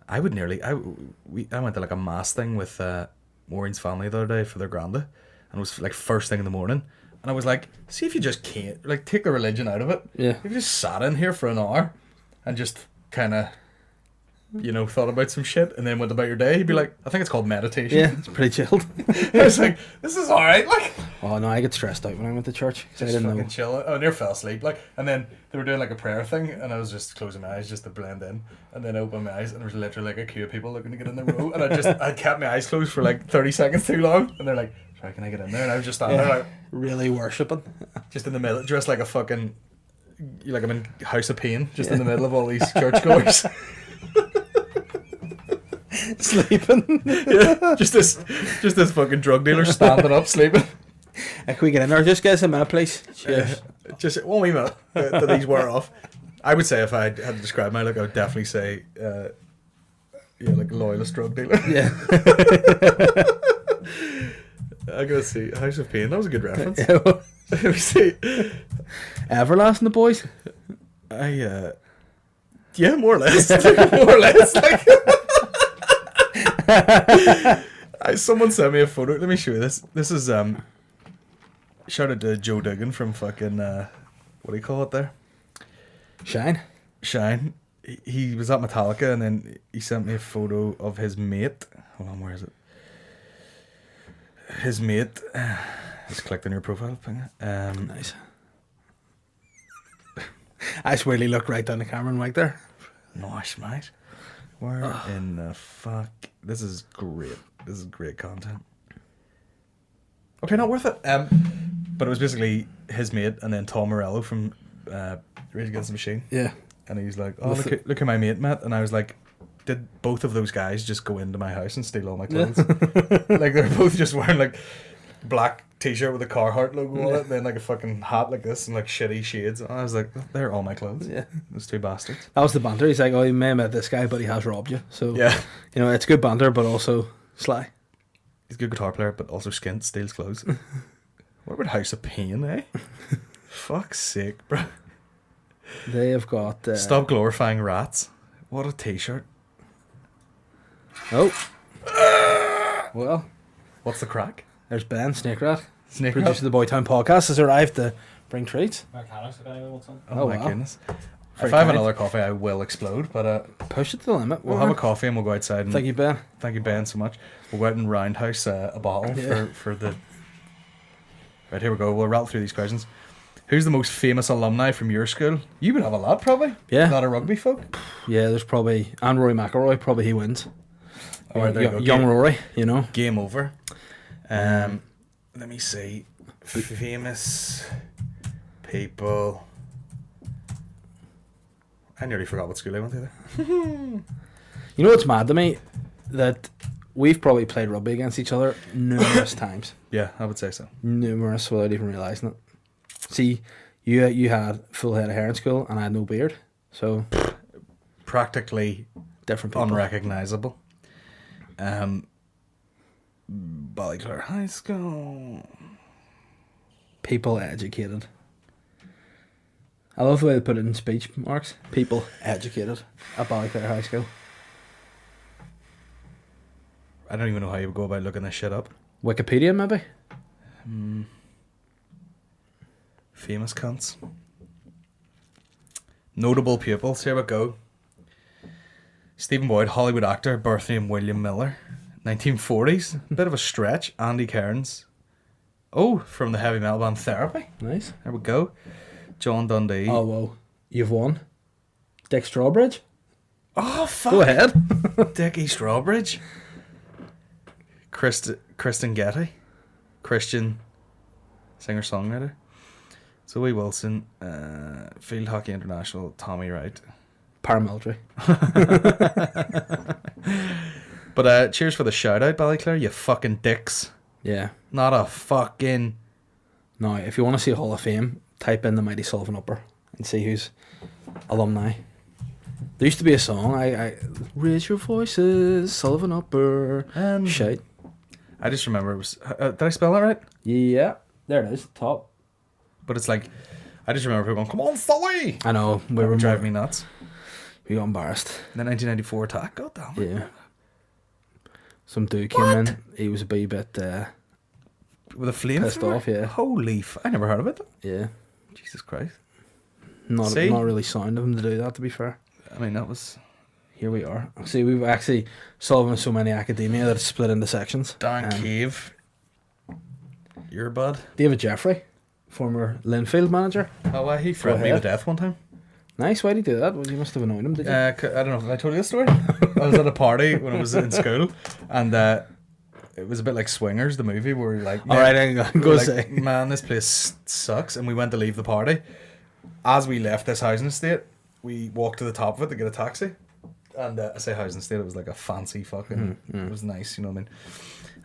I would nearly. I went to like a mass thing with Maureen's family the other day for their granda, and it was like first thing in the morning, and I was like, see if you just can't like take the religion out of it. Yeah. If you just sat in here for an hour, and just kind of, thought about some shit, and then went about your day, you'd be like, I think it's called meditation. Yeah, it's pretty chilled. I was like, this is all right, like. Oh no, I get stressed out when I went to church. Just I didn't fucking know. chill. Oh, I near fell asleep. Like, and then they were doing like a prayer thing, and I was just closing my eyes just to blend in, and then I opened my eyes, and there was literally like a queue of people looking to get in the row, and I kept my eyes closed for like 30 seconds too long, and they're like, "Sorry, can I get in there?" And I was just standing there like, really worshipping, just in the middle, dressed like a fucking, like I'm in House of Pain, just in the middle of all these churchgoers. Sleeping. Yeah, just this fucking drug dealer standing up sleeping. Can we get in there? Just get some minute, please. Cheers. Just 1 wee minute that these wear off. I would say if I had to describe my look, I would definitely say, like a loyalist drug dealer. Yeah. I gotta see House of Pain. That was a good reference. Yeah. Let me see. Everlasting, the boys. Yeah, more or less. More or less. Like, someone sent me a photo. Let me show you this. This is shout out to Joe Duggan from fucking what do you call it there? Shine. He was at Metallica, and then he sent me a photo of his mate. Hold on, where is it? His mate. Just clicked on your profile thing. Nice. I just really looked right down the camera and right there. Nice, mate. Where in the fuck? This is great. This is great content. Okay, not worth it. But it was basically his mate and then Tom Morello from Rage Against the Machine. Yeah. And he's like, oh, look at my mate, Matt. And I was like, did both of those guys just go into my house and steal all my clothes? Like, they're both just wearing like black t-shirt with a Carhartt logo on it, and then like a fucking hat like this and like shitty shades. And I was like, they're all my clothes. Yeah. Those two bastards. That was the banter. He's like, oh, you may have met this guy, but he has robbed you. So, yeah, it's good banter, but also sly. He's a good guitar player, but also skint, steals clothes. What about House of Pain, eh? Fuck's sake, bro. They have got... Stop glorifying rats. What a t-shirt. Oh. Well. What's the crack? There's Ben, Snake Rat. Snake Producer Rat? of the Boytown Podcast has arrived to bring treats. Oh my wow. goodness. Very If I have kind. another coffee, I will explode, but... Push it to the limit. We'll have a coffee and we'll go outside. And Thank you, Ben. Thank you, Ben, so much. We'll go out and roundhouse a bottle for the... Right, here we go. We'll rattle through these questions. Who's the most famous alumni from your school? You would have a lot, probably. Yeah. A lot of rugby folk. Yeah, there's probably... And Rory McIlroy, probably he wins. All right, there you go. Young Rory, Game over. Let me see. Famous people. I nearly forgot what school I went to there. You know what's mad to me? That we've probably played rugby against each other numerous times. Yeah, I would say so. Numerous without even realising it. See, you had full head of hair in school and I had no beard. So Practically different people. unrecognisable. Ballyclare High School. People educated. I love the way they put it in speech marks. People educated at Ballyclare High School. I don't even know how you would go about looking this shit up. Wikipedia, maybe? Famous cunts. Notable pupils. Here we go. Stephen Boyd, Hollywood actor, birth name William Miller. 1940s. Bit of a stretch. Andy Cairns. Oh, from the heavy metal band Therapy. Nice. There we go. John Dundee. Oh, whoa. You've won. Dick Strawbridge? Oh, fuck. Go ahead. Dickie Strawbridge. Kristen Getty. Christian singer-songwriter. Zoe Wilson. Field Hockey International. Tommy Wright. Paramilitary. But cheers for the shout-out, Ballyclare, you fucking dicks. Yeah. Not a fucking... Now, if you want to see Hall of Fame, type in the Mighty Sullivan Upper and see who's alumni. There used to be a song, I raise your voices, Sullivan Upper, shout. I just remember it was... did I spell that right? Yeah, there it is, top. But it's like... I just remember people going, come on, Sully! I know, we That were would drive me nuts. We got embarrassed. The 1994 attack, god damn it. Yeah. Some dude came in, he was a wee bit With a flame pissed off, yeah. Holy I never heard of it. Yeah. Jesus Christ. Not See? really sound of him to do that, to be fair. I mean, that was... Here we are. See, we've actually Sullivan so many academia that it's split into sections. Dan Cave. Your bud. David Jeffrey, former Linfield manager. Oh, well, he threatened me to death one time. Nice, why did he do that? Well, you must have annoyed him, did you? I don't know if I told you this story. I was at a party when I was in school, and it was a bit like Swingers, the movie, where we're like, all right, I'm go like, say, man, this place sucks, and we went to leave the party. As we left this housing estate, we walked to the top of it to get a taxi, and I say housing estate, it was like a fancy fucking, it was nice, you know what I mean?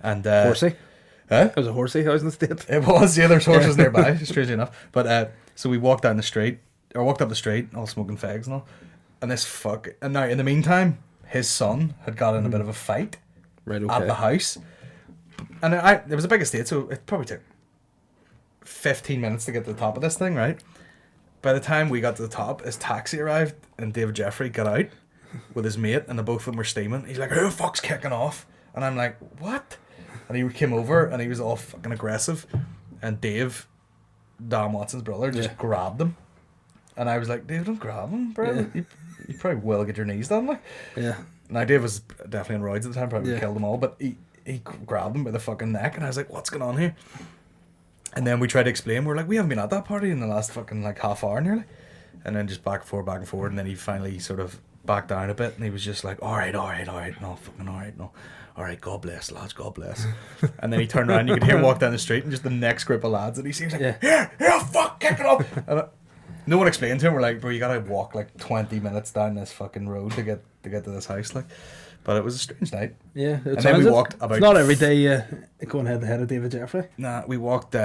And horsey. Huh? It was a horsey housing estate. It was, yeah. There's horses nearby, strangely enough. But so we walked down the street. Or walked up the street, all smoking fags and all. And this fuck... And now, in the meantime, his son had got in a bit of a fight right, okay. at the house. And it was a big estate, so it probably took 15 minutes to get to the top of this thing, right? By the time we got to the top, his taxi arrived, and David Jeffrey got out with his mate, and the both of them were steaming. He's like, who the fuck's kicking off? And I'm like, what? And he came over, and he was all fucking aggressive. And Dave, Dan Watson's brother, just grabbed him. And I was like, Dave, don't grab him, bro. Yeah. You probably will get your knees done, like. Yeah. Now, Dave was definitely on roids at the time, probably Yeah. killed them all, but he grabbed him by the fucking neck, and I was like, what's going on here? And then we tried to explain, we're like, we haven't been at that party in the last fucking, like, half hour nearly. And then just back and forward, and then he finally sort of backed down a bit, and he was just like, all right, no, fucking all right, no. All right, God bless, lads, God bless. And then he turned around, you could hear him walk down the street, and just the next group of lads that he sees, like, here, fuck, kick it up. And no one explained to him. We're like, bro, you gotta walk like 20 minutes down this fucking road to get to this house, like. But it was a strange night. Yeah, and then we walked about. It's not every day going head to head with David Jeffrey. Nah, we walked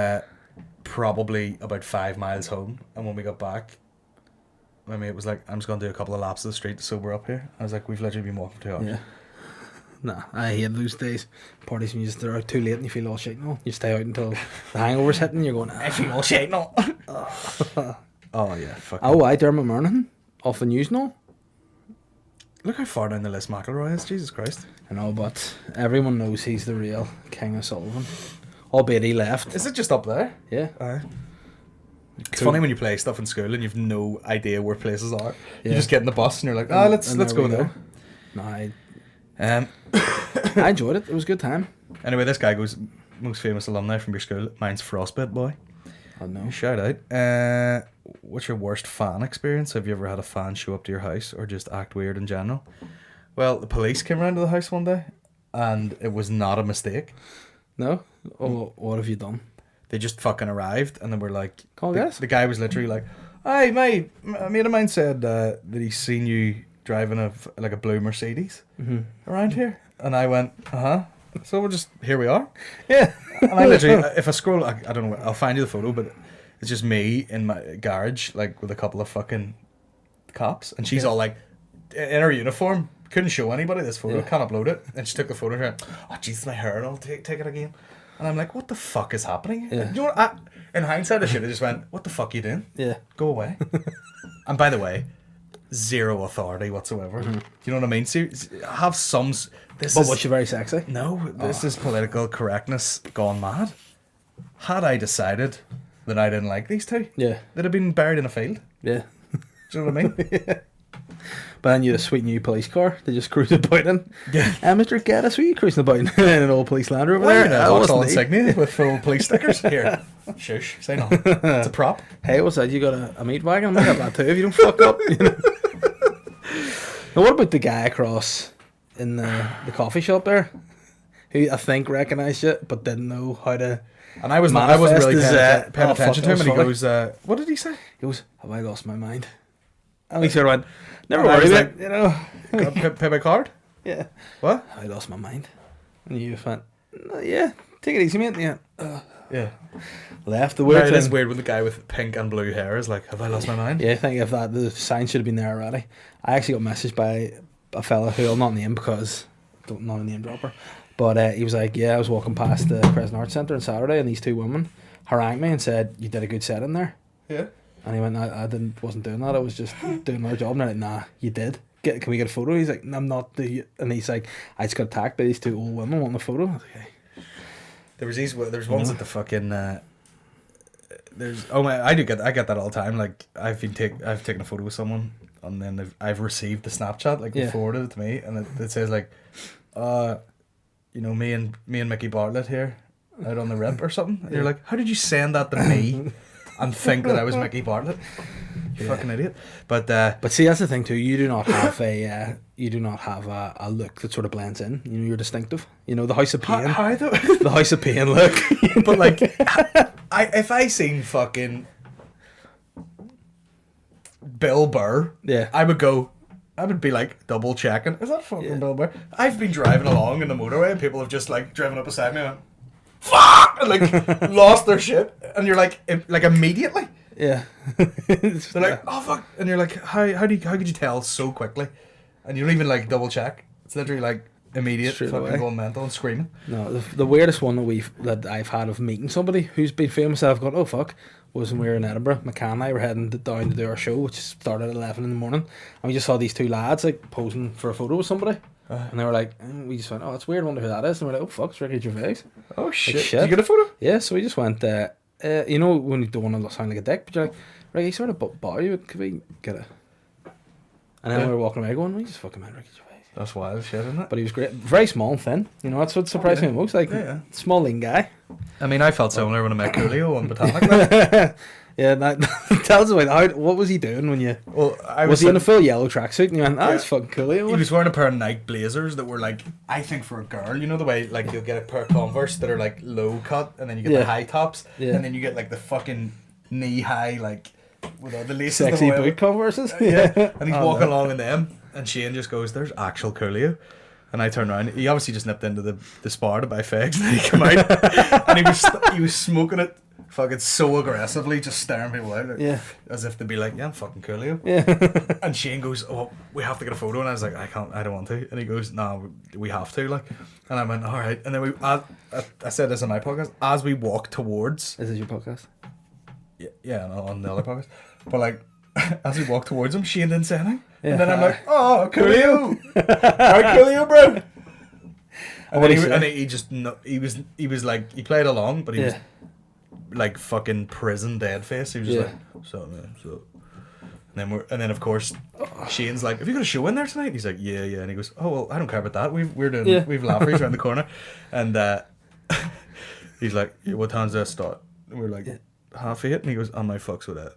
probably about 5 miles home, and when we got back, my mate was like, "I'm just gonna do a couple of laps of the street to sober up here." I was like, "We've literally been walking for 2 hours." Yeah. Nah, I hate those days. Parties when you just are out too late and you feel all shit and all. You stay out until the hangover's hitting. You're going, I feel all shit and all. Oh yeah, fuck. Oh, I Dermot Murnaghan off the news now. Look how far down the list McElroy is. Jesus Christ. I know, but everyone knows he's the real King of Sullivan. Albeit he left. Is it just up there? Yeah. It's funny when you play stuff in school and you've no idea where places are. Yeah. You just get in the bus and you're like, let's go there. No, I I enjoyed it. It was a good time. Anyway, this guy goes, most famous alumni from your school. Mine's Frostbite Boy. Oh no. Shout out. What's your worst fan experience? Have you ever had a fan show up to your house or just act weird in general? Well, the police came around to the house one day and it was not a mistake. No? Oh, what have you done? They just fucking arrived and they were like... Colin Geddis? The guy was literally like, "Hey, mate, a mate of mine said that he's seen you driving like a blue Mercedes around here, and I went, So we're just here we are. Yeah. And I literally, if I scroll, I don't know, I'll find you the photo, but it's just me in my garage, like with a couple of fucking cops, and she's all like in her uniform. Couldn't show anybody this photo. Can't upload it. And she took the photo and she went, oh Jesus, my hair, and I'll take it again. And I'm like, what the fuck is happening? Yeah. You know what? In hindsight, I should have just went, what the fuck are you doing? Yeah. Go away. And by the way, zero authority whatsoever. Do you know what I mean? See, have some. Was she very sexy? No, this is political correctness gone mad. Had I decided that I didn't like these two, they'd have been buried in a field. Yeah. Do you know what I mean? Yeah. But then you had a sweet new police car to just cruise about in. Yeah. Mr. Geddis, were you cruising about in an old police Land Rover Well, there? Vauxhall insignia with full police stickers. Here, shush, say no. It's a prop. Hey, what's that? You got a meat wagon? I got that too if you don't fuck up. You know? Now, what about the guy across in the coffee shop there? Who I think recognised you, but didn't know how to. And I wasn't really paying attention to him. And he funny. goes, "What did he say?" He goes, "Have I lost my mind?" And we sort of went, "Never worry about it, you know." Pay by card? Yeah. What? I lost my mind. And you went, "No, yeah, take it easy, mate." Yeah. Yeah. Left the weird It is thing. weird when the guy with pink and blue hair is like, "Have I lost my mind?" Yeah, I think if that the sign should have been there already. I actually got messaged by a fella who I'll not name because not a name dropper, but he was like, "Yeah, I was walking past the Present Arts Centre on Saturday, and these two women harangued me and said you did a good set in there." Yeah. And he went, "I wasn't doing that. I was just doing my job." And they're like, "Nah, you did. Can we get a photo?" He's like, "I'm not the." And he's like, "I just got attacked by these two old women wanting a photo." I was like, "Hey." There's ones at the fucking. I get that all the time. Like I've taken a photo with someone, and then I've received the Snapchat, like they forwarded it to me, and it says like, me and Mickey Bartlett here out on the rip or something. And you're like, how did you send that to me and think that I was Mickey Bartlett? You fucking idiot. But see, that's the thing too. You do not have a look that sort of blends in. You know, you're distinctive. You know, the House of Pain. How though? The House of Pain look. But like, if I seen fucking Bill Burr, yeah, I would be like double checking. Is that fucking Bill Burr? I've been driving along in the motorway and people have just like driven up beside me and went, fuck, and like lost their shit, and you're like immediately. Yeah. They're like, oh fuck, and you're like, how could you tell so quickly? And you don't even like double check. It's literally like immediate, straight fucking away. going mental and screaming. No, the weirdest one that I've had of meeting somebody who's been famous that I've gone, oh fuck, was when we were in Edinburgh. McCann and I were heading down to do our show, which started at 11 in the morning, and we just saw these two lads like posing for a photo with somebody. And they were like, and we just went, oh, it's weird, I wonder who that is. And we're like, oh fuck, it's Ricky Gervais. Oh shit. Like, Did you get a photo? Yeah, so we just went, you know, when you don't want to sound like a dick, but you're like, Ricky, sort of bought you, could we get a... And then we were walking away going, we just fucking met Ricky Gervais. That's wild shit, isn't it? But he was great. Very small and thin. You know, that's what surprised me most. Like, small lean guy. I mean, I felt similar when I met Coolio on Botanic. Yeah, that tell us about what was he doing when you... Well, was he in a full yellow tracksuit and you went, it's fucking Coolio? He was wearing a pair of Nike Blazers that were like, I think for a girl, you know the way like you'll get a pair of Converse that are like low cut and then you get the high tops and then you get like the fucking knee high like with all the laces. Sexy boot Converses? Yeah. And he's walking along in them and Shane just goes, there's actual Coolio. And I turned around. He obviously just nipped into the Spar to buy fags and then he came out and he was smoking it fucking so aggressively, just staring people out like, as if to be like, yeah, I'm fucking Coolio. Yeah. And Shane goes, oh, we have to get a photo. And I was like, I don't want to. And he goes, no, we have to. Like, and I went, all right. And then I said this on my podcast, as we walk towards. Is this your podcast? Yeah, no, on the other podcast. But like, as we walk towards him, Shane didn't say anything. Yeah. And then I'm like, oh, Coolio. All right, Coolio, bro. And he was like, he played along, but he was like fucking prison dead face. He was just like, so man, so. And then of course, Shane's like, have you got a show in there tonight? And he's like, yeah. And he goes, oh well, I don't care about that. We've Laffrey's around the corner, and he's like, yeah, what time's that start? And we're like, 8:30. And he goes, I might fucks with that.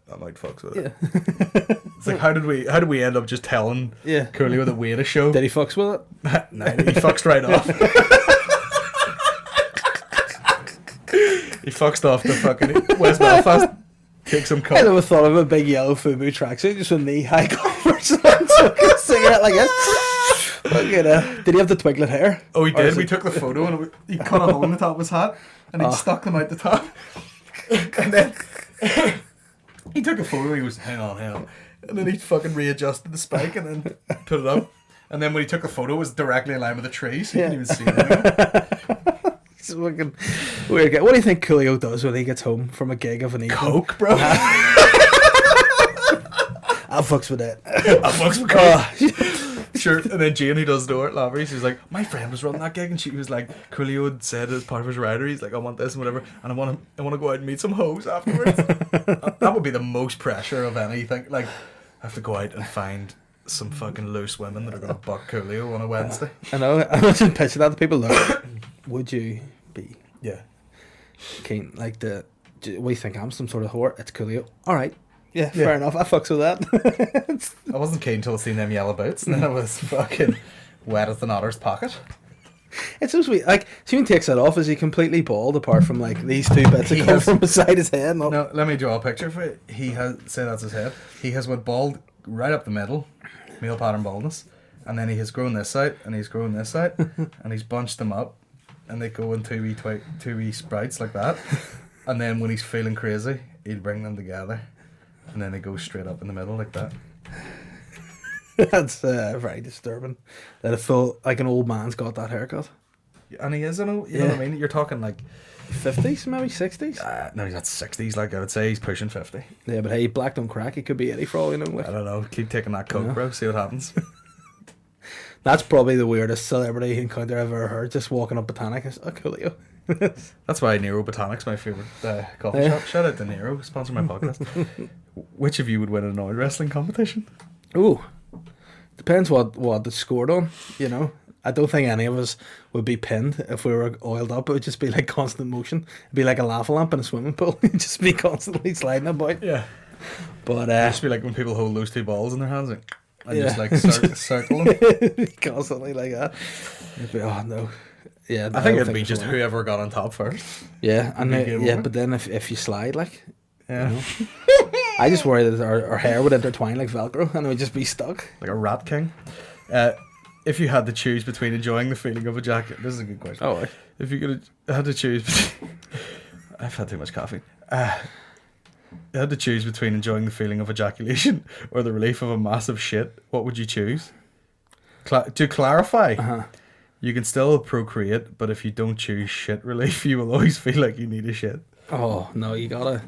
It's like, how did we end up just telling Coolio that we had a show? Did he fucks with it? No, he fucks right off. He fucked off the fucking West Belfast. Take some I coke. never thought of a big yellow FUBU tracksuit just with knee-high covers on, so I could sing it like this. Fucking, did he have the twiglet hair? Oh, he Or did. is We it- took the photo and he cut a hole in the top of his hat and he stuck them out the top. And then he took a photo and he was, hang on. And then he fucking readjusted the spike and then put it up. And then when he took a photo, it was directly in line with the tree, so you couldn't even see it anymore. It's fucking weird guy. What do you think Coolio does when he gets home from a gig of an evening? Coke, bro. I'll fucks with that. I fucks with coke. Sure. And then Jane, who does the door at Lavery's, she's like, my friend was running that gig, and she was like, Coolio had said as part of his rider, he's like, I want this and whatever, and I want to go out and meet some hoes afterwards. That would be the most pressure of anything. Like, I have to go out and find some fucking loose women that are going to buck Coolio on a Wednesday. I know. I was just picturing that to people. Look, would you be Yeah. keen? Like what do you think? I'm some sort of whore. It's Coolio. All right. Yeah, fair enough. I fucks with that. I wasn't keen till I seen them yellow boots, and then I was fucking wet as an otter's pocket. It's so sweet. Like, see when he takes that off, is he completely bald apart from like these two bits that He come has- from beside his head? Not, No, let me draw a picture for it. He has, say that's his head. He has went bald right up the middle, male pattern baldness, and then he has grown this side, and he's grown this side, and he's bunched them up, and they go in two wee sprouts like that, and then when he's feeling crazy, he'll bring them together, and then they go straight up in the middle like that. That's very disturbing. That a full like an old man's got that haircut. And he is, you know what I mean? You're talking like 50s, maybe 60s. no, he's at 60s. Like I would say, he's pushing 50. Yeah, but hey, black don't crack. It could be 80 for all you know. Like. I don't know. Keep taking that coke, bro. See what happens. That's probably the weirdest celebrity encounter I've ever heard. Just walking up Botanic, it's Coolio. That's why Nero Botanic's my favourite coffee Yeah. shop. Shout out to Nero, sponsor my podcast. Which of you would win an oil wrestling competition? Ooh, depends what it's scored on. You know, I don't think any of us would be pinned if we were oiled up. It would just be like constant motion. It'd be like a lava lamp in a swimming pool. It'd just be constantly sliding about. Yeah. But It'd just be like when people hold those two balls in their hands and Yeah. just like circle them. constantly like that. It'd be, oh no. Yeah, I think don't it'd be it's just winning. whoever got on top first. Yeah, and Big game yeah, over. but then if you slide, like, Yeah. you know, I just worry that our hair would intertwine like Velcro and it would just be stuck. Like a rat king. If you had to choose between enjoying the feeling of a jacket, this is a good question. Oh, right. If you had to choose between, I've had too much coffee. You had to choose between enjoying the feeling of ejaculation or the relief of a massive shit, what would you choose? To clarify, you can still procreate, but if you don't choose shit relief, you will always feel like you need a shit. Oh no, you gotta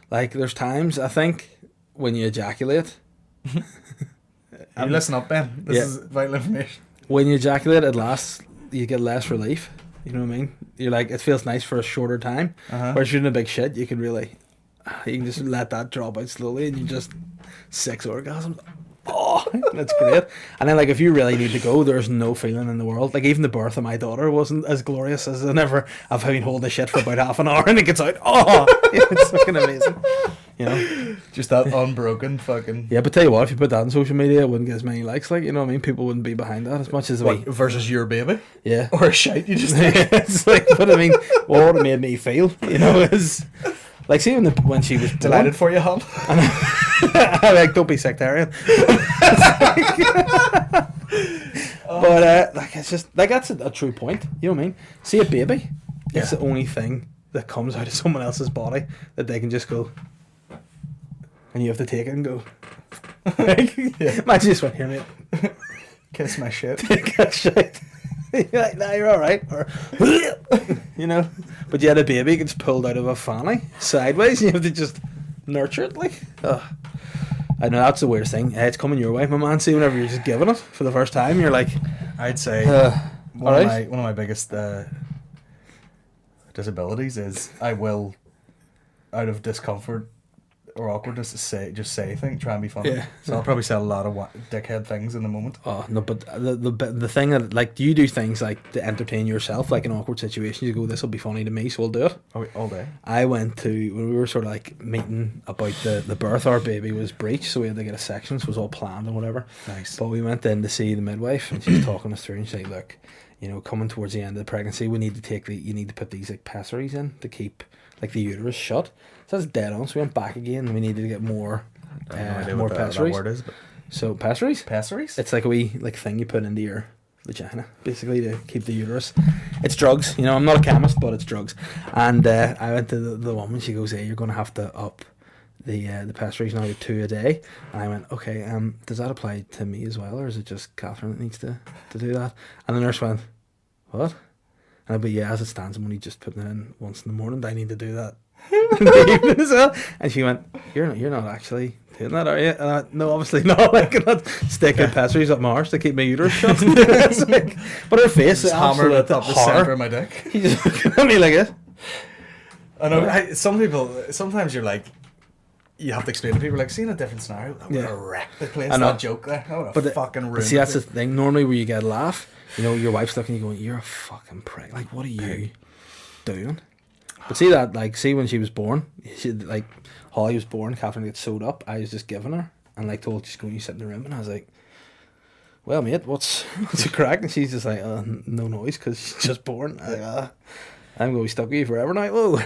like. There's times I think when you ejaculate, You listen up, Ben. This Yeah. is vital information. when you ejaculate, at last you get less relief. You know what I mean? You're like, it feels nice for a shorter time. Whereas if you're in a big shit, you can just let that drop out slowly, and you just 6 orgasms. Oh, that's great. And then, like, if you really need to go, there's no feeling in the world. Like, even the birth of my daughter wasn't as glorious as I've been holding the shit for about half an hour, and it gets out. Oh, it's fucking amazing. You know? Just that unbroken fucking. Yeah, but tell you what, if you put that on social media, it wouldn't get as many likes. Like, you know what I mean? People wouldn't be behind that as much as What, versus your baby? Yeah. Or a shite you just It's like, but I mean, what it made me feel, you know, is like, see when she was born, delighted for you, hon. I'm like, don't be sectarian. But like, it's just like that's a true point. You know what I mean? See a baby, it's the only thing that comes out of someone else's body that they can just go, and you have to take it and go. Imagine just went here, mate. Kiss my shit. Get shite. You're like, nah, you're all right. Or, you know, but you had a baby gets pulled out of a fanny sideways, and you have to just nurture it. Like, I know that's the weirdest thing. It's coming your way, my man. See, whenever you're just giving it for the first time, you're like, I'd say one of my biggest disabilities is I will, out of discomfort or awkwardness, just say things, try and be funny. Yeah. So I'll probably say a lot of dickhead things in the moment. oh no, but the thing that, like, do you do things like to entertain yourself, like in awkward situations? You go, this will be funny to me, so we'll do it. All day. I went to, when we were sort of like meeting about the birth, our baby was breech, so we had to get a section, so it was all planned and whatever. Nice. But we went in to see the midwife, and she was talking us through, and she said, look, you know, coming towards the end of the pregnancy, you need to put these like pessaries in to keep like the uterus shut. So that's dead on. So we went back again and we needed to get more more that pessaries. word is, but So pessaries? pessaries? It's like a wee like thing you put into your vagina, basically to keep the uterus. It's drugs, you know. I'm not a chemist, but it's drugs. And I went to the woman. She goes, "Hey, you're going to have to up the pessaries now to 2 a day." And I went, "Okay, does that apply to me as well, or is it just Catherine that needs to do that?" And the nurse went, "What?" And I'd be, "Yeah, as it stands, I'm only just putting it in once in the morning. I need to do that in the evening as well." And she went, "You're not actually doing that, are you?" And I went, "No, obviously not. I cannot stick in pessaries up my arse to keep my uterus shut." It's like, but her face is hammered absolute up the centre of my dick. He just looking at me like it. I know. Some people. Sometimes you're like, you have to explain to people like, see in a different scenario, I'm gonna wreck the place. I know. That joke there. I would But have fucking ruined. see, that's the it. thing. Normally, where you get a laugh, you know, your wife's looking at you going, "You're a fucking prick. Like, what are you doing?" But see that, like, see when she was born, like, Holly was born, Catherine gets sewed up. I was just giving her, and like told, "Just go, you sit in the room," and I was like, "Well, mate, what's the crack?" And she's just like, "No noise, because she's just born." I was like, "I'm going to be stuck with you forever now." Whoa.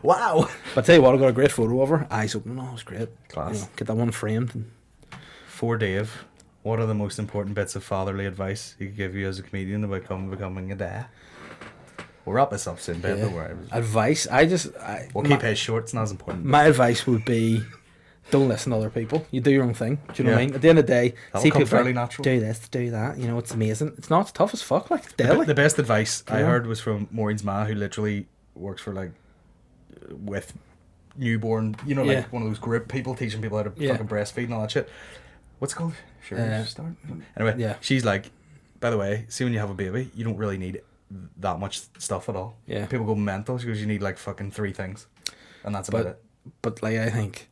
Wow. But tell you what, I got a great photo of her, eyes open. Oh, it was great. Class. You know, get that one framed. And For Dave, what are the most important bits of fatherly advice he could give you as a comedian about becoming a dad? We'll wrap this up soon, babe. Don't worry. Advice, We'll keep his short. It's not as important. My advice would be, don't listen to other people. You do your own thing. Do you know what I Yeah. mean? At the end of the day, That'll see come people fairly like, natural. do this, do that. You know, it's amazing. It's not. It's tough as fuck. Like, it's deadly. The best advice I Yeah. heard was from Maureen's ma, who literally works for like with newborn, you know, like Yeah. one of those group people teaching people how to Yeah. fucking breastfeed and all that shit. What's it called? Sure. Start. Anyway, yeah. she's like, by the way, see when you have a baby, you don't really need that much stuff at all. Yeah. People go mental because you need like fucking 3 things, and that's about it. But like, I think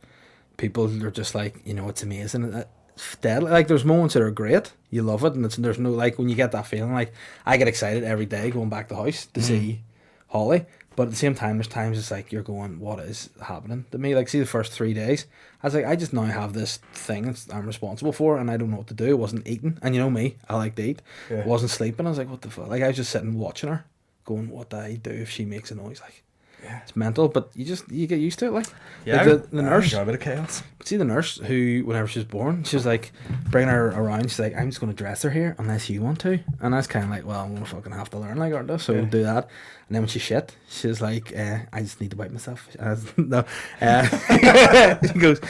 people are just like, you know, it's amazing. It's deadly. Like, there's moments that are great. You love it, and there's no, like, when you get that feeling, like, I get excited every day going back to the house to see Holly. But at the same time, there's times it's like you're going, what is happening to me? Like, see, the first 3 days, I was like, I just now have this thing that I'm responsible for, and I don't know what to do. I wasn't eating, and you know me, I like to eat. Yeah. I wasn't sleeping. I was like, what the fuck? Like, I was just sitting watching her, going, what do I do if she makes a noise? Like, it's mental, but you get used to it. Like, Yeah, like the nurse. enjoy a bit of chaos. See the nurse who, whenever she was born, she was like bringing her around. She's like, "I'm just going to dress her here unless you want to." And I was kind of like, "Well, I'm going to fucking have to learn, like, aren't I?" So we'll do that. And then when she shit, she was like, "I just need to wipe myself." I was, no, she goes,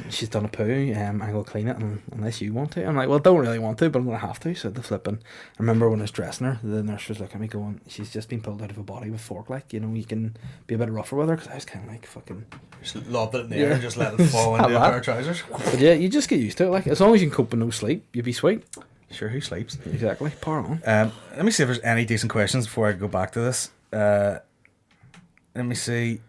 "She's done a poo. I'm going to clean it unless you want to." I'm like, "Well, don't really want to, but I'm going to have to." So the flipping. I remember when I was dressing her, the nurse was looking at me going, "She's just been pulled out of a body with a fork, like, you know, you can be a bit rougher with her." Because I was kind of like, fucking. Just lobbed it in the air and just let it fall Have into a that. pair of trousers. But yeah, you just get used to it. Like, as long as you can cope with no sleep, you'd be sweet. Sure, who sleeps? Exactly. Par on. Let me see if there's any decent questions before I go back to this. Let me see.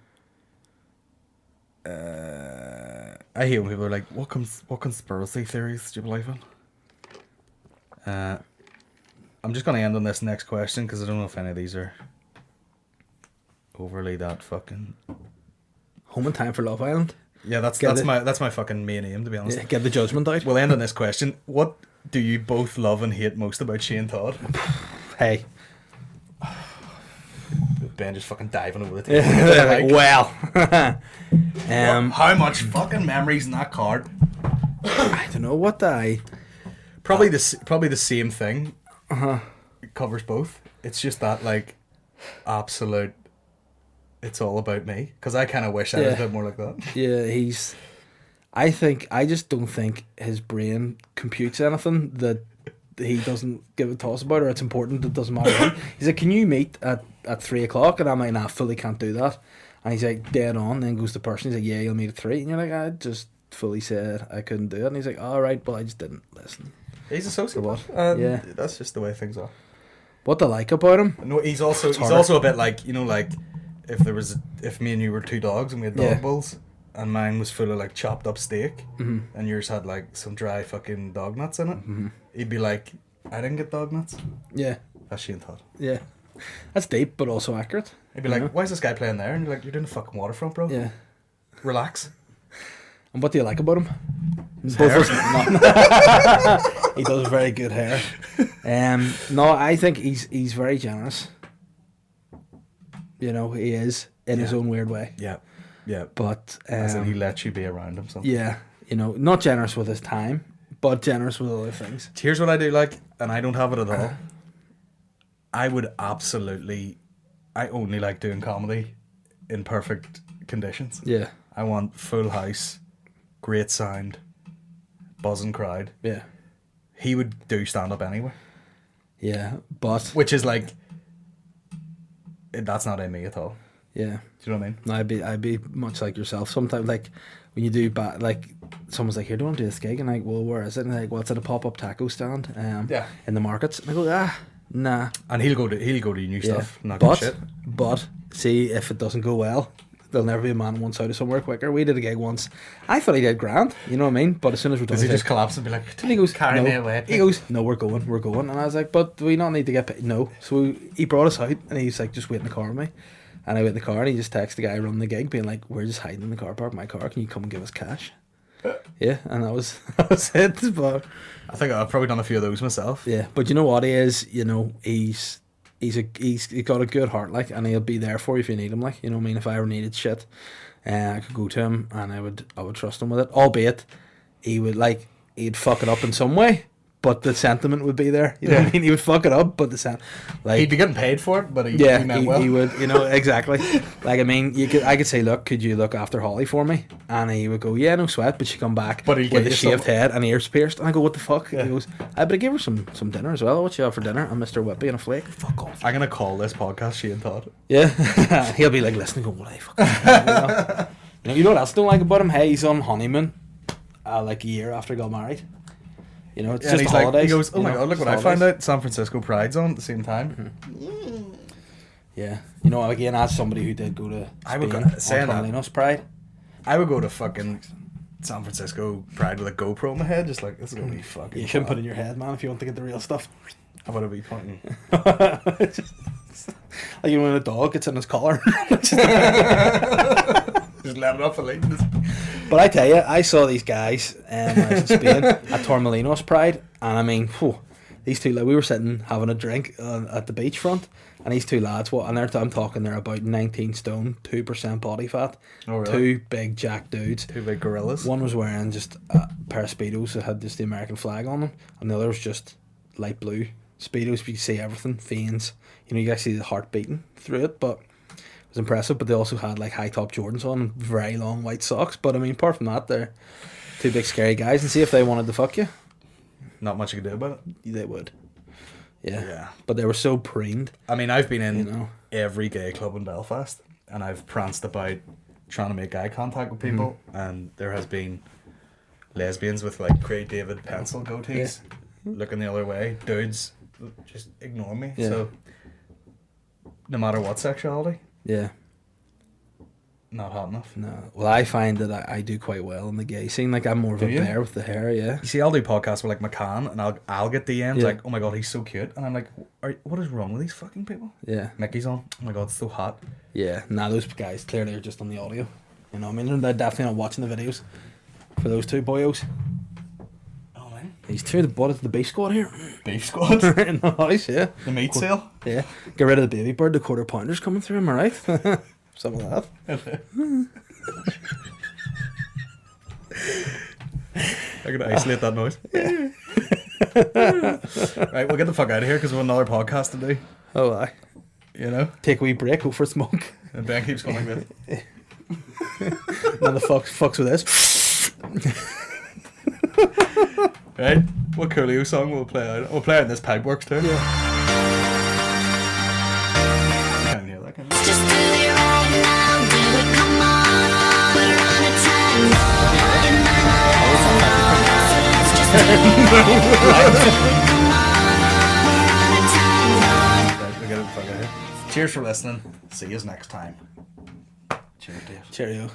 I hate when people are like, what conspiracy theories do you believe in? I'm just going to end on this next question because I don't know if any of these are overly that fucking... Home in time for Love Island. Yeah, that's my fucking main aim, to be honest. Yeah, get the judgment out. We'll end on this question. What do you both love and hate most about Shane Todd? Hey. Ben just fucking diving over the table. Like, well. How much fucking memories in that card? I don't know what Probably the same thing. It covers both. It's just that, like, absolute... It's all about me. Because I kind of wish I was a bit more like that. Yeah, I just don't think his brain computes anything that he doesn't give a toss about, or it's important, it doesn't matter when. He's like, "Can you meet at 3 o'clock?" And I'm like, "Nah, fully can't do that." And he's like, dead on. Then goes the person, he's like, "Yeah, you'll meet at 3. And you're like, "I just fully said I couldn't do it." And he's like, "All right, well, I just didn't listen." He's a sociopath. Yeah. That's just the way things are. What I like about him? No, he's also a bit like, you know, like if me and you were 2 dogs and we had dog bowls, and mine was full of like chopped up steak, and yours had like some dry fucking dog nuts in it, he'd be like, "I didn't get dog nuts." Yeah. That's Shane Todd. Yeah. That's deep, but also accurate. He'd be like, "Why is this guy playing there?" And you're like, "You're doing the fucking waterfront, bro. Yeah. Relax." And what do you like about him? His hair. He does very good hair. No, I think he's very generous. You know, he is. in his own weird way. Yeah. Yeah. But As in he lets you be around him. So. yeah, you know, not generous with his time, but generous with other things. Here's what I do like, and I don't have it at all. I would absolutely... I only like doing comedy in perfect conditions. Yeah. I want full house, great sound, buzzing crowd. Yeah. He would do stand-up anyway. Yeah, but... Which is like... That's not in me at all. Yeah. Do you know what I mean? No, I'd be much like yourself. Sometimes, like, when you do like, someone's like, here, do you want to do this gig? And I'm like, well, where is it? And they're like, well, it's at a pop-up taco stand in the markets. And I go, nah. And he'll go to your new stuff. Not good shit. But, see, if it doesn't go well, there'll never be a man once out of somewhere quicker. We did a gig once. I thought he did grand, you know what I mean? But as soon as we're done, Does he just collapse and be like, and he goes, carry me away? He goes, no, we're going. And I was like, but do we not need to get paid? No. So he brought us out, and he's like, just wait in the car with me. And I went in the car, and he just texted the guy running the gig, being like, we're just hiding in the car park, my car, can you come and give us cash? Yeah, and that was it. But I think I've probably done a few of those myself. yeah, but you know what he is? You know, he's got a good heart, like, and he'll be there for you if you need him, like, you know what I mean? If I ever needed shit, I could go to him, and I would trust him with it, albeit he'd fuck it up in some way, but the sentiment would be there, you know what I mean? He would fuck it up, but He'd be getting paid for it, but he meant well. he would, you know, exactly. Like, I mean, I could say, look, could you look after Holly for me? And he would go, yeah, no sweat, but she come back But with a shaved head and ears pierced, and I go, what the fuck? He goes, but I gave her some dinner as well. What you have for dinner? And Mr. Whippy and a flake. Fuck off. I'm gonna call this podcast Shane Todd. Yeah. He'll be like listening, going, what I fucking you know what else I don't like about him? Hey, he's on honeymoon like a year after he got married. You know, it's just he's holidays. He goes, oh my know, god, look what it's I found holidays. out. San Francisco Pride's on at the same time. Yeah. You know, again, as somebody who did go to I would Spain go- on saying that- Torremolinos Pride. I would go to fucking San Francisco Pride with a GoPro in my head, just like, this is gonna be fucking You shouldn't fun. put it in your head, man, if you want to get the real stuff. How about it be pointing? Like, you know, when a dog gets in his collar. Just let it off a late. But I tell you, I saw these guys when I was in Spain at Torremolinos Pride, and I mean, these two, like, we were sitting having a drink at the beachfront, and these two lads, I'm talking, they're about 19 stone, 2% body fat, Oh, really? two big jack dudes. Two big gorillas. One was wearing just a pair of Speedos that had just the American flag on them, and the other was just light blue Speedos, but you could see everything, veins. You know, you actually see the heart beating through it, but it was impressive. But they also had like high top Jordans on and very long white socks. But I mean, apart from that, they're two big scary guys, and see if they wanted to fuck you, Not much you could do about it. they would. Yeah. Yeah. But they were so preened. I mean, I've been in You know. every gay club in Belfast, and I've pranced about trying to make eye contact with people, and there has been lesbians with like Craig David pencil goatees looking the other way. Dudes just ignore me. Yeah. So no matter what sexuality, Yeah. not hot enough. No. Well, I find that I do quite well in the gay scene. Like, I'm more of a Do you? bear with the hair, yeah. You see, I'll do podcasts with like McCann, and I'll get DMs Yeah. like, "Oh my god, he's so cute," and I'm like, "What is wrong with these fucking people?" Yeah. Mickey's on. Oh my god, it's so hot. Yeah. Nah, those guys clearly are just on the audio. You know what I mean? They're definitely not watching the videos for those two boyos. Oh man, These two, the butt of the beef squad here. beef squad, In the house, yeah. the meat sale. Yeah. Get rid of the baby bird, the quarter pounders coming through, am I right? Something like that. I gotta isolate that noise. Right, we'll get the fuck out of here because we have another podcast to do. Oh, aye. You know, Take a wee break, go for a smoke. and Ben keeps going like this. And then the fucks with this. Right, what Coolio song we'll play out? We'll play out in this Pipeworks too. Yeah. You can't hear that, can you? Just do it right now, do it, come on. We're on a time, in my life, so let's just do it right now. Come on, we're on a time. Right, we'll get the fuck out of here. Cheers for listening. See you next time. Cheers, Dave. Cheerio.